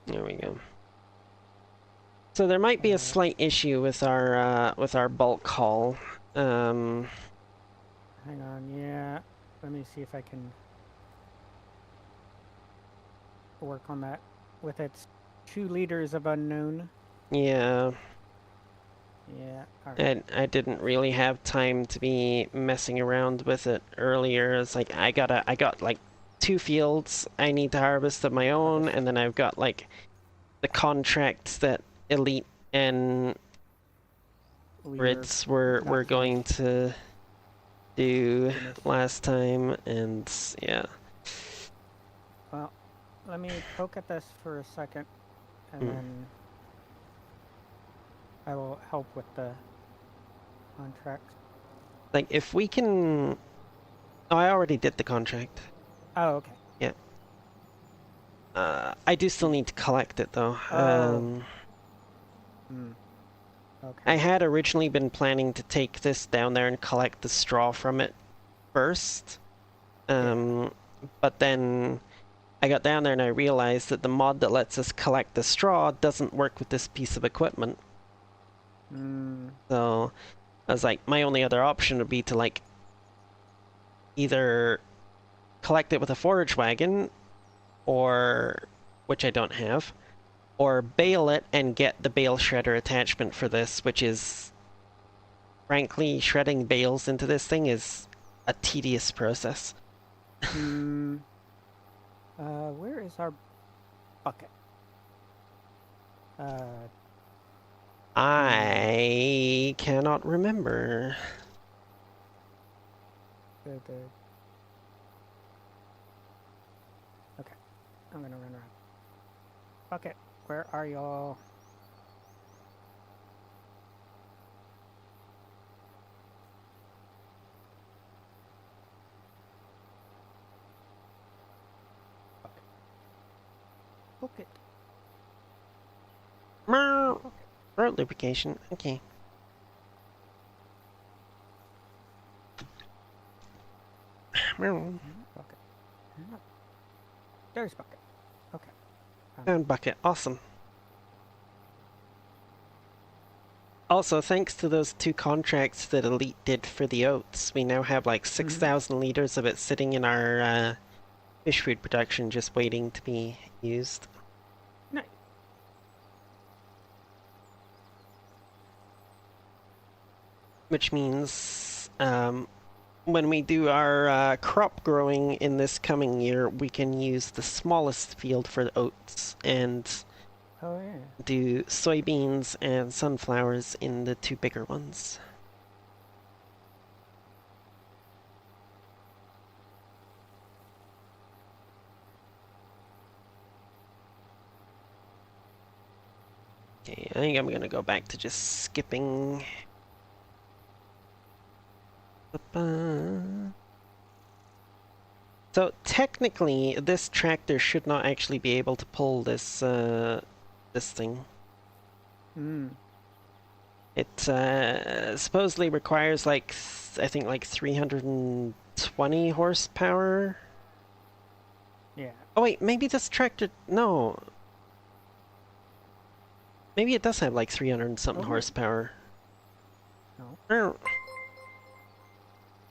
[SPEAKER 1] There we go. So there might be a slight issue with our bulk haul.
[SPEAKER 2] Hang on, yeah. Let me see if I can work on that with its 2 liters of unknown.
[SPEAKER 1] Yeah.
[SPEAKER 2] Yeah, alright.
[SPEAKER 1] I didn't really have time to be messing around with it earlier. It's like I got like 2 fields I need to harvest of my own, and then I've got like the contracts that Elite and Grids were going to do last time, and yeah.
[SPEAKER 2] Well, let me poke at this for a second, and then I will help with the contracts.
[SPEAKER 1] Like, if we can... Oh, I already did the contract.
[SPEAKER 2] Oh, okay.
[SPEAKER 1] Yeah. I do still need to collect it, though.
[SPEAKER 2] Okay.
[SPEAKER 1] I had originally been planning to take this down there and collect the straw from it first. But then I got down there and I realized that the mod that lets us collect the straw doesn't work with this piece of equipment. So I was like, my only other option would be to like either collect it with a forage wagon, or which I don't have, or bale it and get the bale shredder attachment for this, which is frankly shredding bales into this thing is a tedious process.
[SPEAKER 2] Where is our bucket?
[SPEAKER 1] I cannot remember.
[SPEAKER 2] Okay, I'm gonna run around. Bucket, where are y'all? Bucket.
[SPEAKER 1] Road lubrication, okay.
[SPEAKER 2] Bucket. There's bucket. Okay.
[SPEAKER 1] Found bucket, awesome. Also, thanks to those 2 contracts that Elite did for the oats, we now have like 6,000 liters of it sitting in our fish food production just waiting to be used.
[SPEAKER 2] Nice.
[SPEAKER 1] Which means when we do our crop growing in this coming year, we can use the smallest field for the oats and do soybeans and sunflowers in the 2 bigger ones. Okay, I think I'm gonna go back to just skipping. Ba-ba. So technically, this tractor should not actually be able to pull this thing.
[SPEAKER 2] Hmm.
[SPEAKER 1] It supposedly requires like I think like 320 horsepower.
[SPEAKER 2] Yeah.
[SPEAKER 1] Oh wait, maybe this tractor no. Maybe it does have like 300 and something
[SPEAKER 2] Oh wait.
[SPEAKER 1] horsepower.
[SPEAKER 2] No.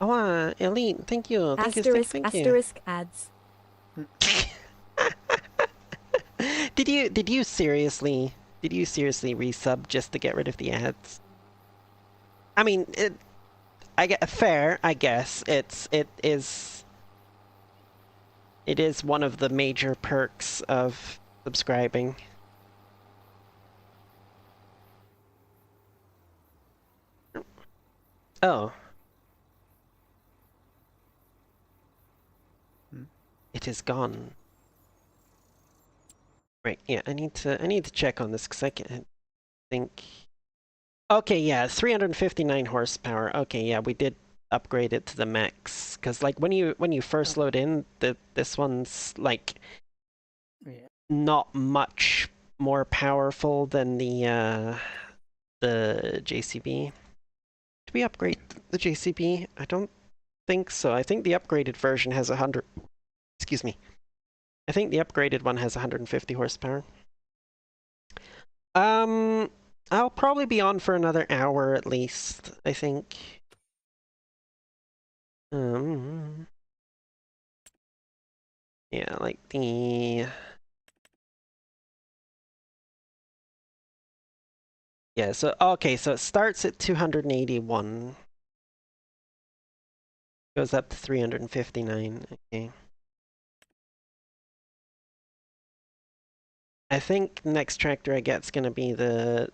[SPEAKER 1] Oh, Elite, thank you.
[SPEAKER 3] Asterisk,
[SPEAKER 1] Thank you.
[SPEAKER 3] asterisk ads.
[SPEAKER 2] Hmm.
[SPEAKER 1] Did you seriously resub just to get rid of the ads? I mean, I get fair, I guess. It is one of the major perks of subscribing. Oh,
[SPEAKER 2] Hmm.
[SPEAKER 1] it is gone. Right, yeah, I need to check on this because I can't think. Okay, yeah, 359 horsepower. Okay, yeah, we did upgrade it to the max because like when you first
[SPEAKER 2] Okay.
[SPEAKER 1] load in, this one's like
[SPEAKER 2] Yeah.
[SPEAKER 1] not much more powerful than the JCB. Did we upgrade the JCB? I don't think so. I think the upgraded version has 100. Excuse me. I think the upgraded one has 150 horsepower. Um, I'll probably be on for another hour at least, I think. Um, yeah, like the yeah, so okay, so it starts at 281, goes up to 359. Okay. I think next tractor I get's gonna be the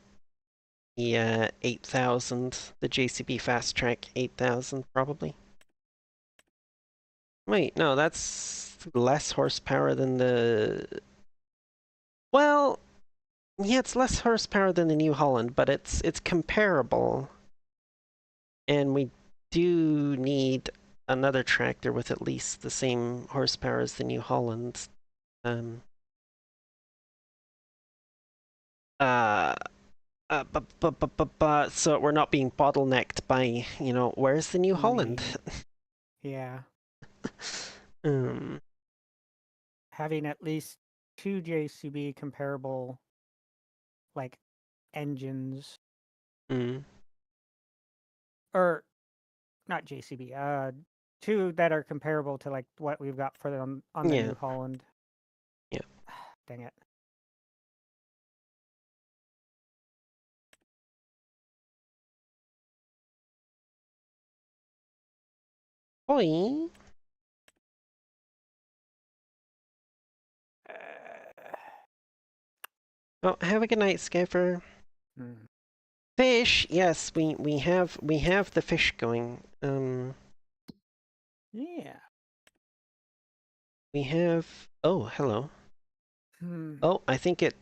[SPEAKER 1] 8000, the JCB Fast Track 8000 probably. Wait, no, that's less horsepower than the. Well, yeah, it's less horsepower than the New Holland, but it's comparable. And we do need another tractor with at least the same horsepower as the New Holland. Um, uh, so we're not being bottlenecked by, where's the New Holland?
[SPEAKER 2] Money. Yeah.
[SPEAKER 1] um,
[SPEAKER 2] Having at least two JCB comparable like engines
[SPEAKER 1] mm,
[SPEAKER 2] or not JCB. Two that are comparable to like what we've got for them on the
[SPEAKER 1] yeah,
[SPEAKER 2] New Holland.
[SPEAKER 1] yeah.
[SPEAKER 2] Dang it.
[SPEAKER 1] Oi. Oh, have a good night, Skipper.
[SPEAKER 2] Hmm.
[SPEAKER 1] Fish, yes, we have the fish going.
[SPEAKER 2] Yeah.
[SPEAKER 1] We have. Oh, hello.
[SPEAKER 2] Hmm.
[SPEAKER 1] Oh, I think it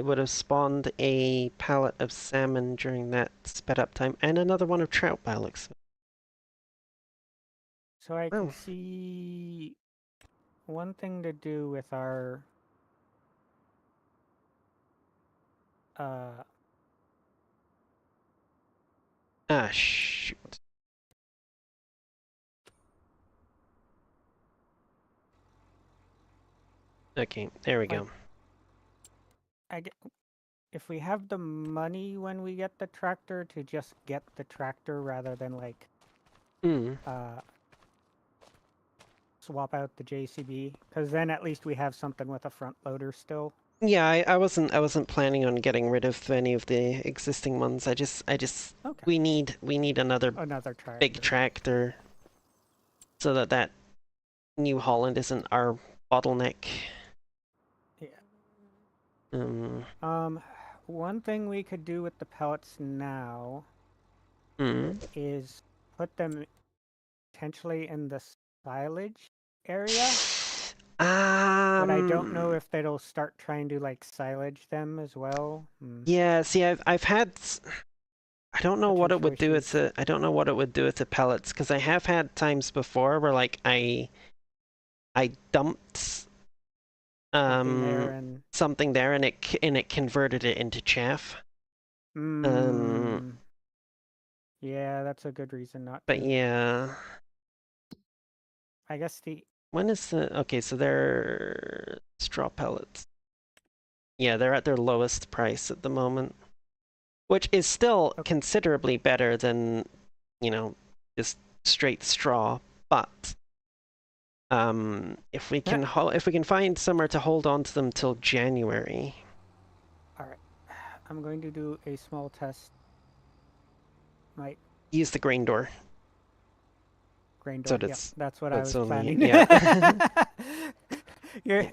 [SPEAKER 1] would have spawned a pallet of salmon during that sped up time, and another one of trout by looks.
[SPEAKER 2] So I can
[SPEAKER 1] Oh,
[SPEAKER 2] see one thing to do with our uh
[SPEAKER 1] shoot. Okay, there we
[SPEAKER 2] like
[SPEAKER 1] go.
[SPEAKER 2] I get if we have the money when we get the tractor to just get the tractor rather than like
[SPEAKER 1] Hmm.
[SPEAKER 2] uh swap out the JCB because then at least we have something with a front loader still.
[SPEAKER 1] Yeah, I wasn't planning on getting rid of any of the existing ones. I just
[SPEAKER 2] Okay.
[SPEAKER 1] we need another
[SPEAKER 2] Another
[SPEAKER 1] big
[SPEAKER 2] tractor.
[SPEAKER 1] tractor so that New Holland isn't our bottleneck.
[SPEAKER 2] Yeah.
[SPEAKER 1] Um,
[SPEAKER 2] Um, one thing we could do with the pellets now
[SPEAKER 1] hmm.
[SPEAKER 2] is put them potentially in the silage area. But I don't know
[SPEAKER 1] Um,
[SPEAKER 2] if they'll start trying to like silage them as well.
[SPEAKER 1] yeah, see, I've had I don't know what it
[SPEAKER 2] Potential
[SPEAKER 1] would do with
[SPEAKER 2] issues.
[SPEAKER 1] I don't know what it would do with the pellets because I have had times before where like I dumped
[SPEAKER 2] Something there and
[SPEAKER 1] something there and it converted it into chaff. Um,
[SPEAKER 2] mm, yeah, that's a good reason not
[SPEAKER 1] but
[SPEAKER 2] to.
[SPEAKER 1] yeah,
[SPEAKER 2] I guess the
[SPEAKER 1] when is the okay? So they're straw pellets. Yeah, they're at their lowest price at the moment, which is still
[SPEAKER 2] okay.
[SPEAKER 1] considerably better than, you know, just straight straw. But if we can find somewhere to hold on to them till January,
[SPEAKER 2] All right. I'm going to do a small test. My
[SPEAKER 1] use the grain door.
[SPEAKER 2] grain
[SPEAKER 1] So
[SPEAKER 2] door. Yep,
[SPEAKER 1] it's
[SPEAKER 2] that's what
[SPEAKER 1] so
[SPEAKER 2] I
[SPEAKER 1] it's
[SPEAKER 2] was
[SPEAKER 1] only
[SPEAKER 2] planning.
[SPEAKER 1] yeah.
[SPEAKER 2] You're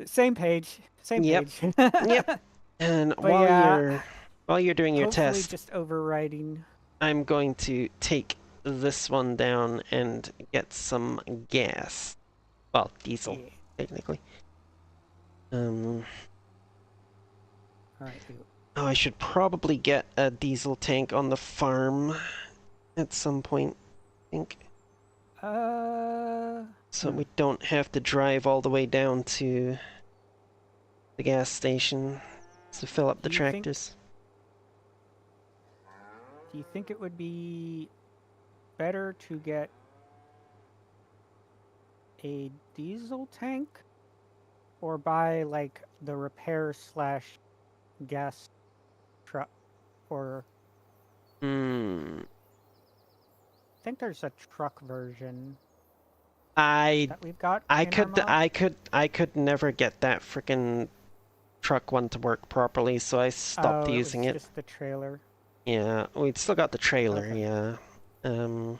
[SPEAKER 2] same page. Same
[SPEAKER 1] Yep.
[SPEAKER 2] page.
[SPEAKER 1] Yep. And
[SPEAKER 2] But yeah,
[SPEAKER 1] while you're doing your
[SPEAKER 2] hopefully
[SPEAKER 1] test,
[SPEAKER 2] just overriding.
[SPEAKER 1] I'm going to take this one down and get some gas. Well, diesel,
[SPEAKER 2] Yeah.
[SPEAKER 1] technically. Um,
[SPEAKER 2] All right, you.
[SPEAKER 1] oh, I should probably get a diesel tank on the farm at some point, I think,
[SPEAKER 2] Uh,
[SPEAKER 1] so
[SPEAKER 2] hmm.
[SPEAKER 1] we don't have to drive all the way down to the gas station to fill up the
[SPEAKER 2] Do you think
[SPEAKER 1] tractors.
[SPEAKER 2] do you think it would be better to get a diesel tank or buy like the repair slash gas truck? Or
[SPEAKER 1] Hmm.
[SPEAKER 2] I think there's a truck version
[SPEAKER 1] I
[SPEAKER 2] that we've got
[SPEAKER 1] I
[SPEAKER 2] in our
[SPEAKER 1] could
[SPEAKER 2] mod.
[SPEAKER 1] I could never get that freaking truck one to work properly, so I stopped
[SPEAKER 2] Oh, it
[SPEAKER 1] using
[SPEAKER 2] was
[SPEAKER 1] it.
[SPEAKER 2] just the trailer.
[SPEAKER 1] Yeah, we'd still got the trailer,
[SPEAKER 2] Okay.
[SPEAKER 1] yeah. Um,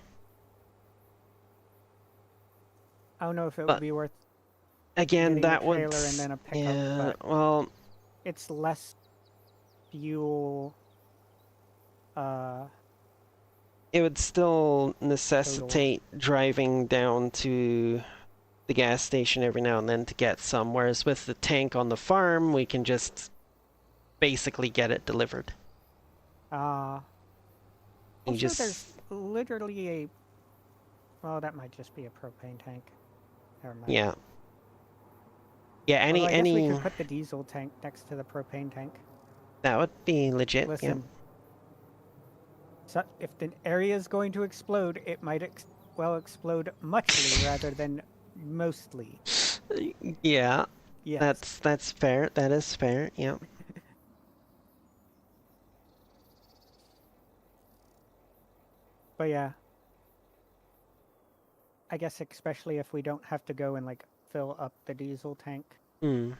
[SPEAKER 2] I don't know if it would
[SPEAKER 1] but
[SPEAKER 2] be worth
[SPEAKER 1] again,
[SPEAKER 2] getting the
[SPEAKER 1] that would,
[SPEAKER 2] trailer and then a pickup,
[SPEAKER 1] yeah,
[SPEAKER 2] but
[SPEAKER 1] well,
[SPEAKER 2] it's less fuel uh
[SPEAKER 1] it would still
[SPEAKER 2] total.
[SPEAKER 1] necessitate driving down to the gas station every now and then to get some, whereas with the tank on the farm, we can just basically get it delivered.
[SPEAKER 2] Uh
[SPEAKER 1] You
[SPEAKER 2] Also
[SPEAKER 1] just,
[SPEAKER 2] there's literally a well, that might just be a propane tank. Never mind.
[SPEAKER 1] yeah. Yeah,
[SPEAKER 2] Although I guess we
[SPEAKER 1] any,
[SPEAKER 2] could put the diesel tank next to the propane tank.
[SPEAKER 1] that would be legit, yep.
[SPEAKER 2] Listen, so if the area is going to explode, it might well explode muchly rather than mostly.
[SPEAKER 1] Yeah,
[SPEAKER 2] Yes.
[SPEAKER 1] that's fair. That is fair. Yeah.
[SPEAKER 2] But yeah, I guess especially if we don't have to go and like fill up the diesel tank
[SPEAKER 1] Hmm.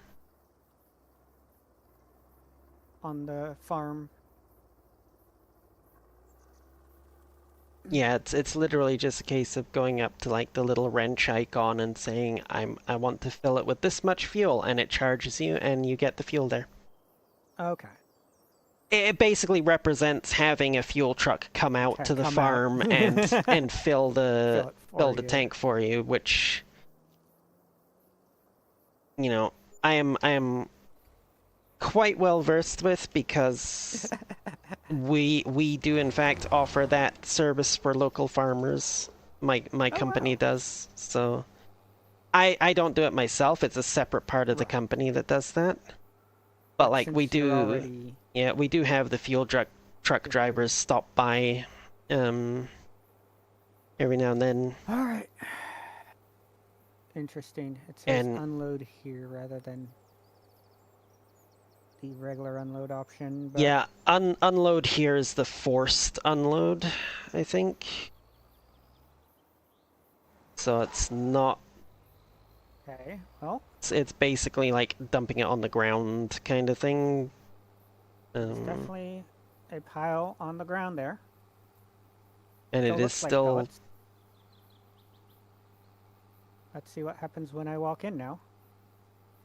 [SPEAKER 2] on the farm.
[SPEAKER 1] Yeah, it's literally just a case of going up to like the little wrench icon and saying I want to fill it with this much fuel, and it charges you, and you get the fuel there.
[SPEAKER 2] Okay.
[SPEAKER 1] It basically represents having a fuel truck come out to the
[SPEAKER 2] Come out.
[SPEAKER 1] farm and
[SPEAKER 2] Fill it
[SPEAKER 1] fill
[SPEAKER 2] for
[SPEAKER 1] the
[SPEAKER 2] you.
[SPEAKER 1] tank for you, which, you know, I am quite well versed with because we do in fact offer that service for local farmers. My
[SPEAKER 2] Oh
[SPEAKER 1] company
[SPEAKER 2] wow.
[SPEAKER 1] does. So I don't do it myself. It's a separate part of the
[SPEAKER 2] Right.
[SPEAKER 1] company that does that. But
[SPEAKER 2] But
[SPEAKER 1] like we
[SPEAKER 2] since you're
[SPEAKER 1] do,
[SPEAKER 2] already
[SPEAKER 1] yeah, we do have the fuel truck drivers
[SPEAKER 2] delivery.
[SPEAKER 1] stop by um every now and then.
[SPEAKER 2] All right. Interesting. It says
[SPEAKER 1] And
[SPEAKER 2] unload here rather than the regular unload option, but
[SPEAKER 1] yeah, unload here is the forced unload, I think. So it's not
[SPEAKER 2] okay. Well,
[SPEAKER 1] it's basically like dumping it on the ground kind of thing.
[SPEAKER 2] there's
[SPEAKER 1] Um,
[SPEAKER 2] definitely a pile on the ground there.
[SPEAKER 1] and it
[SPEAKER 2] Still
[SPEAKER 1] is
[SPEAKER 2] looks like
[SPEAKER 1] still,
[SPEAKER 2] pellets. Let's see what happens when I walk in now.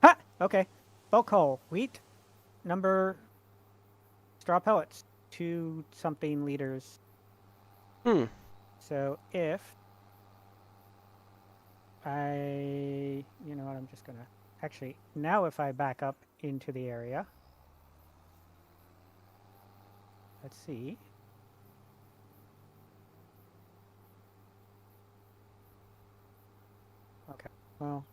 [SPEAKER 2] Ha! Okay. Bulk haul. Wheat. Number. Straw pellets. 2 something liters.
[SPEAKER 1] hmm,
[SPEAKER 2] So if You know what, I'm just gonna, actually, now if I back up into the area, let's see. Okay, well,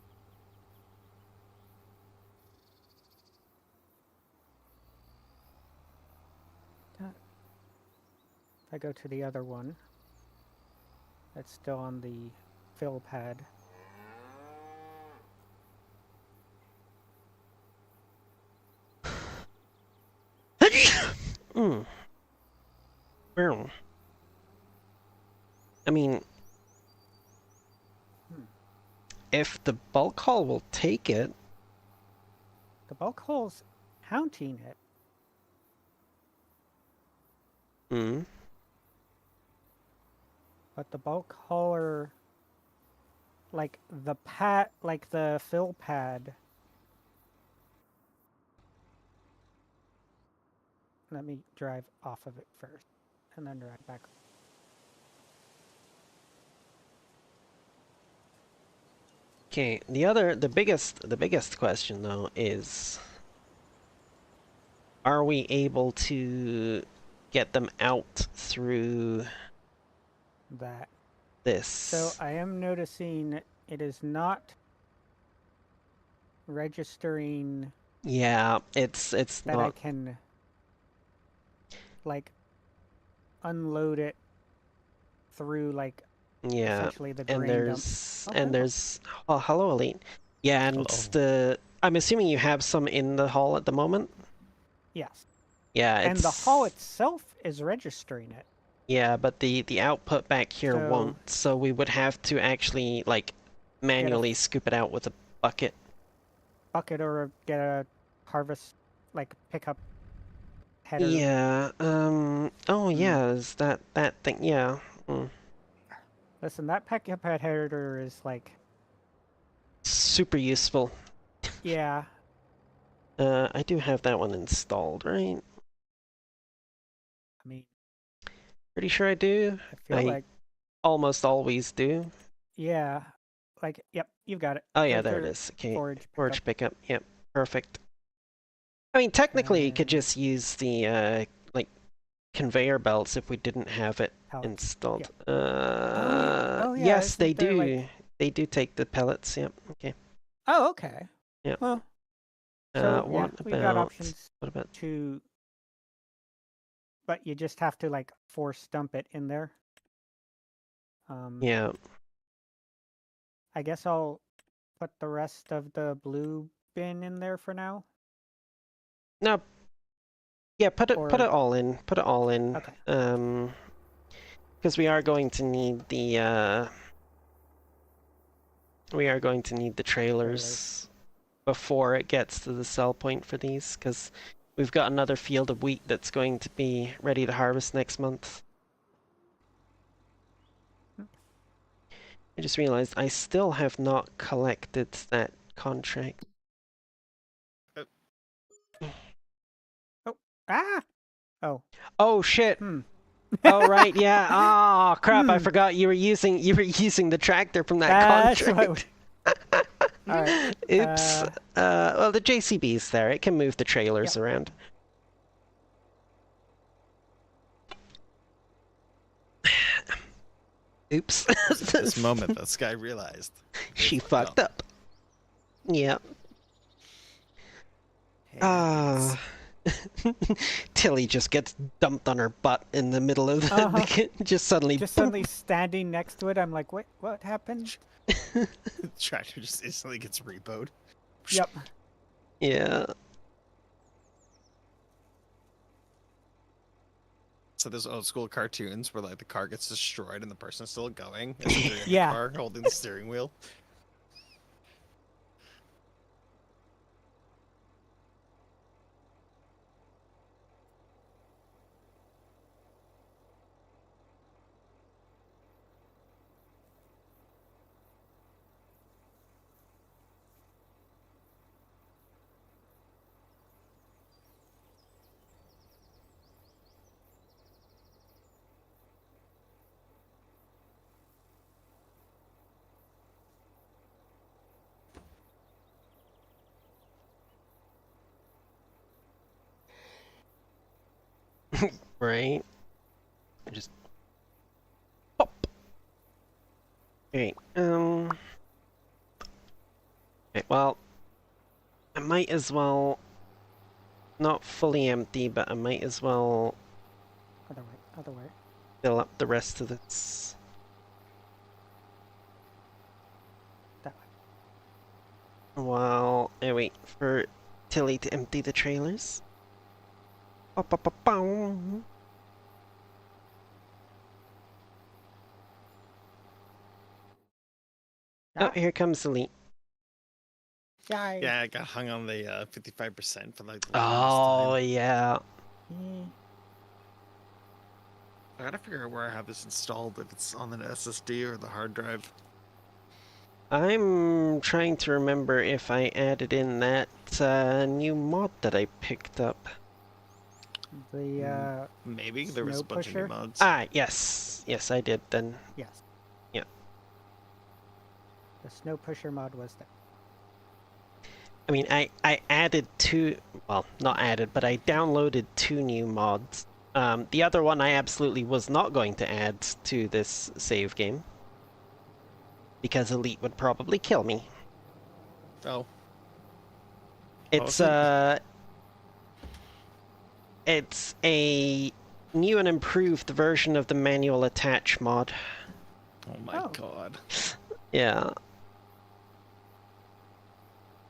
[SPEAKER 2] if I go to the other one, that's still on the fill pad.
[SPEAKER 1] Mm. Well, I mean,
[SPEAKER 2] Hmm.
[SPEAKER 1] if the bulk haul will take it.
[SPEAKER 2] The bulk hole's counting it.
[SPEAKER 1] Mm.
[SPEAKER 2] But the bulk hauler, like the pad, like the fill pad. Let me drive off of it first, and then drive back.
[SPEAKER 1] Okay, the biggest question though is, are we able to get them out through
[SPEAKER 2] That. So
[SPEAKER 1] this?
[SPEAKER 2] I am noticing it is not registering
[SPEAKER 1] Yeah, it's
[SPEAKER 2] that I
[SPEAKER 1] not.
[SPEAKER 2] can like unload it through like
[SPEAKER 1] Yeah,
[SPEAKER 2] essentially the
[SPEAKER 1] and
[SPEAKER 2] grain dump.
[SPEAKER 1] there's
[SPEAKER 2] Oh,
[SPEAKER 1] and
[SPEAKER 2] hello.
[SPEAKER 1] there's oh, hello, Elite. Yeah, and
[SPEAKER 3] Hello.
[SPEAKER 1] I'm assuming you have some in the hall at the moment.
[SPEAKER 2] Yes.
[SPEAKER 1] Yeah,
[SPEAKER 2] And the hall
[SPEAKER 1] it's
[SPEAKER 2] itself is registering it.
[SPEAKER 1] yeah, but the output back here
[SPEAKER 2] So
[SPEAKER 1] won't. So we would have to actually like
[SPEAKER 2] get a
[SPEAKER 1] manually scoop it out with a bucket.
[SPEAKER 2] bucket or get a harvest like pickup header.
[SPEAKER 1] Yeah. Oh
[SPEAKER 2] Hmm.
[SPEAKER 1] yeah. Is that thing? Yeah. Mm.
[SPEAKER 2] Listen, that pickup header is like,
[SPEAKER 1] Super useful.
[SPEAKER 2] yeah.
[SPEAKER 1] I do have that one installed, right?
[SPEAKER 2] I mean,
[SPEAKER 1] Pretty sure I do.
[SPEAKER 2] I feel
[SPEAKER 1] I
[SPEAKER 2] like,
[SPEAKER 1] almost always do.
[SPEAKER 2] yeah. Like, yep, you've got it.
[SPEAKER 1] Oh yeah, there it
[SPEAKER 2] Filter,
[SPEAKER 1] is. Okay.
[SPEAKER 2] forage, pickup,
[SPEAKER 1] Forage pickup. Yep. Perfect. I mean, technically, you could
[SPEAKER 2] uh,
[SPEAKER 1] just use the like conveyor belts if we didn't have it
[SPEAKER 2] pallets.
[SPEAKER 1] installed.
[SPEAKER 2] Yep. Oh yeah.
[SPEAKER 1] Yes, they
[SPEAKER 2] Isn't there
[SPEAKER 1] do.
[SPEAKER 2] like?
[SPEAKER 1] They do take the pellets. Yep. Okay.
[SPEAKER 2] Oh, okay.
[SPEAKER 1] Yep.
[SPEAKER 2] Well, so yeah,
[SPEAKER 1] What
[SPEAKER 2] we've got
[SPEAKER 1] about
[SPEAKER 2] options
[SPEAKER 1] what about?
[SPEAKER 2] to, but you just have to like force dump it in there. Um,
[SPEAKER 1] Yeah.
[SPEAKER 2] I guess I'll put the rest of the blue bin in there for now.
[SPEAKER 1] No. Yeah. Put it
[SPEAKER 2] Or
[SPEAKER 1] all in. Put it all in.
[SPEAKER 2] okay,
[SPEAKER 1] Because we are going to need the
[SPEAKER 2] trailers.
[SPEAKER 1] trailers before it gets to the sell point for these, because we've got another field of wheat that's going to be ready to harvest next month. I just realized I still have not collected that contract.
[SPEAKER 2] Oh, ah, oh,
[SPEAKER 1] Oh shit!
[SPEAKER 2] hmm.
[SPEAKER 1] Oh right, yeah. Oh crap! I
[SPEAKER 2] Hmm.
[SPEAKER 1] forgot you were using the tractor from that
[SPEAKER 2] That's
[SPEAKER 1] contract.
[SPEAKER 2] what. All right.
[SPEAKER 1] Oops. Well, the JCB's there. It can move the trailers
[SPEAKER 2] Yep.
[SPEAKER 1] around. Oops.
[SPEAKER 3] It's at this moment that Sky realized
[SPEAKER 1] She fucked up. Yep. Ah. Tilly just gets dumped on her butt in the middle of the just suddenly.
[SPEAKER 2] Just suddenly standing next to it, I'm like, wait, what happened?
[SPEAKER 3] The tractor just instantly gets repoed.
[SPEAKER 2] Yep.
[SPEAKER 1] Yeah.
[SPEAKER 3] So there's old school cartoons where like the car gets destroyed and the person's still going. As if they're in
[SPEAKER 2] Yeah.
[SPEAKER 3] the car holding the steering wheel.
[SPEAKER 1] Right? Just pop. Okay. Okay, well, I might as well not fully empty, but I might as well
[SPEAKER 2] Other way, other way.
[SPEAKER 1] fill up the rest of this.
[SPEAKER 2] That way.
[SPEAKER 1] While I wait for Tilly to empty the trailers. Ba-ba-ba-bow. Oh, here comes Elite.
[SPEAKER 2] Yay.
[SPEAKER 3] Yeah, I got hung on the 55% for like the
[SPEAKER 1] Oh,
[SPEAKER 3] longest
[SPEAKER 1] yeah.
[SPEAKER 3] time. I gotta figure out where I have this installed, if it's on the SSD or the hard drive.
[SPEAKER 1] I'm trying to remember if I added in that new mod that I picked up.
[SPEAKER 2] The
[SPEAKER 3] Maybe there was
[SPEAKER 2] snow
[SPEAKER 3] a bunch of new
[SPEAKER 2] pusher?
[SPEAKER 3] mods.
[SPEAKER 1] Ah, yes. Yes, I did then.
[SPEAKER 2] Yes.
[SPEAKER 1] Yeah.
[SPEAKER 2] The snow pusher mod was there.
[SPEAKER 1] I mean, I added two, well, not added, but I downloaded two new mods. The other one I absolutely was not going to add to this save game. Because Elite would probably kill me.
[SPEAKER 3] Oh.
[SPEAKER 1] It's it's a new and improved version of the manual attach mod.
[SPEAKER 3] Oh my god.
[SPEAKER 1] Yeah.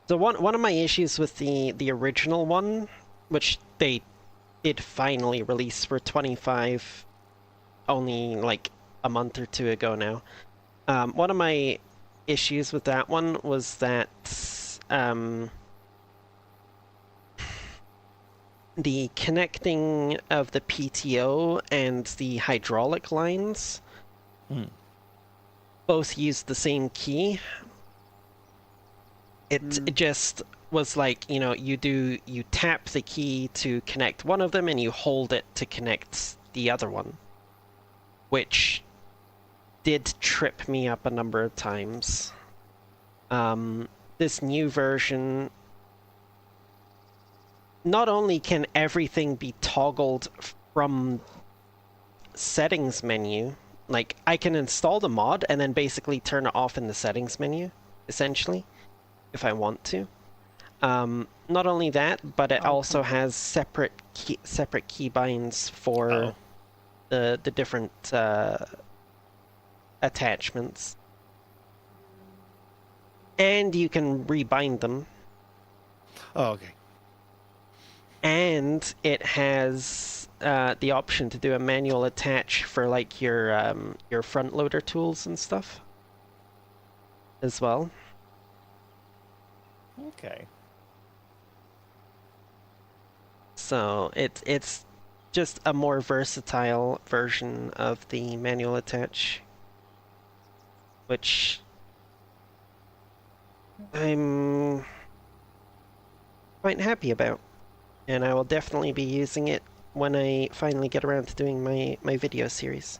[SPEAKER 1] So one of my issues with the original one, which they did finally release for 25 only like a month or two ago now. One of my issues with that one was that the connecting of the PTO and the hydraulic lines both use the same key. It just was like, you know, you tap the key to connect one of them and you hold it to connect the other one, which did trip me up a number of times. This new version, not only can everything be toggled from settings menu, like I can install the mod and then basically turn it off in the settings menu, essentially, if I want to. Not only that, but it also has separate keybinds for the different attachments. And you can rebind them.
[SPEAKER 3] Oh, okay.
[SPEAKER 1] And it has the option to do a manual attach for like your front loader tools and stuff as well.
[SPEAKER 3] Okay.
[SPEAKER 1] So it's just a more versatile version of the manual attach, which I'm quite happy about. And I will definitely be using it when I finally get around to doing my video series.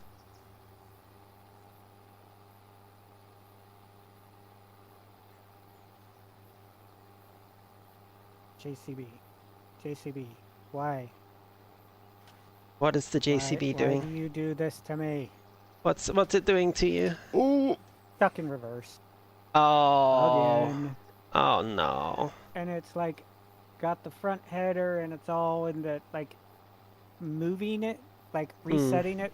[SPEAKER 2] JCB, why?
[SPEAKER 1] What is the JCB doing?
[SPEAKER 2] Why do you do this to me?
[SPEAKER 1] What's it doing to you?
[SPEAKER 3] Ooh.
[SPEAKER 2] Stuck in reverse.
[SPEAKER 1] Oh.
[SPEAKER 2] Again.
[SPEAKER 1] Oh no.
[SPEAKER 2] And it's like got the front header and it's all in the like moving it, like resetting it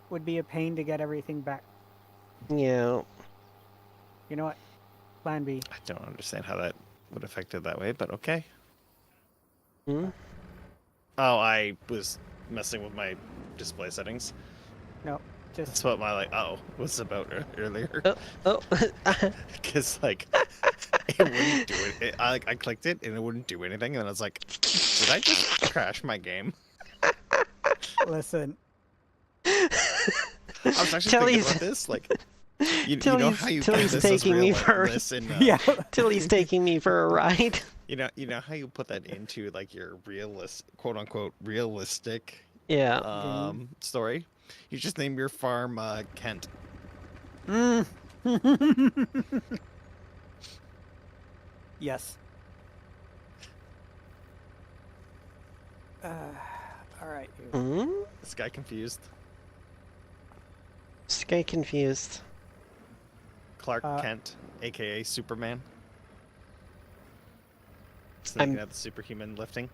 [SPEAKER 2] would be a pain to get everything back.
[SPEAKER 1] Yeah.
[SPEAKER 2] You know what? Plan B.
[SPEAKER 3] I don't understand how that would affect it that way, but okay.
[SPEAKER 1] Hmm?
[SPEAKER 3] Oh, I was messing with my display settings.
[SPEAKER 2] No, just
[SPEAKER 3] That's what my was about earlier.
[SPEAKER 1] Oh.
[SPEAKER 3] Because like it wouldn't do it. I clicked it and it wouldn't do anything, and I was like, did I just crash my game?
[SPEAKER 2] listen.
[SPEAKER 3] I was actually thinking about this, like. You know how you
[SPEAKER 1] Tilly's
[SPEAKER 3] this
[SPEAKER 1] taking me for
[SPEAKER 2] yeah.
[SPEAKER 1] Tilly's taking me for a ride.
[SPEAKER 3] You know how you put that into like your quote unquote realistic story. You just name your farm Kent.
[SPEAKER 2] Yes. All right.
[SPEAKER 3] This guy confused.
[SPEAKER 1] This guy confused.
[SPEAKER 3] Clark Kent, aka Superman. Sneaking at the superhuman lifting.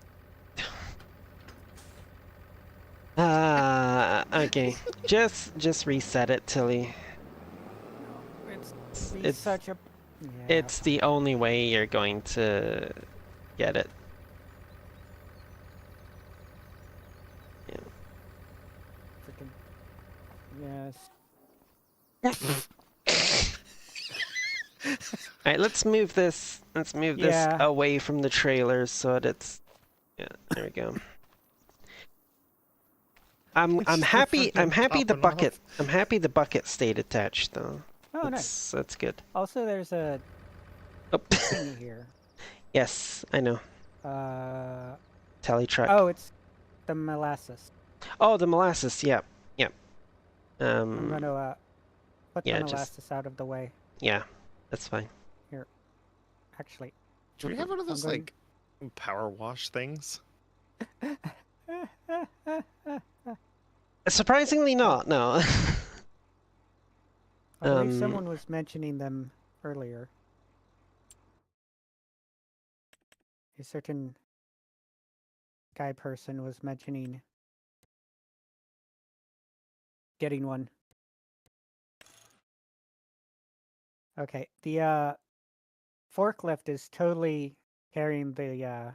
[SPEAKER 1] Okay. Just reset it, Tilly.
[SPEAKER 2] It's such a... Yeah,
[SPEAKER 1] it's the only way you're going to get it. Yeah.
[SPEAKER 2] Freaking...
[SPEAKER 1] Yes. Alright, let's move this this away from the trailer so that it's... Yeah, there we go. I'm happy the bucket off. I'm happy the bucket stayed attached though.
[SPEAKER 2] Oh, nice.
[SPEAKER 1] That's good.
[SPEAKER 2] Also, there's a thingy here.
[SPEAKER 1] Yes, I know. Tally truck.
[SPEAKER 2] Oh, it's the molasses.
[SPEAKER 1] Oh, the molasses. Yep. Yep.
[SPEAKER 2] I'm gonna put the molasses out of the way.
[SPEAKER 1] Yeah, that's fine.
[SPEAKER 2] Here, actually.
[SPEAKER 3] Do we have one of those like power wash things?
[SPEAKER 1] Surprisingly not, no.
[SPEAKER 2] I believe someone was mentioning them earlier. A certain guy person was mentioning getting one. Okay, the forklift is totally carrying the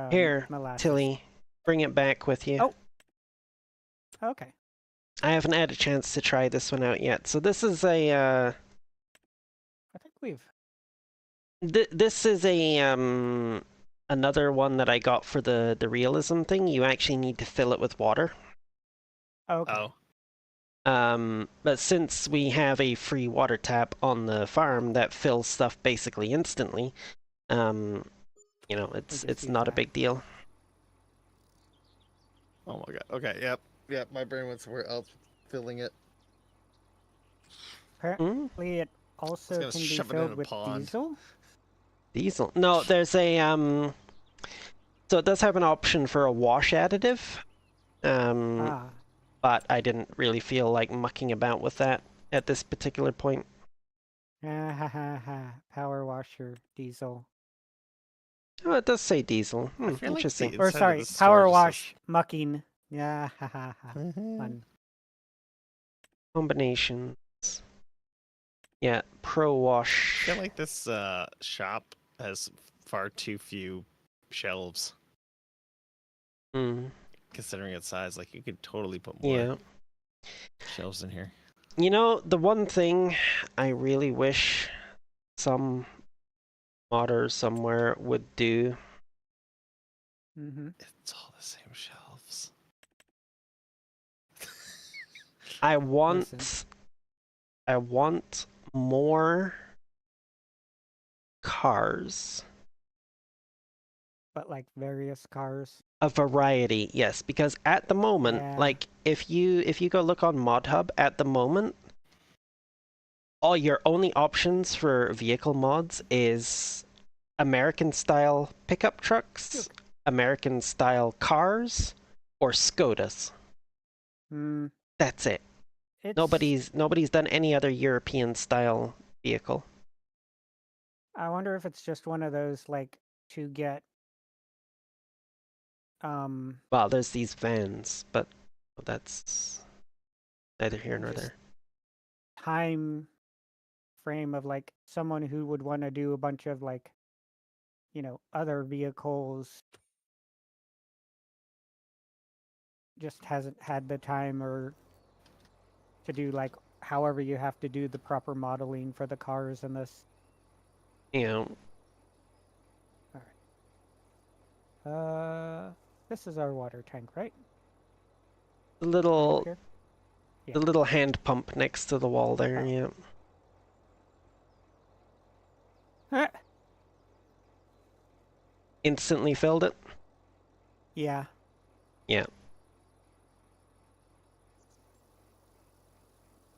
[SPEAKER 1] Here,
[SPEAKER 2] molasses.
[SPEAKER 1] Tilly, bring it back with you.
[SPEAKER 2] Oh. Okay.
[SPEAKER 1] I haven't had a chance to try this one out yet. So this is a
[SPEAKER 2] I think we've
[SPEAKER 1] this is a another one that I got for the realism thing. You actually need to fill it with water.
[SPEAKER 2] Okay.
[SPEAKER 1] Oh. But since we have a free water tap on the farm that fills stuff basically instantly, you know, it's not a big deal.
[SPEAKER 3] Oh my god. Okay, yep, my brain went somewhere else filling it.
[SPEAKER 2] Apparently it also can be filled with diesel?
[SPEAKER 1] Diesel? No, there's a, so it does have an option for a wash additive. But I didn't really feel like mucking about with that at this particular point.
[SPEAKER 2] Power washer, diesel.
[SPEAKER 1] Oh, it does say diesel. Interesting.
[SPEAKER 2] Or sorry, power wash, mucking. Yeah, fun.
[SPEAKER 1] Combinations. Yeah, pro wash.
[SPEAKER 3] I feel like this shop has far too few shelves. Considering its size, like you could totally put more shelves in here.
[SPEAKER 1] You know, the one thing I really wish some modder somewhere would do.
[SPEAKER 3] It's all the same shelves.
[SPEAKER 1] I want more cars.
[SPEAKER 2] But like various cars.
[SPEAKER 1] A variety, yes, because at the moment, like if you go look on ModHub at the moment, all your only options for vehicle mods is American style pickup trucks, American style cars, or Skodas. That's it. Nobody's done any other European style vehicle.
[SPEAKER 2] I wonder if it's just one of those like to get
[SPEAKER 1] well, there's these vans, but that's neither here nor there.
[SPEAKER 2] Time frame of like someone who would want to do a bunch of like, you know, other vehicles just hasn't had the time or to do like however you have to do the proper modeling for the cars in this.
[SPEAKER 1] Yeah.
[SPEAKER 2] All right. This is our water tank, right?
[SPEAKER 1] The little hand pump next to the wall there, yeah. Instantly filled it?
[SPEAKER 2] Yeah.
[SPEAKER 1] Yeah.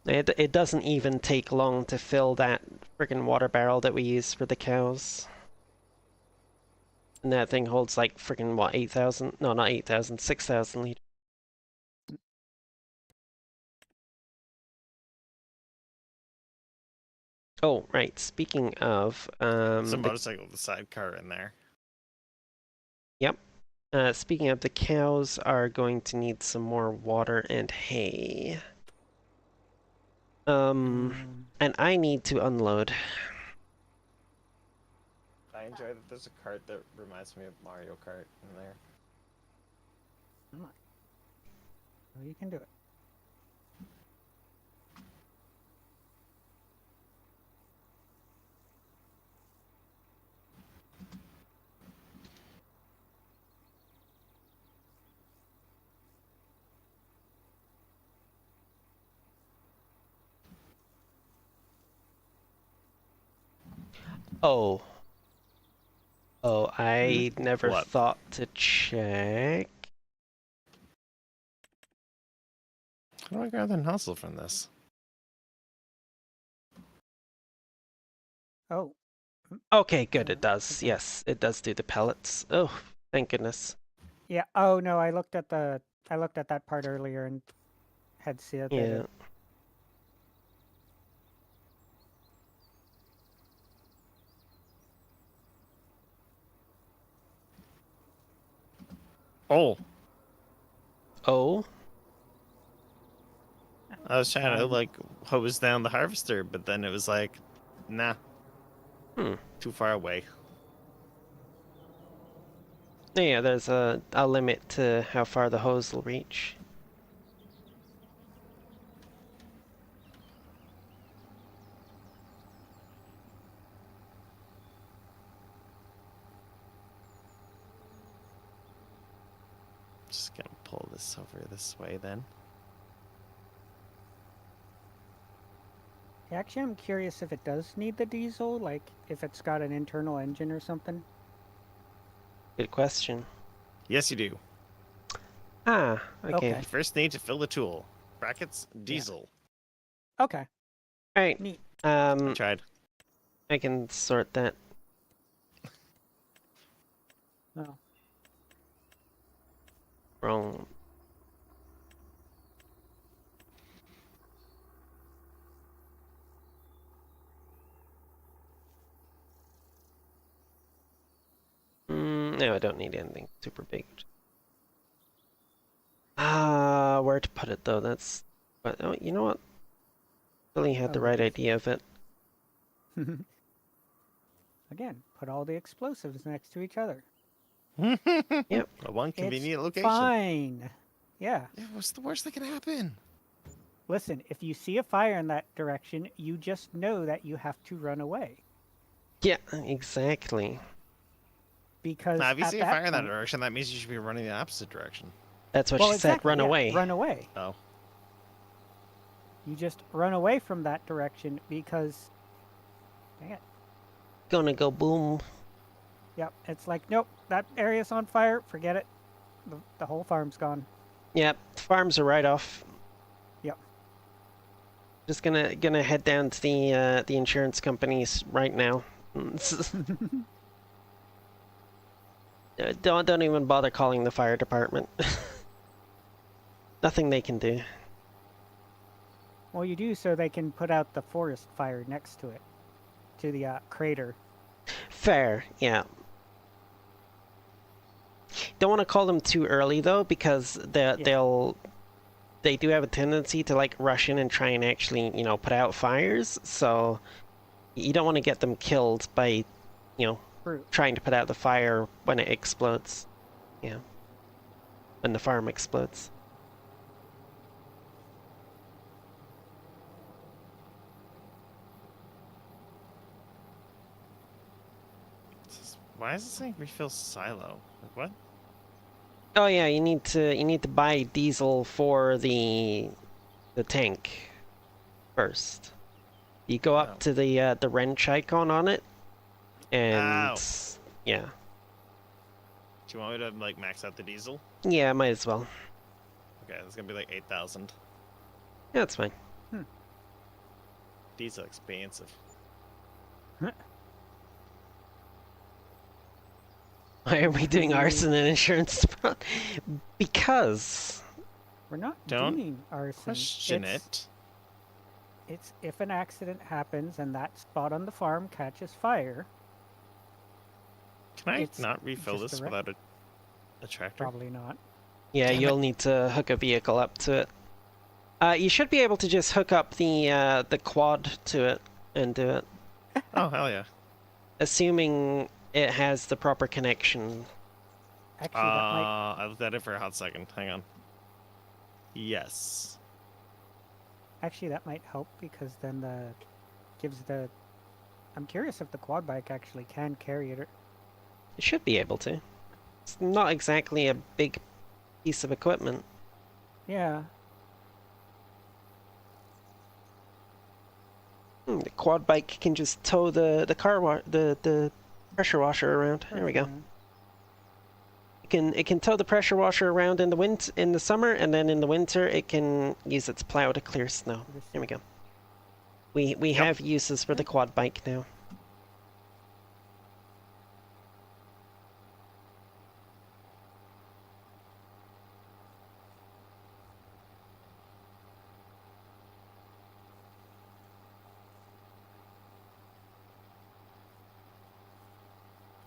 [SPEAKER 1] It doesn't even take long to fill that friggin' water barrel that we use for the cows. And that thing holds like freaking what, 8,000? No, not 8,000, 6,000 liters. Oh, right. Speaking of,
[SPEAKER 3] There's a motorcycle with a sidecar in there.
[SPEAKER 1] Yep. Speaking of, the cows are going to need some more water and hay. And I need to unload.
[SPEAKER 3] I enjoy that there's a cart that reminds me of Mario Kart in there.
[SPEAKER 2] Well, you can do it.
[SPEAKER 1] Oh. Oh, I never
[SPEAKER 3] What?
[SPEAKER 1] thought to check.
[SPEAKER 3] How do I grab the nozzle from this?
[SPEAKER 2] Oh.
[SPEAKER 1] Okay, good, it does. Yes, it does do the pellets. Oh, thank goodness.
[SPEAKER 2] Yeah. Oh no, I looked at that part earlier and had said that
[SPEAKER 1] Yeah.
[SPEAKER 3] Oh.
[SPEAKER 1] Oh?
[SPEAKER 3] I was trying to like hose down the harvester, but then it was like, nah. Too far away.
[SPEAKER 1] Yeah, there's a limit to how far the hose will reach.
[SPEAKER 3] Just gonna pull this over this way then.
[SPEAKER 2] Actually, I'm curious if it does need the diesel, like if it's got an internal engine or something.
[SPEAKER 1] Good question.
[SPEAKER 3] Yes, you do.
[SPEAKER 1] Ah, okay.
[SPEAKER 3] You first need to fill the tool. Brackets, diesel.
[SPEAKER 2] Yeah. Okay.
[SPEAKER 1] Alright.
[SPEAKER 2] Neat.
[SPEAKER 3] I tried.
[SPEAKER 1] I can sort that.
[SPEAKER 2] Oh.
[SPEAKER 1] Wrong. No, I don't need anything super big. Where to put it though? That's. But oh, you know what? Billy had the right idea of it.
[SPEAKER 2] Again, put all the explosives next to each other.
[SPEAKER 1] Yep.
[SPEAKER 3] A one convenient location.
[SPEAKER 2] Fine. Yeah.
[SPEAKER 3] What's the worst that can happen?
[SPEAKER 2] Listen, if you see a fire in that direction, you just know that you have to run away.
[SPEAKER 1] Yeah, exactly.
[SPEAKER 2] Because
[SPEAKER 3] now, if you
[SPEAKER 2] at
[SPEAKER 3] see a fire in that direction, that means you should be running the opposite direction.
[SPEAKER 1] That's what she said, run away.
[SPEAKER 2] Run away.
[SPEAKER 3] Oh.
[SPEAKER 2] You just run away from that direction because, dang it.
[SPEAKER 1] Gonna go boom.
[SPEAKER 2] Yep, it's like, nope, that area's on fire, forget it. The whole farm's gone.
[SPEAKER 1] Yep, farms are right off.
[SPEAKER 2] Yep.
[SPEAKER 1] Just gonna head down to the insurance companies right now. Don't even bother calling the fire department. Nothing they can do.
[SPEAKER 2] Well, you do so they can put out the forest fire next to it, to the crater.
[SPEAKER 1] Fair, yeah. Don't want to call them too early though, because they do have a tendency to like rush in and try and actually, put out fires. So you don't want to get them killed by, trying to put out the fire when it explodes. Yeah. When the farm explodes.
[SPEAKER 3] Why is it saying refill silo? Like what?
[SPEAKER 1] Oh yeah, you need to buy diesel for the tank first. You go up to the wrench icon on it, and yeah.
[SPEAKER 3] Do you want me to like max out the diesel?
[SPEAKER 1] Yeah, might as well.
[SPEAKER 3] Okay, it's gonna be like 8,000.
[SPEAKER 1] Yeah, that's fine.
[SPEAKER 3] Diesel expensive.
[SPEAKER 1] Why are we doing arson and insurance? Because
[SPEAKER 2] we're not
[SPEAKER 3] Don't
[SPEAKER 2] doing arson.
[SPEAKER 3] question it.
[SPEAKER 2] It's if an accident happens and that spot on the farm catches fire.
[SPEAKER 3] Can I not refill this without a tractor?
[SPEAKER 2] Probably not.
[SPEAKER 1] Yeah, you'll need to hook a vehicle up to it. You should be able to just hook up the quad to it and do it.
[SPEAKER 3] Oh, hell yeah.
[SPEAKER 1] Assuming it has the proper connection.
[SPEAKER 2] Actually, that might...
[SPEAKER 3] I looked at it for a hot second. Hang on. Yes.
[SPEAKER 2] Actually, that might help because then I'm curious if the quad bike actually can carry it.
[SPEAKER 1] It should be able to. It's not exactly a big piece of equipment.
[SPEAKER 2] Yeah.
[SPEAKER 1] The quad bike can just tow the the pressure washer around. There we go. It can tow the pressure washer around in the summer, and then in the winter it can use its plow to clear snow. There we go. We have uses for the quad bike now.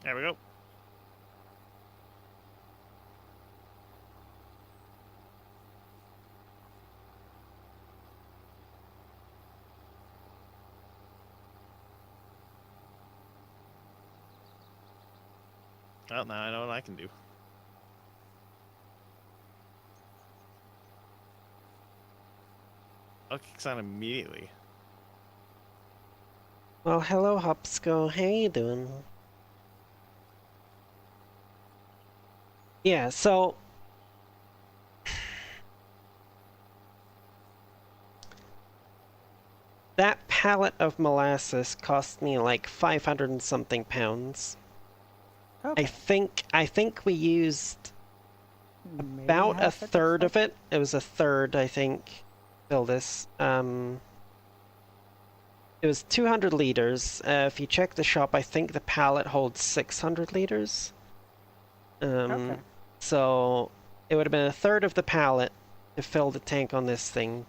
[SPEAKER 3] There we go. Well, now I know what I can do. I'll kick on immediately.
[SPEAKER 1] Well, hello, Hopsco. How you doing? Yeah, so... that pallet of molasses cost me like 500 and something pounds. Okay. I think we used about a third of it. It was a third, I think. Fill this. It was 200 liters. If you check the shop, I think the pallet holds 600 liters. Okay. So it would have been a third of the pallet to fill the tank on this thing.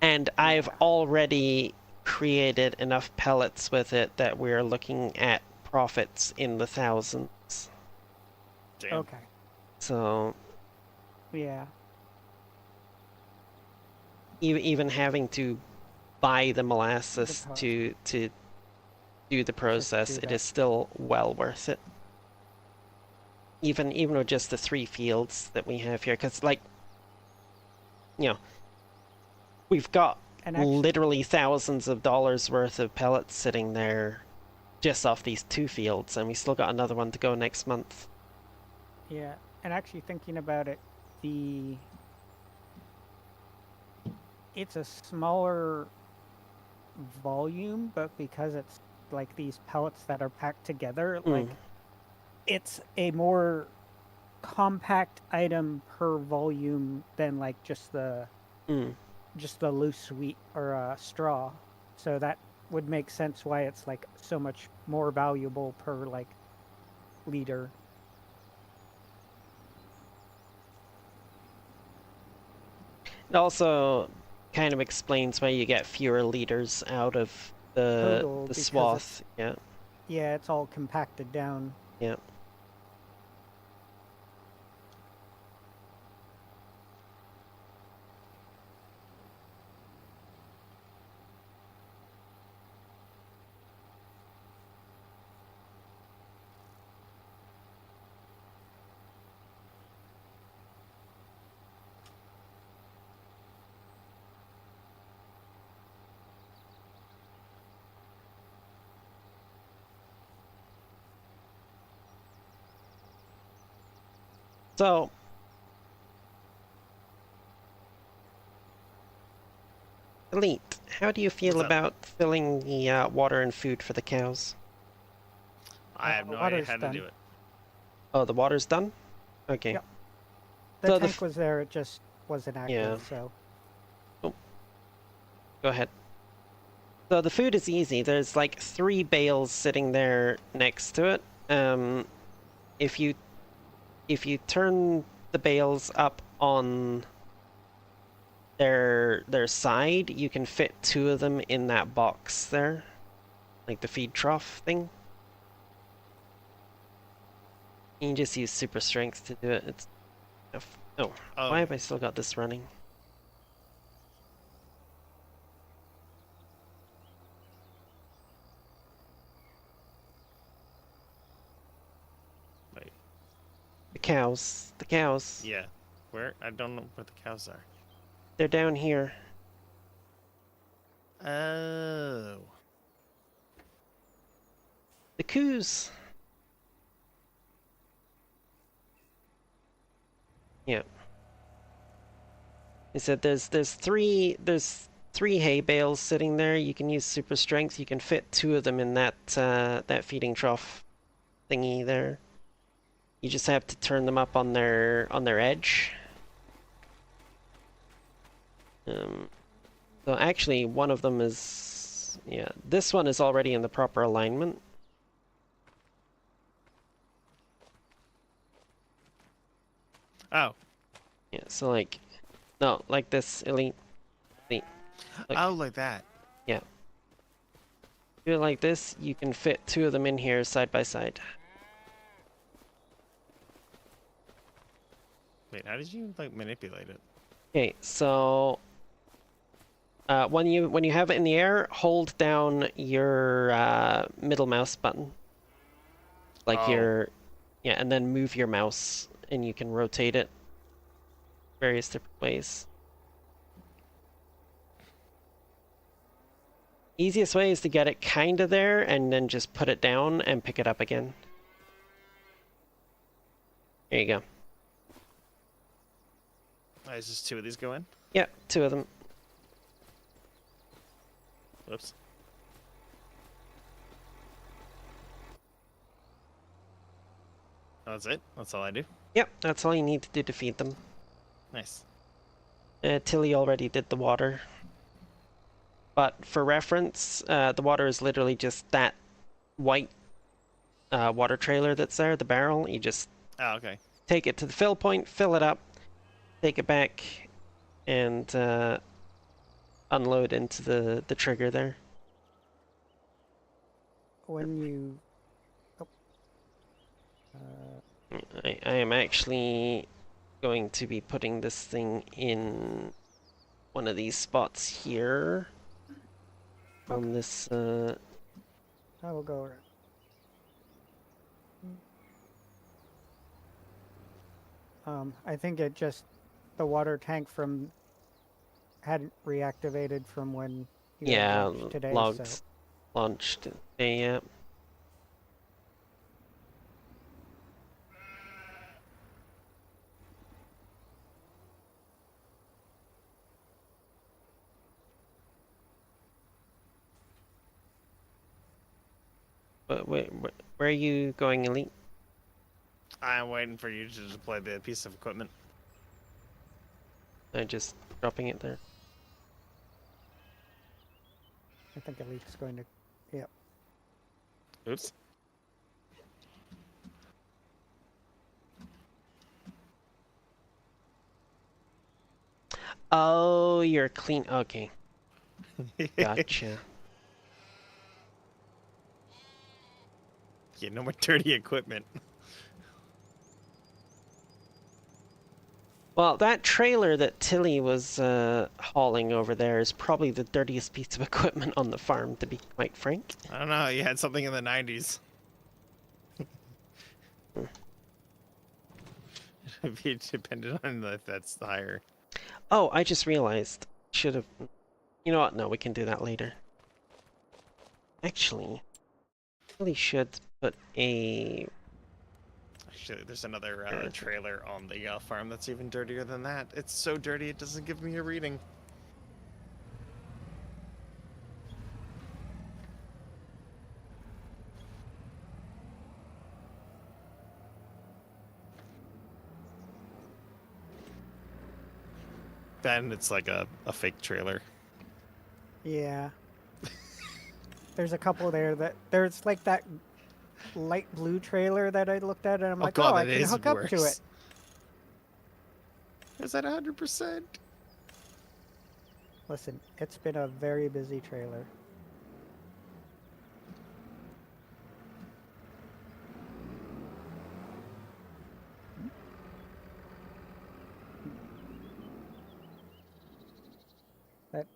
[SPEAKER 1] And I've already created enough pellets with it that we're looking at profits in the thousands.
[SPEAKER 3] Damn.
[SPEAKER 2] Okay.
[SPEAKER 1] So...
[SPEAKER 2] yeah.
[SPEAKER 1] Even having to buy the molasses to do the process, it is still well worth it. Even with just the 3 fields that we have here, because, like, you know, we've got literally thousands of dollars worth of pellets sitting there just off these 2 fields, and we still got another one to go next month.
[SPEAKER 2] Yeah, and actually thinking about it, it's a smaller volume, but because it's like these pellets that are packed together, like it's a more compact item per volume than like just the loose wheat or straw. So that would make sense why it's like so much more valuable per like liter.
[SPEAKER 1] It also kind of explains why you get fewer liters out of the swath. Yeah.
[SPEAKER 2] Yeah, it's all compacted down.
[SPEAKER 1] Yeah. So, Elite, how do you feel about filling the water and food for the cows?
[SPEAKER 3] I have no idea how to do it.
[SPEAKER 1] Oh, the water's done? Okay.
[SPEAKER 2] Yep. The tank was there, it just wasn't active, so...
[SPEAKER 1] Oh. Go ahead. So the food is easy. There's like 3 bales sitting there next to it. if you turn the bales up on their side, you can fit 2 of them in that box there, like the feed trough thing. You can just use super strength to do it. It's oh, why have I still got this running?
[SPEAKER 3] Wait.
[SPEAKER 1] The cows. The cows.
[SPEAKER 3] Yeah. Where? I don't know where the cows are.
[SPEAKER 1] They're down here.
[SPEAKER 3] Oh.
[SPEAKER 1] The coos. Yeah. I said there's 3 hay bales sitting there. You can use super strength. You can fit 2 of them in that that feeding trough thingy there. You just have to turn them up on their edge. So actually, one of them is, yeah, this one is already in the proper alignment.
[SPEAKER 3] Oh.
[SPEAKER 1] Yeah, so like, no, like this, elite. Look.
[SPEAKER 3] Oh, like that.
[SPEAKER 1] Yeah. Do it like this, you can fit 2 of them in here side by side.
[SPEAKER 3] Wait, how did you like manipulate it?
[SPEAKER 1] Okay, so when you have it in the air, hold down your middle mouse button, like your, yeah, and then move your mouse, and you can rotate it various different ways. Easiest way is to get it kind of there, and then just put it down and pick it up again. There you go.
[SPEAKER 3] Is just 2 of these go in?
[SPEAKER 1] Yeah, 2 of them.
[SPEAKER 3] Whoops. That's it? That's all I do?
[SPEAKER 1] Yep, that's all you need to do to feed them.
[SPEAKER 3] Nice.
[SPEAKER 1] Tilly already did the water. But for reference, the water is literally just that white water trailer that's there, the barrel. You just take it to the fill point, fill it up, take it back, and unload into the trigger there.
[SPEAKER 2] When you...
[SPEAKER 1] I am actually going to be putting this thing in one of these spots here. On this...
[SPEAKER 2] I will go around. I think it just... The water tank from... hadn't reactivated from when you launched today,
[SPEAKER 1] logged, launched today, yeah. But wait, where are you going, Elite?
[SPEAKER 3] I'm waiting for you to deploy the piece of equipment.
[SPEAKER 1] I'm just dropping it there.
[SPEAKER 2] I think Elite's going to... Yep.
[SPEAKER 3] Oops.
[SPEAKER 1] Oh, you're clean. Okay. Gotcha.
[SPEAKER 3] Yeah, no more dirty equipment.
[SPEAKER 1] Well, that trailer that Tilly was hauling over there is probably the dirtiest piece of equipment on the farm, to be quite frank.
[SPEAKER 3] I don't know, you had something in the 90s. It'd be dependent on if that's higher.
[SPEAKER 1] Oh, I just realized. Should have... You know what? No, we can do that later. Actually, really should put a...
[SPEAKER 3] Actually, there's another trailer on the farm that's even dirtier than that. It's so dirty it doesn't give me a reading. Then it's like a fake trailer.
[SPEAKER 2] Yeah. There's a couple there that... There's like that light blue trailer that I looked at, and I'm like,
[SPEAKER 3] God,
[SPEAKER 2] oh, I
[SPEAKER 3] that
[SPEAKER 2] can
[SPEAKER 3] is
[SPEAKER 2] hook
[SPEAKER 3] worse.
[SPEAKER 2] up to it.
[SPEAKER 3] Is that 100%?
[SPEAKER 2] Listen, it's been a very busy trailer. That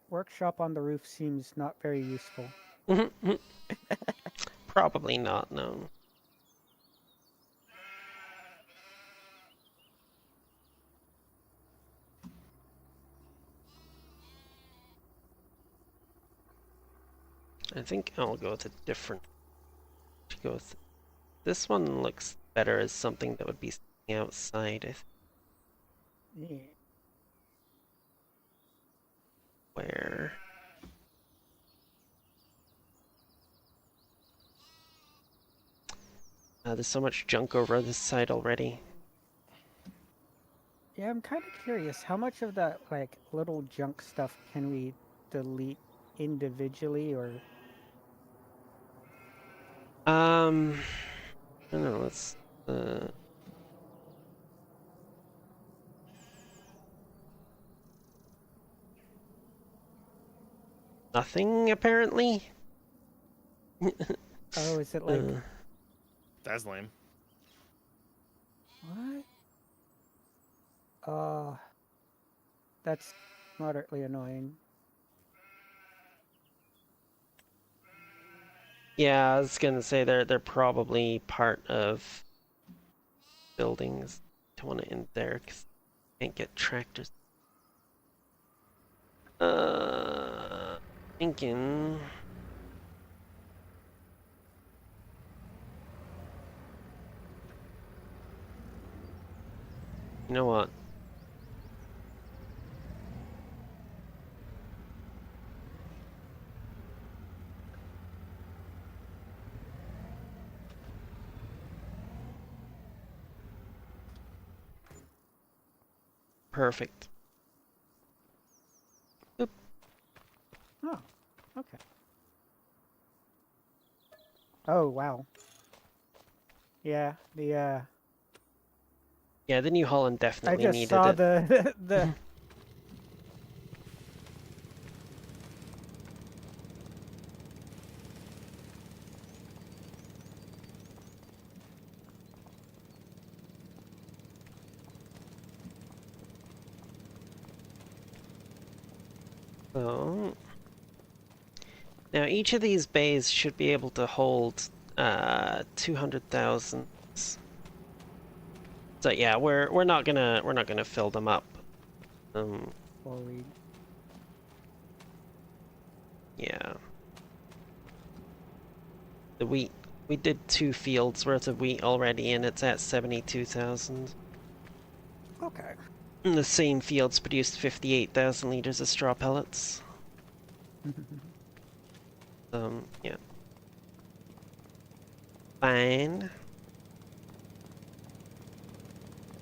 [SPEAKER 2] workshop on the roof seems not very useful.
[SPEAKER 1] Probably not, no. I think I'll go with a different. This one looks better as something that would be sitting outside.
[SPEAKER 2] Yeah.
[SPEAKER 1] Where? There's so much junk over this side already.
[SPEAKER 2] Yeah, I'm kind of curious. How much of that, like, little junk stuff can we delete individually, or...
[SPEAKER 1] I don't know, let's... Nothing, apparently?
[SPEAKER 2] Oh, is it like...
[SPEAKER 3] That's lame.
[SPEAKER 2] What? That's moderately annoying.
[SPEAKER 1] Yeah, I was gonna say they're probably part of buildings. Don't want it in there because can't get tractors. Thinking. You know what? Perfect. Oop.
[SPEAKER 2] Oh, okay. Oh, wow. Yeah,
[SPEAKER 1] Yeah, the New Holland
[SPEAKER 2] I
[SPEAKER 1] definitely
[SPEAKER 2] just
[SPEAKER 1] needed
[SPEAKER 2] saw
[SPEAKER 1] it.
[SPEAKER 2] the
[SPEAKER 1] So now each of these bays should be able to hold 200,000. So yeah, we're not gonna fill them up.
[SPEAKER 2] Fully.
[SPEAKER 1] Yeah. The wheat, we did 2 fields worth of wheat already, and it's at 72,000.
[SPEAKER 2] Okay.
[SPEAKER 1] And the same fields produced 58,000 liters of straw pellets. Yeah. Fine.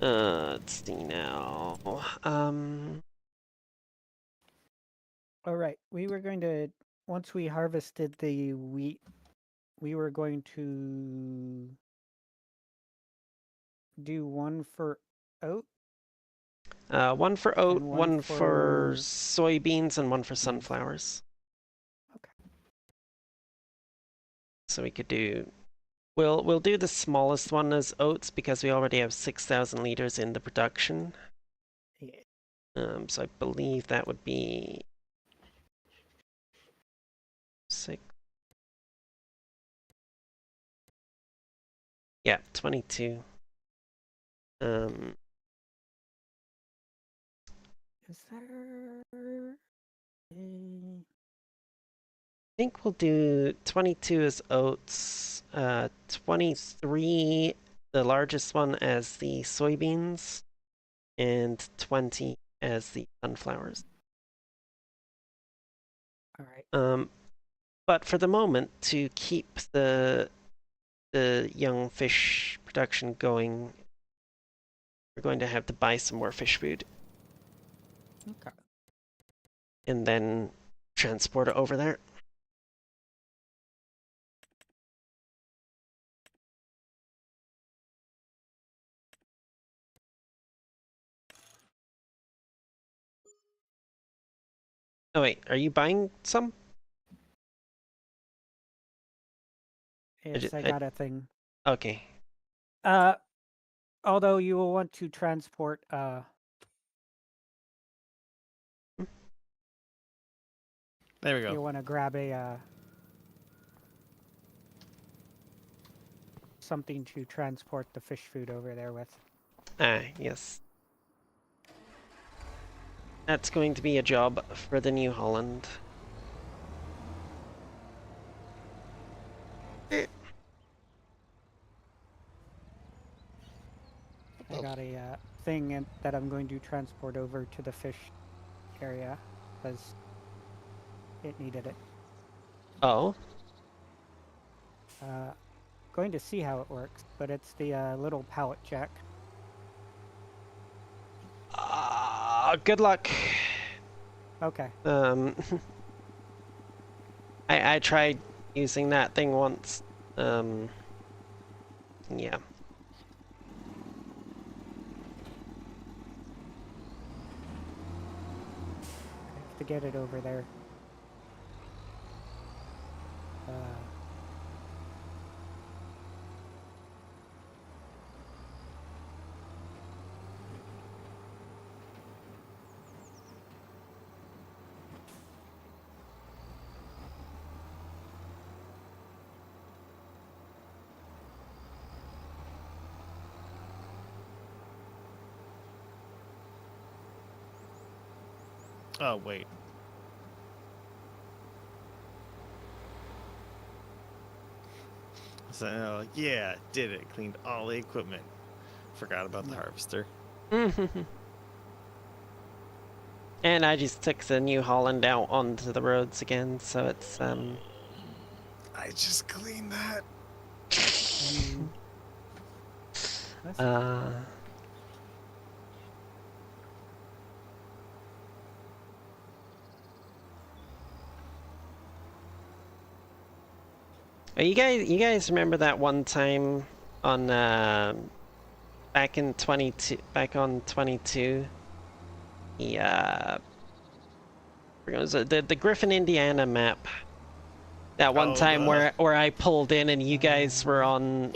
[SPEAKER 1] Let's see now.
[SPEAKER 2] All right. We were going to, once we harvested the wheat, we were going to do one for oat.
[SPEAKER 1] One for oat,
[SPEAKER 2] And
[SPEAKER 1] one for soybeans, and one for sunflowers.
[SPEAKER 2] Okay.
[SPEAKER 1] So we could do. We'll do the smallest one as oats because we already have 6,000 liters in the production.
[SPEAKER 2] Yeah.
[SPEAKER 1] So I believe that would be 6. Yeah, 22.
[SPEAKER 2] Is there a...
[SPEAKER 1] I think we'll do 22 as oats, 23, the largest one, as the soybeans, and 20 as the sunflowers.
[SPEAKER 2] All right.
[SPEAKER 1] But for the moment, to keep the young fish production going, we're going to have to buy some more fish food.
[SPEAKER 2] Okay.
[SPEAKER 1] And then transport it over there. Oh wait, are you buying some?
[SPEAKER 2] Yes, I got a thing.
[SPEAKER 1] Okay.
[SPEAKER 2] Although you will want to transport
[SPEAKER 3] There we go.
[SPEAKER 2] you want to grab a something to transport the fish food over there with.
[SPEAKER 1] Ah, yes. That's going to be a job for the New Holland.
[SPEAKER 2] I got a thing that I'm going to transport over to the fish area because it needed it.
[SPEAKER 1] Oh.
[SPEAKER 2] Going to see how it works, but it's the little pallet jack.
[SPEAKER 1] Good luck.
[SPEAKER 2] Okay.
[SPEAKER 1] I tried using that thing once. Yeah.
[SPEAKER 2] I have to get it over there.
[SPEAKER 3] Oh, wait. So, yeah, did it. Cleaned all the equipment. Forgot about the harvester.
[SPEAKER 1] And I just took the New Holland out onto the roads again, so it's
[SPEAKER 3] I just cleaned that.
[SPEAKER 1] You guys remember that one time on back on 22, the Griffin, Indiana map. That one time where I pulled in and you guys were on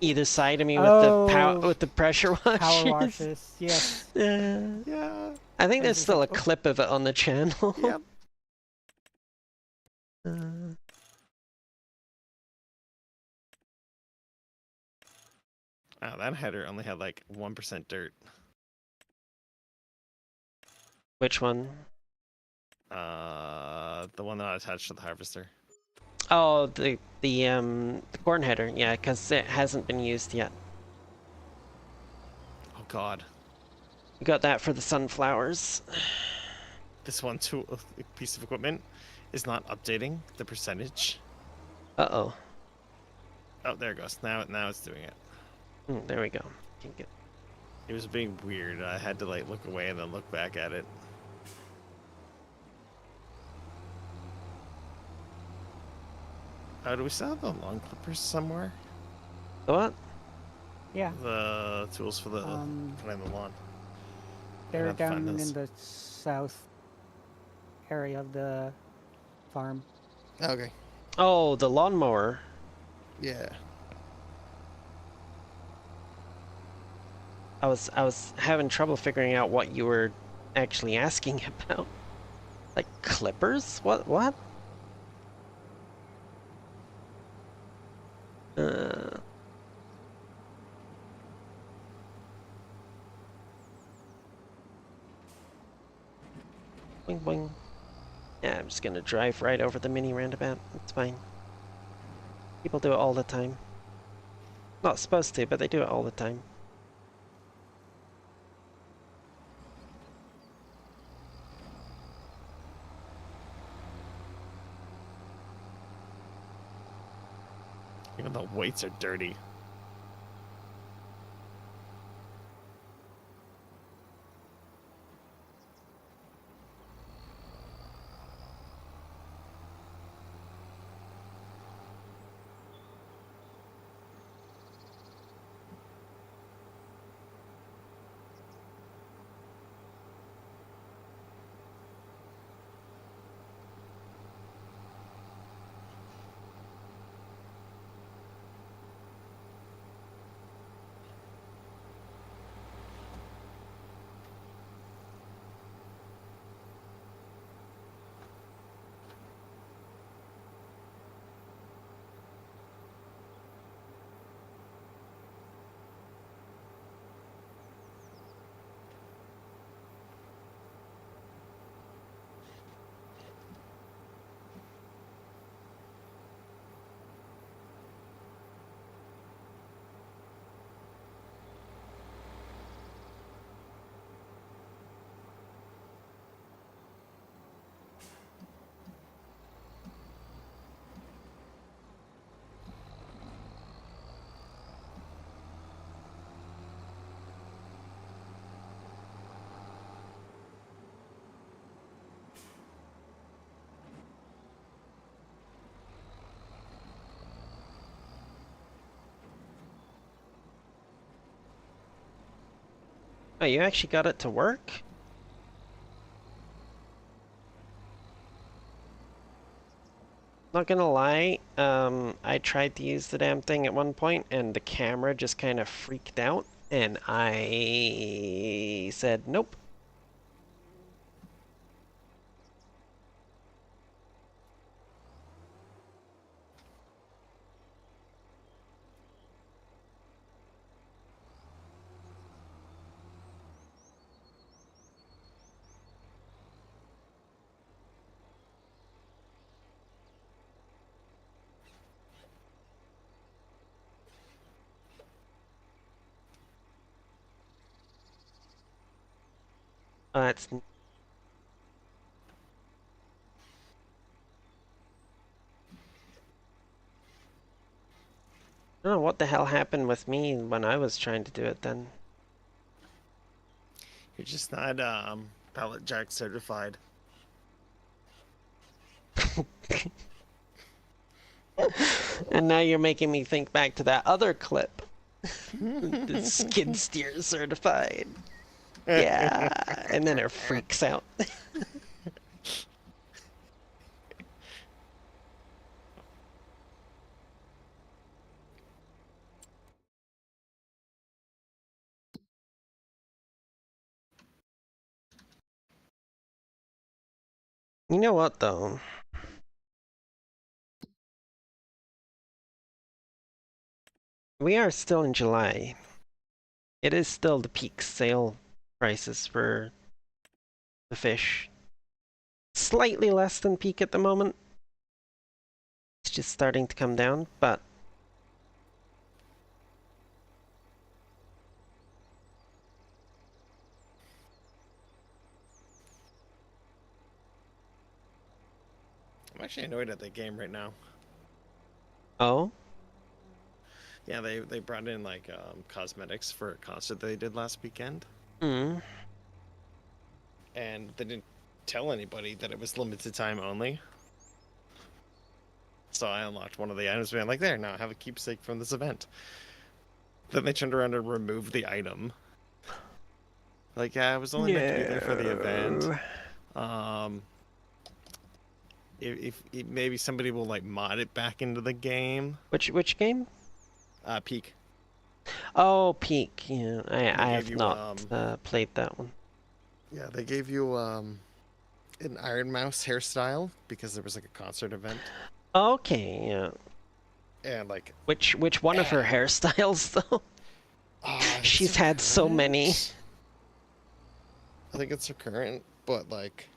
[SPEAKER 1] either side of me with the pressure washers.
[SPEAKER 2] Power washers, yes.
[SPEAKER 3] Yeah.
[SPEAKER 1] I think there's still a clip of it on the channel.
[SPEAKER 3] Yep. Oh, that header only had like 1% dirt.
[SPEAKER 1] Which one?
[SPEAKER 3] The one that I attached to the harvester.
[SPEAKER 1] Oh, the corn header, yeah, because it hasn't been used yet.
[SPEAKER 3] Oh God.
[SPEAKER 1] We got that for the sunflowers.
[SPEAKER 3] This one piece of equipment is not updating the percentage.
[SPEAKER 1] Uh-oh.
[SPEAKER 3] Oh, there it goes. Now it's doing it.
[SPEAKER 1] There we go.
[SPEAKER 3] It was being weird. I had to like look away and then look back at it. Oh, do we still have the lawn clippers somewhere?
[SPEAKER 1] The what?
[SPEAKER 2] Yeah.
[SPEAKER 3] The tools for the cutting the lawn.
[SPEAKER 2] They're down in the south area of the farm.
[SPEAKER 3] Okay.
[SPEAKER 1] Oh, the lawnmower.
[SPEAKER 3] Yeah.
[SPEAKER 1] I was having trouble figuring out what you were actually asking about. Like clippers? What? Boing boing. Yeah, I'm just gonna drive right over the mini roundabout. It's fine. People do it all the time. Not supposed to, but they do it all the time.
[SPEAKER 3] Even the weights are dirty.
[SPEAKER 1] Oh, you actually got it to work? Not gonna lie, I tried to use the damn thing at one point and the camera just kind of freaked out and I said nope. That's I don't know what the hell happened with me when I was trying to do it then.
[SPEAKER 3] You're just not pallet jack certified.
[SPEAKER 1] And now you're making me think back to that other clip. The skid steer certified. Yeah, and then it freaks out. You know what though? We are still in July. It is still the peak sale prices for the fish. Slightly less than peak at the moment. It's just starting to come down, but
[SPEAKER 3] I'm actually annoyed at the game right now.
[SPEAKER 1] oh?
[SPEAKER 3] Yeah, they brought in like cosmetics for a concert they did last weekend.
[SPEAKER 1] Mm.
[SPEAKER 3] And they didn't tell anybody that it was limited time only. So I unlocked one of the items, being like, there, now I have a keepsake from this event. Then they turned around and removed the item. Like, yeah, I was only meant to be there for the event. If maybe somebody will like mod it back into the game.
[SPEAKER 1] Which game?
[SPEAKER 3] Peak.
[SPEAKER 1] Oh, Peak. Yeah, I have
[SPEAKER 3] you,
[SPEAKER 1] not played that one.
[SPEAKER 3] Yeah, they gave you an Iron Mouse hairstyle because there was like a concert event.
[SPEAKER 1] Okay, yeah.
[SPEAKER 3] And like
[SPEAKER 1] which one of her hairstyles though? She's had so many.
[SPEAKER 3] I think it's her current, but like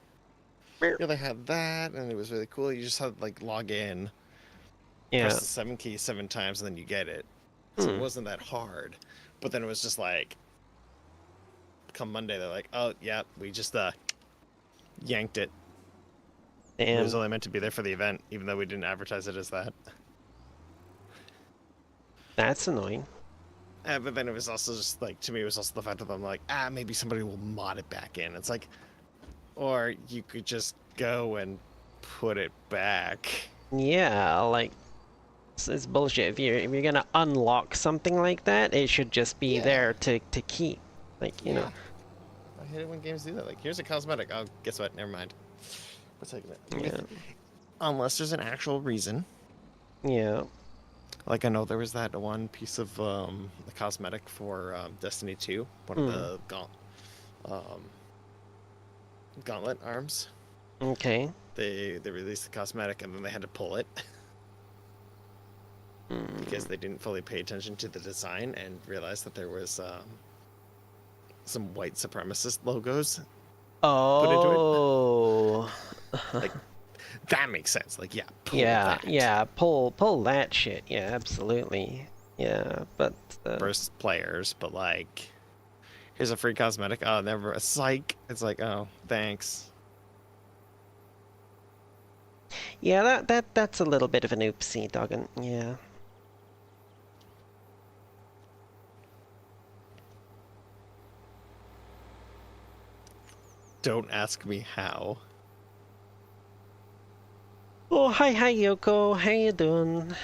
[SPEAKER 3] yeah, they had that and it was really cool. You just had to like log in, press the 7 key 7 times and then you get it. So it wasn't that hard. But then it was just like come Monday they're like, "Oh, yeah, we just yanked it." Damn. It was only meant to be there for the event, even though we didn't advertise it as that.
[SPEAKER 1] That's annoying.
[SPEAKER 3] But then it was also just like, to me, it was also the fact that I'm like, maybe somebody will mod it back in. It's like, or you could just go and put it back.
[SPEAKER 1] Yeah, like, it's bullshit. If you're gonna unlock something like that, it should just be there to keep. Like, you know.
[SPEAKER 3] I hate it when games do that. Like, here's a cosmetic. Oh, guess what? Never mind. We're taking it.
[SPEAKER 1] Yeah.
[SPEAKER 3] Unless there's an actual reason.
[SPEAKER 1] Yeah.
[SPEAKER 3] Like, I know there was that one piece of the cosmetic for Destiny 2, one of the gauntlet arms.
[SPEAKER 1] Okay.
[SPEAKER 3] They released the cosmetic and then they had to pull it because they didn't fully pay attention to the design and realized that there was some white supremacist logos put into it. Like, that makes sense. Like, yeah, pull that.
[SPEAKER 1] Pull that shit. Yeah, absolutely. Yeah, but
[SPEAKER 3] first players, but like, here's a free cosmetic. Oh, never a psych. It's like, oh, thanks.
[SPEAKER 1] Yeah, that's a little bit of an oopsie, doggone. Yeah.
[SPEAKER 3] Don't ask me how.
[SPEAKER 1] Oh, hi Yoko. How you doing?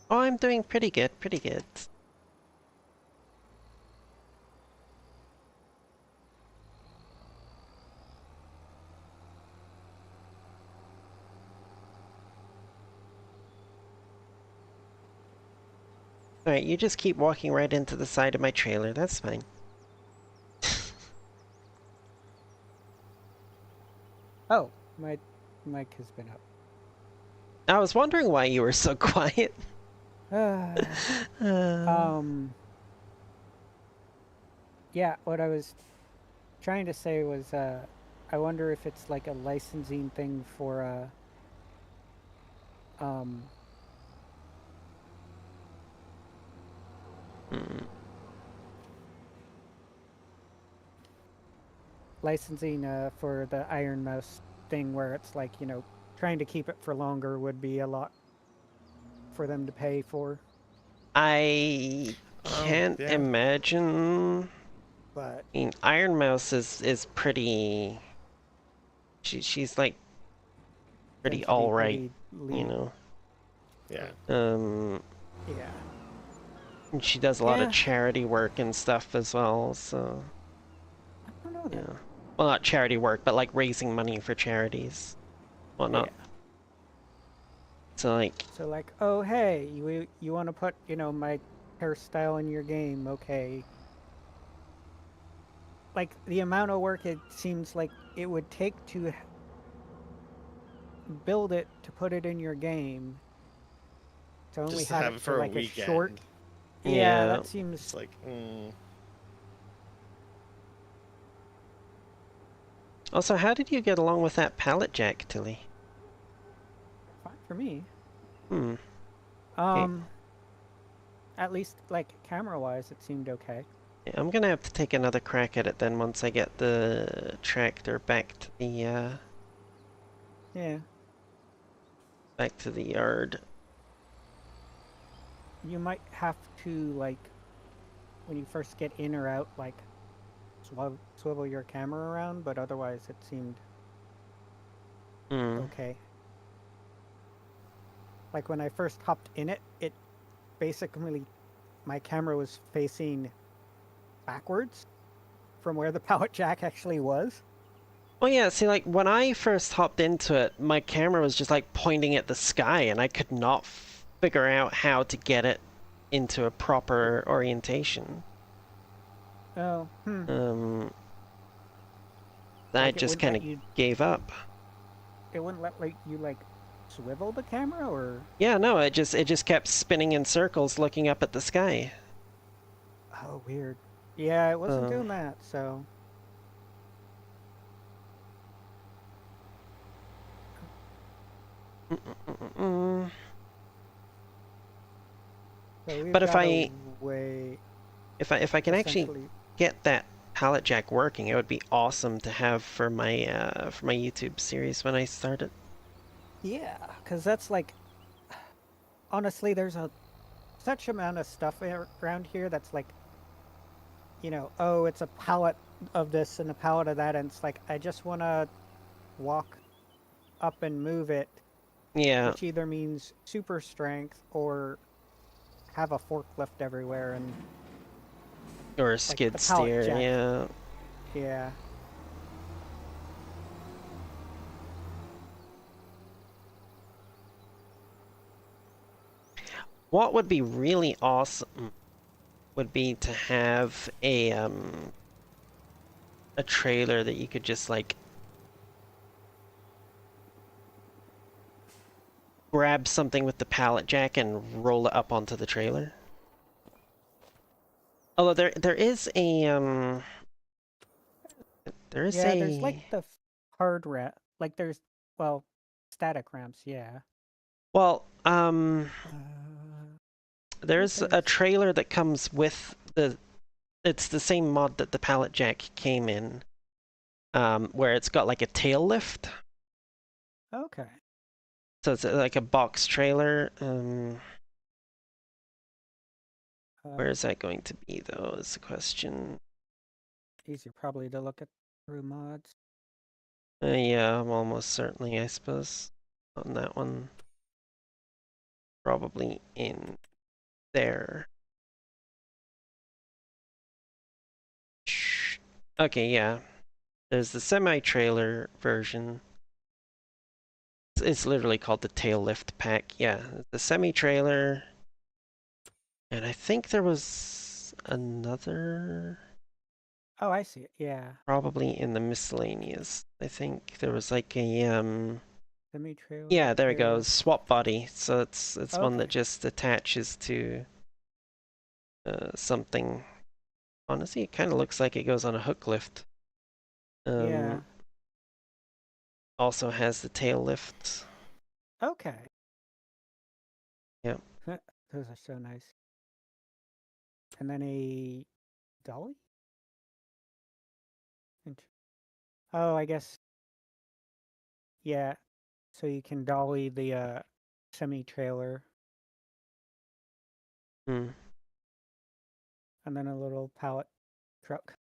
[SPEAKER 1] Oh, I'm doing pretty good, pretty good. Alright, you just keep walking right into the side of my trailer, that's fine.
[SPEAKER 2] Oh, my mic has been up.
[SPEAKER 1] I was wondering why you were so quiet.
[SPEAKER 2] Yeah, what I was trying to say was, I wonder if it's like a licensing thing for, licensing, for the Iron Mouse thing where it's like, trying to keep it for longer would be a lot for them to pay for.
[SPEAKER 1] I
[SPEAKER 3] Oh,
[SPEAKER 1] can't
[SPEAKER 3] yeah.
[SPEAKER 1] imagine.
[SPEAKER 2] But
[SPEAKER 1] I mean, Iron Mouse is pretty. She's like pretty
[SPEAKER 2] tends to be
[SPEAKER 1] all right,
[SPEAKER 2] pretty
[SPEAKER 1] you know.
[SPEAKER 3] Yeah.
[SPEAKER 2] Yeah.
[SPEAKER 1] And she does a lot of
[SPEAKER 2] Yeah.
[SPEAKER 1] charity work and stuff as well. So
[SPEAKER 2] I don't know that.
[SPEAKER 1] yeah, well, not charity work, but like raising money for charities, whatnot.
[SPEAKER 2] Yeah.
[SPEAKER 1] So like,
[SPEAKER 2] So like, oh hey, you want to put my hairstyle in your game? Okay. Like the amount of work it seems like it would take to build it to put it in your game to only
[SPEAKER 3] Just to
[SPEAKER 2] have
[SPEAKER 3] have
[SPEAKER 2] it
[SPEAKER 3] it
[SPEAKER 2] for
[SPEAKER 3] for a
[SPEAKER 2] like a short.
[SPEAKER 3] weekend.
[SPEAKER 2] Yeah,
[SPEAKER 1] yeah.
[SPEAKER 2] that seems.
[SPEAKER 3] It's like,
[SPEAKER 1] Also, how did you get along with that pallet jack, Tilly?
[SPEAKER 2] Fine for me.
[SPEAKER 1] Hmm. Okay.
[SPEAKER 2] Um, at least like camera wise, it seemed okay.
[SPEAKER 1] Yeah, I'm gonna have to take another crack at it then once I get the tractor
[SPEAKER 2] Yeah,
[SPEAKER 1] back to the yard.
[SPEAKER 2] you might have to like when you first get in or out, like swivel your camera around, but otherwise it seemed
[SPEAKER 1] Hmm.
[SPEAKER 2] okay. Like when I first hopped in it, it basically my camera was facing backwards from where the pallet jack actually was.
[SPEAKER 1] Well, yeah, see, like, when I first hopped into it, my camera was just, like, pointing at the sky, and I could not figure out how to get it into a proper orientation.
[SPEAKER 2] Oh,
[SPEAKER 1] I
[SPEAKER 2] like it
[SPEAKER 1] just
[SPEAKER 2] wouldn't
[SPEAKER 1] kind
[SPEAKER 2] let
[SPEAKER 1] of
[SPEAKER 2] you.
[SPEAKER 1] gave up.
[SPEAKER 2] It wouldn't let like you like swivel the camera, or
[SPEAKER 1] Yeah, no, it just kept spinning in circles looking up at the sky.
[SPEAKER 2] oh, weird. Yeah, it wasn't
[SPEAKER 1] Um,
[SPEAKER 2] doing that. So
[SPEAKER 1] mm, mm, mm, mm.
[SPEAKER 2] we've
[SPEAKER 1] But if
[SPEAKER 2] got a
[SPEAKER 1] I
[SPEAKER 2] way
[SPEAKER 1] if I can actually
[SPEAKER 2] essentially.
[SPEAKER 1] get that pallet jack working, it would be awesome to have for my YouTube series when I start it.
[SPEAKER 2] Yeah, because that's like honestly, there's a such amount of stuff around here that's like oh, it's a pallet of this and a pallet of that, and it's like I just want to walk up and move it,
[SPEAKER 1] Yeah,
[SPEAKER 2] which either means super strength or have a forklift everywhere and
[SPEAKER 1] or a
[SPEAKER 2] like the
[SPEAKER 1] skid
[SPEAKER 2] pallet
[SPEAKER 1] steer.
[SPEAKER 2] jack.
[SPEAKER 1] Yeah.
[SPEAKER 2] Yeah.
[SPEAKER 1] What would be really awesome would be to have a trailer that you could just like grab something with the pallet jack and roll it up onto the trailer. Although there is a there is
[SPEAKER 2] Yeah, there's like
[SPEAKER 1] a
[SPEAKER 2] the hard ramp. Like there's, well, static ramps, yeah.
[SPEAKER 1] well
[SPEAKER 2] Uh, what
[SPEAKER 1] there's a
[SPEAKER 2] there's.
[SPEAKER 1] trailer that comes with it's the same mod that the pallet jack came in, where it's got like a tail lift.
[SPEAKER 2] Okay.
[SPEAKER 1] So it's like a box trailer. Where
[SPEAKER 2] Uh,
[SPEAKER 1] is that going to be though? Is the question.
[SPEAKER 2] Easier probably to look at through mods.
[SPEAKER 1] Yeah, I'm almost certainly, I suppose, on that one. probably in there. Okay, yeah. There's the semi-trailer version. It's literally called the tail lift pack. Yeah, the semi-trailer. And I think there was another...
[SPEAKER 2] Oh, I see it. Yeah.
[SPEAKER 1] Probably in the miscellaneous. I think there was like a
[SPEAKER 2] Semi-trailer.
[SPEAKER 1] yeah, there it
[SPEAKER 2] trailer.
[SPEAKER 1] goes. Swap body. So it's one that
[SPEAKER 2] Okay.
[SPEAKER 1] just attaches to something. Honestly, it kind of looks like it goes on a hook lift.
[SPEAKER 2] Yeah.
[SPEAKER 1] Also has the tail lift.
[SPEAKER 2] Okay.
[SPEAKER 1] Yeah.
[SPEAKER 2] Those are so nice. And then a dolly? Oh, I guess. Yeah. So you can dolly the semi-trailer.
[SPEAKER 1] Hmm.
[SPEAKER 2] And then a little pallet truck.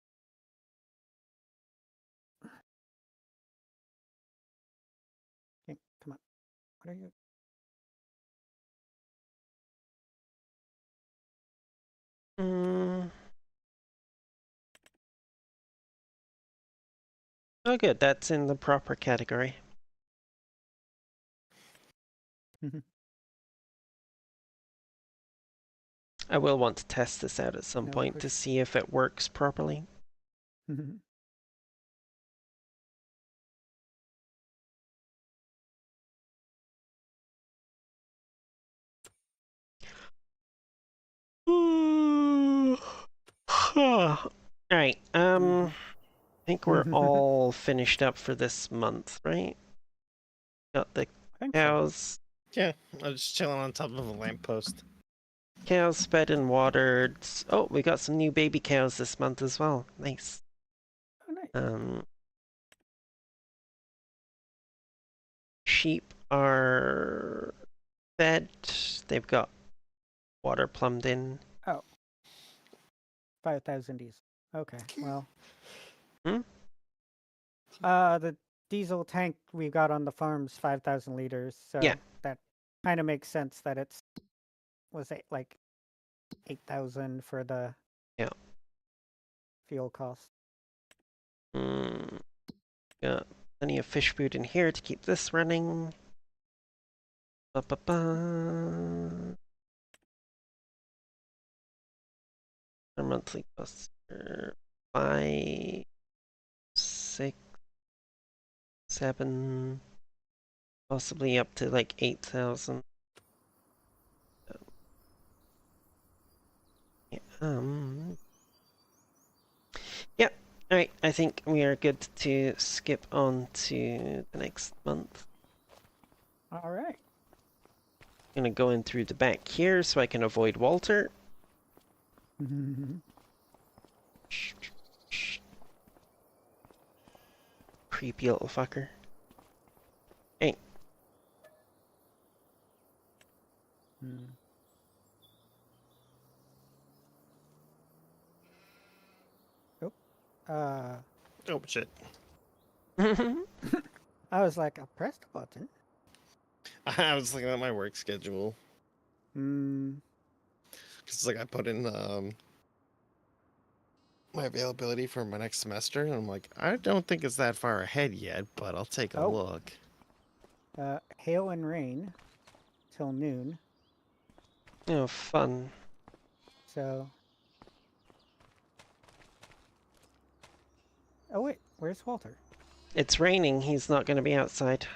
[SPEAKER 2] Okay, come on. What are you?
[SPEAKER 1] Oh, good. That's in the proper category. I will want to test this out at some point to see if it works properly. Alright, I think we're all finished up for this month, right? Got the cows.
[SPEAKER 3] So. Yeah, I was just chilling on top of a lamppost.
[SPEAKER 1] Cows fed and watered. Oh, we got some new baby cows this month as well. Nice.
[SPEAKER 2] Oh, nice.
[SPEAKER 1] Sheep are fed. They've got water plumbed in.
[SPEAKER 2] Oh. 5,000 diesel. Okay, well. The diesel tank we got on the farm's 5,000 liters, so
[SPEAKER 1] yeah.
[SPEAKER 2] that kind of makes sense that it's, was it like 8,000 for the fuel cost.
[SPEAKER 1] Got plenty of fish food in here to keep this running. Our monthly costs are 5, 6, 7, possibly up to like 8,000. Yeah. Alright, I think we are good to skip on to the next month.
[SPEAKER 2] Alright.
[SPEAKER 1] I'm gonna go in through the back here so I can avoid Walter. Creepy little fucker. Hey.
[SPEAKER 3] Oh, shit.
[SPEAKER 2] I was like, I pressed the button.
[SPEAKER 3] I was looking at my work schedule. Because it's like I put in my availability for my next semester, and I'm like, I don't think it's that far ahead yet, but I'll take a look.
[SPEAKER 2] Hail and rain till noon.
[SPEAKER 1] Oh, fun.
[SPEAKER 2] So. Oh, wait, where's Walter?
[SPEAKER 1] It's raining. He's not going to be outside.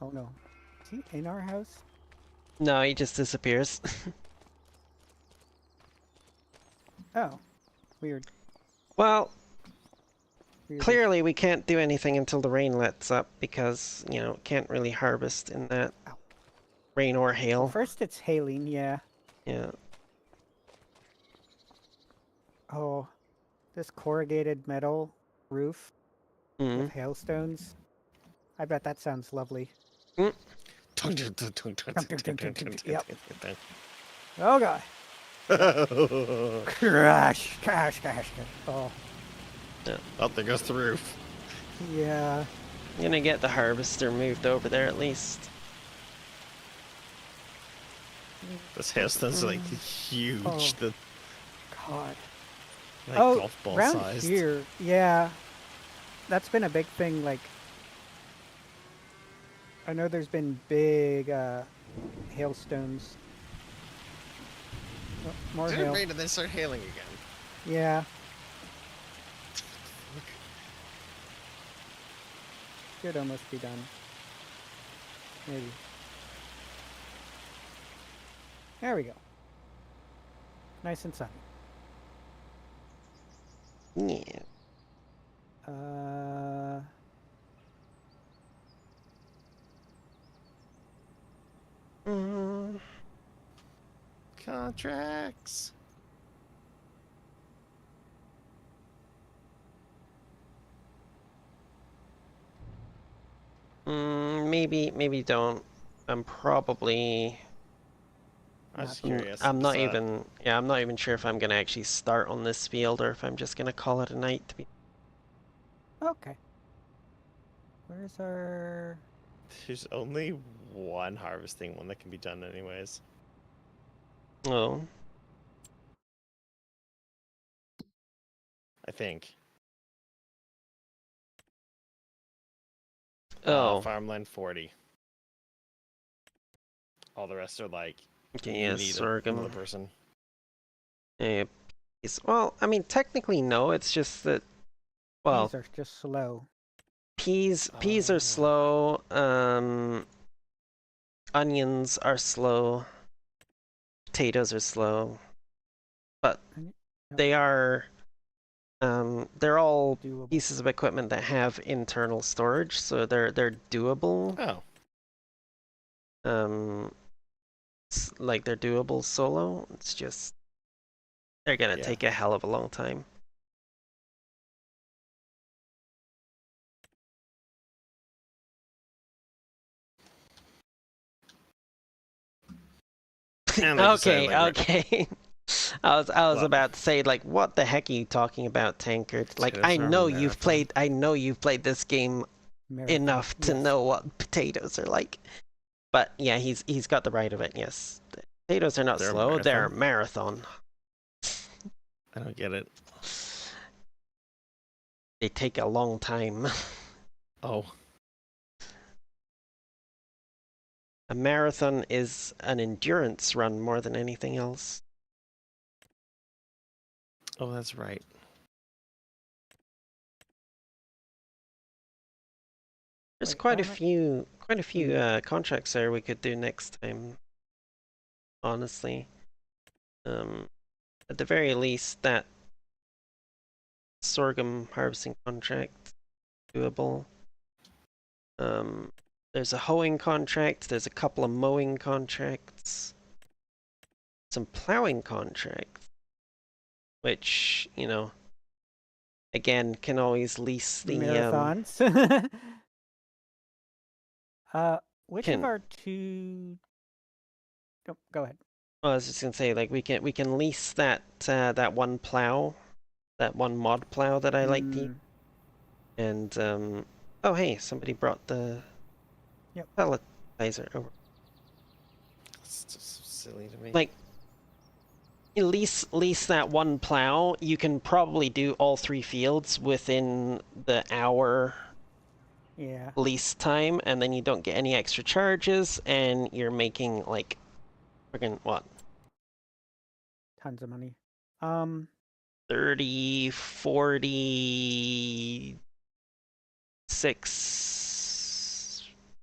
[SPEAKER 2] Oh, no. Is he in our house?
[SPEAKER 1] No, he just disappears.
[SPEAKER 2] Oh, weird.
[SPEAKER 1] Well,
[SPEAKER 2] weird.
[SPEAKER 1] Clearly we can't do anything until the rain lets up because, you know, can't really harvest in that rain or hail.
[SPEAKER 2] Well, first it's hailing, yeah.
[SPEAKER 1] Yeah.
[SPEAKER 2] Oh, this corrugated metal roof with hailstones. I bet that sounds lovely. Yep. Oh god. Crash. Oh.
[SPEAKER 1] Yeah.
[SPEAKER 3] Oh, there goes the roof.
[SPEAKER 2] Yeah.
[SPEAKER 1] I'm gonna get the harvester moved over there at least.
[SPEAKER 3] Those hailstones are like huge.
[SPEAKER 2] Oh.
[SPEAKER 3] The
[SPEAKER 2] God.
[SPEAKER 3] like
[SPEAKER 2] Oh,
[SPEAKER 3] golf ball
[SPEAKER 2] around
[SPEAKER 3] sized.
[SPEAKER 2] here, yeah. That's been a big thing. Like, I know there's been big hailstones. Oh, more
[SPEAKER 3] Did it
[SPEAKER 2] hail.
[SPEAKER 3] rain and then start hailing again?
[SPEAKER 2] Yeah. Should almost be done. Maybe. There we go. Nice and sunny.
[SPEAKER 1] Yeah. Mm.
[SPEAKER 3] Contracts.
[SPEAKER 1] Maybe don't. I'm probably.
[SPEAKER 3] I was
[SPEAKER 2] Not-
[SPEAKER 3] curious.
[SPEAKER 1] I'm not
[SPEAKER 3] 'cause,
[SPEAKER 1] even. Yeah, I'm not even sure if I'm gonna actually start on this field or if I'm just gonna call it a night. To be.
[SPEAKER 2] Okay. Where's our...
[SPEAKER 3] There's only one harvesting one that can be done anyways.
[SPEAKER 1] Oh.
[SPEAKER 3] I think.
[SPEAKER 1] Oh.
[SPEAKER 3] Farmland 40. All the rest are like
[SPEAKER 1] Okay.
[SPEAKER 3] you
[SPEAKER 1] Yes.
[SPEAKER 3] need
[SPEAKER 1] Sorghum.
[SPEAKER 3] another person.
[SPEAKER 1] Yeah. Well, I mean, technically no. It's just that. Well,
[SPEAKER 2] These are just slow.
[SPEAKER 1] peas are slow. Onions are slow. Potatoes are slow. But they are. They're all
[SPEAKER 2] Doable.
[SPEAKER 1] pieces of equipment that have internal storage, so they're doable.
[SPEAKER 3] Oh.
[SPEAKER 1] Like they're doable solo. It's just they're gonna take a hell of a long time. Okay. I was about to say, like, what the heck are you talking about, Tankard? Like, I know you've played this game enough to know what potatoes are like. But yeah, he's got the right of it. Yes, the potatoes are not slow; they're marathon.
[SPEAKER 3] I don't get it.
[SPEAKER 1] They take a long time.
[SPEAKER 3] Oh.
[SPEAKER 1] A marathon is an endurance run more than anything else.
[SPEAKER 3] Oh, that's right.
[SPEAKER 1] There's quite a few contracts there we could do next time. Honestly, at the very least, that sorghum harvesting contract doable. There's a hoeing contract. There's a couple of mowing contracts. Some plowing contracts, which, you know, again, can always lease the
[SPEAKER 2] marathons. Which of our two? Oh, go ahead.
[SPEAKER 1] Well, I was just gonna say, like, we can lease that that one plow, that one mod plow that I like to use. And oh hey, somebody brought the pelletizer over.
[SPEAKER 3] It's just silly to me.
[SPEAKER 1] Like, you lease that one plow, you can probably do all 3 fields within the hour lease time, and then you don't get any extra charges, and you're making like friggin' what?
[SPEAKER 2] Tons of money.
[SPEAKER 1] 30, 40,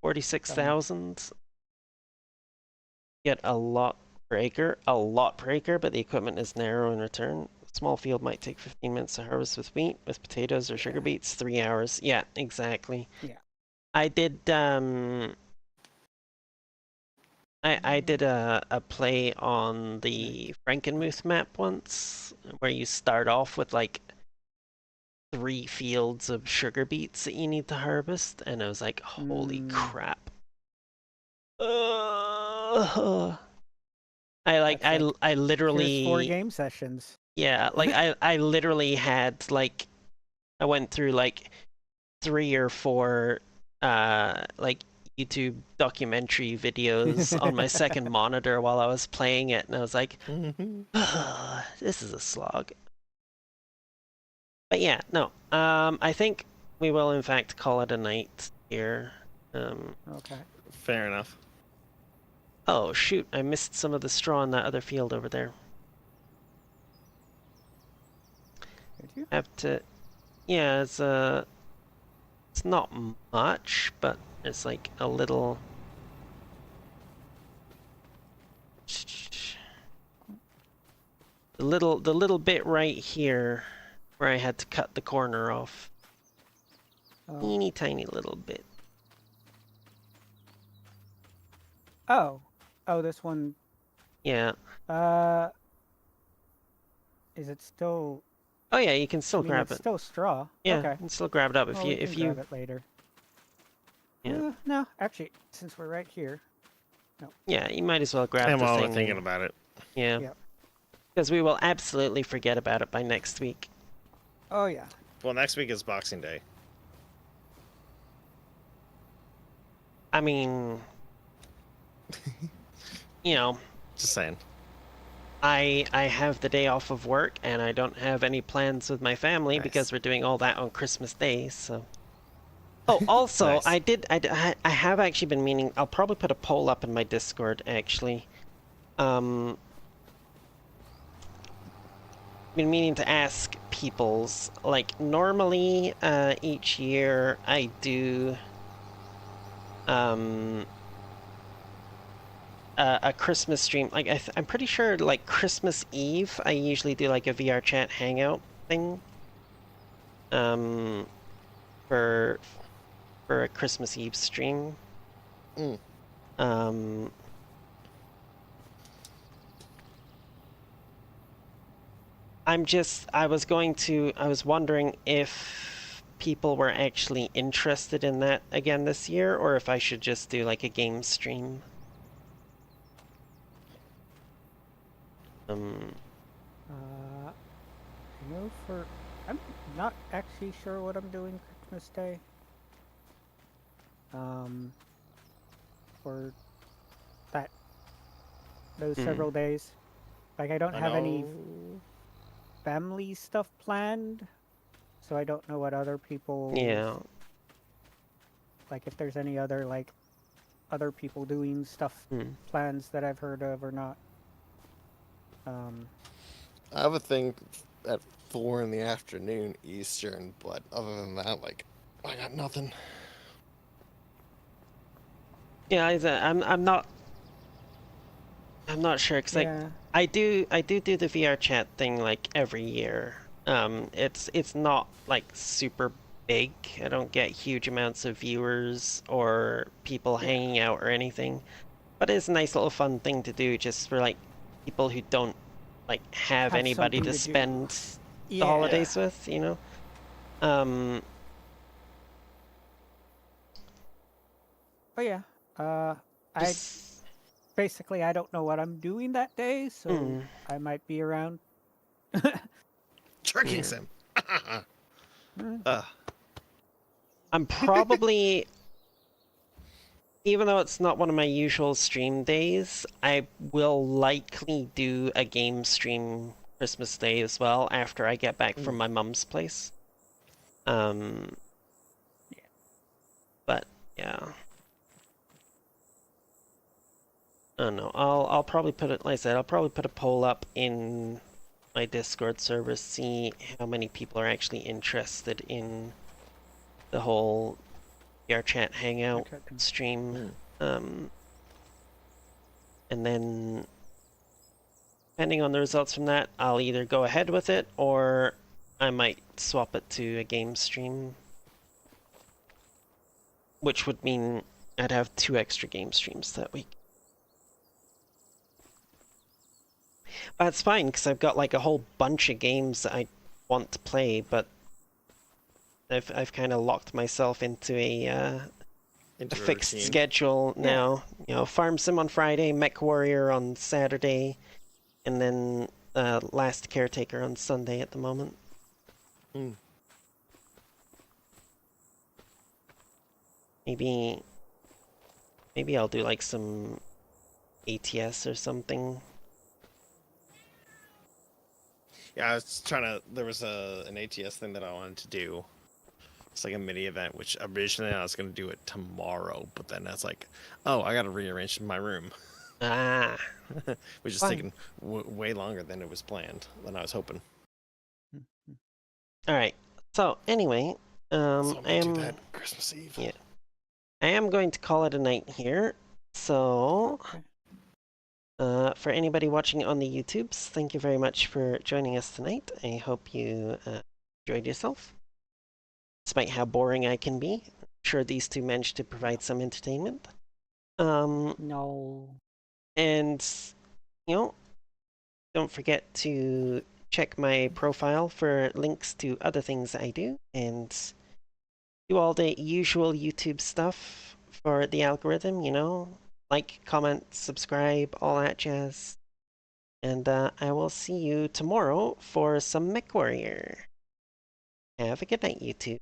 [SPEAKER 1] 46,000. Get a lot per acre, but the equipment is narrow in return. A small field might take 15 minutes to harvest with wheat. With potatoes or sugar beets, 3 hours. Yeah, exactly.
[SPEAKER 2] Yeah.
[SPEAKER 1] I did I did a play on the Frankenmuth map once, where you start off with like 3 fields of sugar beets that you need to harvest, and I was like, holy crap. I literally...
[SPEAKER 2] Here's 4 game sessions.
[SPEAKER 1] Yeah, like I literally had like, I went through like 3 or 4 like YouTube documentary videos on my second monitor while I was playing it, and I was like, this is a slog. But yeah, no. I think we will in fact call it a night here.
[SPEAKER 2] Okay.
[SPEAKER 3] Fair enough.
[SPEAKER 1] Oh shoot, I missed some of the straw in that other field over there.
[SPEAKER 2] Did you?
[SPEAKER 1] Have to, yeah, it's not much, but it's like a little. The little bit right here where I had to cut the corner off.
[SPEAKER 2] Oh.
[SPEAKER 1] Teeny tiny little bit.
[SPEAKER 2] Oh. Oh, this one.
[SPEAKER 1] Yeah.
[SPEAKER 2] Is it still?
[SPEAKER 1] Oh yeah, you can still
[SPEAKER 2] I mean,
[SPEAKER 1] grab
[SPEAKER 2] it's
[SPEAKER 1] it.
[SPEAKER 2] still straw.
[SPEAKER 1] Yeah,
[SPEAKER 2] Okay.
[SPEAKER 1] you can still grab it up
[SPEAKER 2] Well, we can grab it later.
[SPEAKER 1] Yeah.
[SPEAKER 2] No, actually, since we're right here. No.
[SPEAKER 1] Yeah, you might as well grab
[SPEAKER 3] I'm
[SPEAKER 1] the
[SPEAKER 3] all
[SPEAKER 1] thing.
[SPEAKER 3] thinking about it.
[SPEAKER 1] Yeah.
[SPEAKER 2] Yep.
[SPEAKER 1] Because we will absolutely forget about it by next week.
[SPEAKER 2] Oh yeah.
[SPEAKER 3] Well, next week is Boxing Day.
[SPEAKER 1] I mean, you know,
[SPEAKER 3] Just saying.
[SPEAKER 1] I have the day off of work and I don't have any plans with my family
[SPEAKER 3] Nice.
[SPEAKER 1] because we're doing all that on Christmas Day, so. Oh, also,
[SPEAKER 3] Nice.
[SPEAKER 1] I have actually been meaning, I'll probably put a poll up in my Discord, actually. Been meaning to ask people's, like, normally, each year I do, a Christmas stream. Like, I'm pretty sure, like, Christmas Eve, I usually do, like, a VR chat hangout thing. For a Christmas Eve stream. I was wondering if people were actually interested in that again this year, or if I should just do like a game stream.
[SPEAKER 2] I'm not actually sure what I'm doing Christmas Day. For those several days. Like, I don't have any family stuff planned, so I don't know what other people.
[SPEAKER 1] Yeah.
[SPEAKER 2] Like, if there's any other like other people doing stuff plans that I've heard of or not.
[SPEAKER 3] I have a thing at 4 in the afternoon Eastern, but other than that, like, I got nothing.
[SPEAKER 1] Yeah, I'm not sure because
[SPEAKER 2] yeah.
[SPEAKER 1] like I do the VR chat thing like every year. It's not like super big. I don't get huge amounts of viewers or people hanging out or anything, but it's a nice little fun thing to do just for like people who don't like have anybody to spend the holidays with, you know.
[SPEAKER 2] Oh yeah. Basically, I don't know what I'm doing that day, so I might be around.
[SPEAKER 3] Trucking sim.
[SPEAKER 1] I'm probably, even though it's not one of my usual stream days, I will likely do a game stream Christmas Day as well after I get back from my mum's place. But yeah. I don't know. I'll probably put it, like I said, I'll probably put a poll up in my Discord server, see how many people are actually interested in the whole VR chat hangout stream. And then depending on the results from that, I'll either go ahead with it or I might swap it to a game stream. Which would mean I'd have 2 extra game streams that week. But it's fine, because I've got like a whole bunch of games that I want to play, but I've kind of locked myself into a fixed
[SPEAKER 3] routine.
[SPEAKER 1] schedule now. You know, Farm Sim on Friday, Mech Warrior on Saturday, and then Last Caretaker on Sunday at the moment. Maybe Maybe I'll do like some ATS or something.
[SPEAKER 3] Yeah, I was trying to. There was an ATS thing that I wanted to do. It's like a mini event, which originally I was going to do it tomorrow, but then I was like, oh, I got to rearrange my room,
[SPEAKER 1] Ah,
[SPEAKER 3] which is
[SPEAKER 1] fun.
[SPEAKER 3] taking way longer than it was planned, than I was hoping.
[SPEAKER 1] All right. So anyway,
[SPEAKER 3] So I
[SPEAKER 1] I
[SPEAKER 3] might do
[SPEAKER 1] am
[SPEAKER 3] that Christmas Eve.
[SPEAKER 1] yeah, I am going to call it a night here. So,
[SPEAKER 2] Okay.
[SPEAKER 1] for anybody watching on the YouTubes, thank you very much for joining us tonight. I hope you enjoyed yourself, despite how boring I can be. I'm sure these two managed to provide some entertainment.
[SPEAKER 2] No.
[SPEAKER 1] And you know, don't forget to check my profile for links to other things I do and do all the usual YouTube stuff for the algorithm, you know, like, comment, subscribe, all that jazz. And I will see you tomorrow for some MechWarrior. Have a good night, YouTube.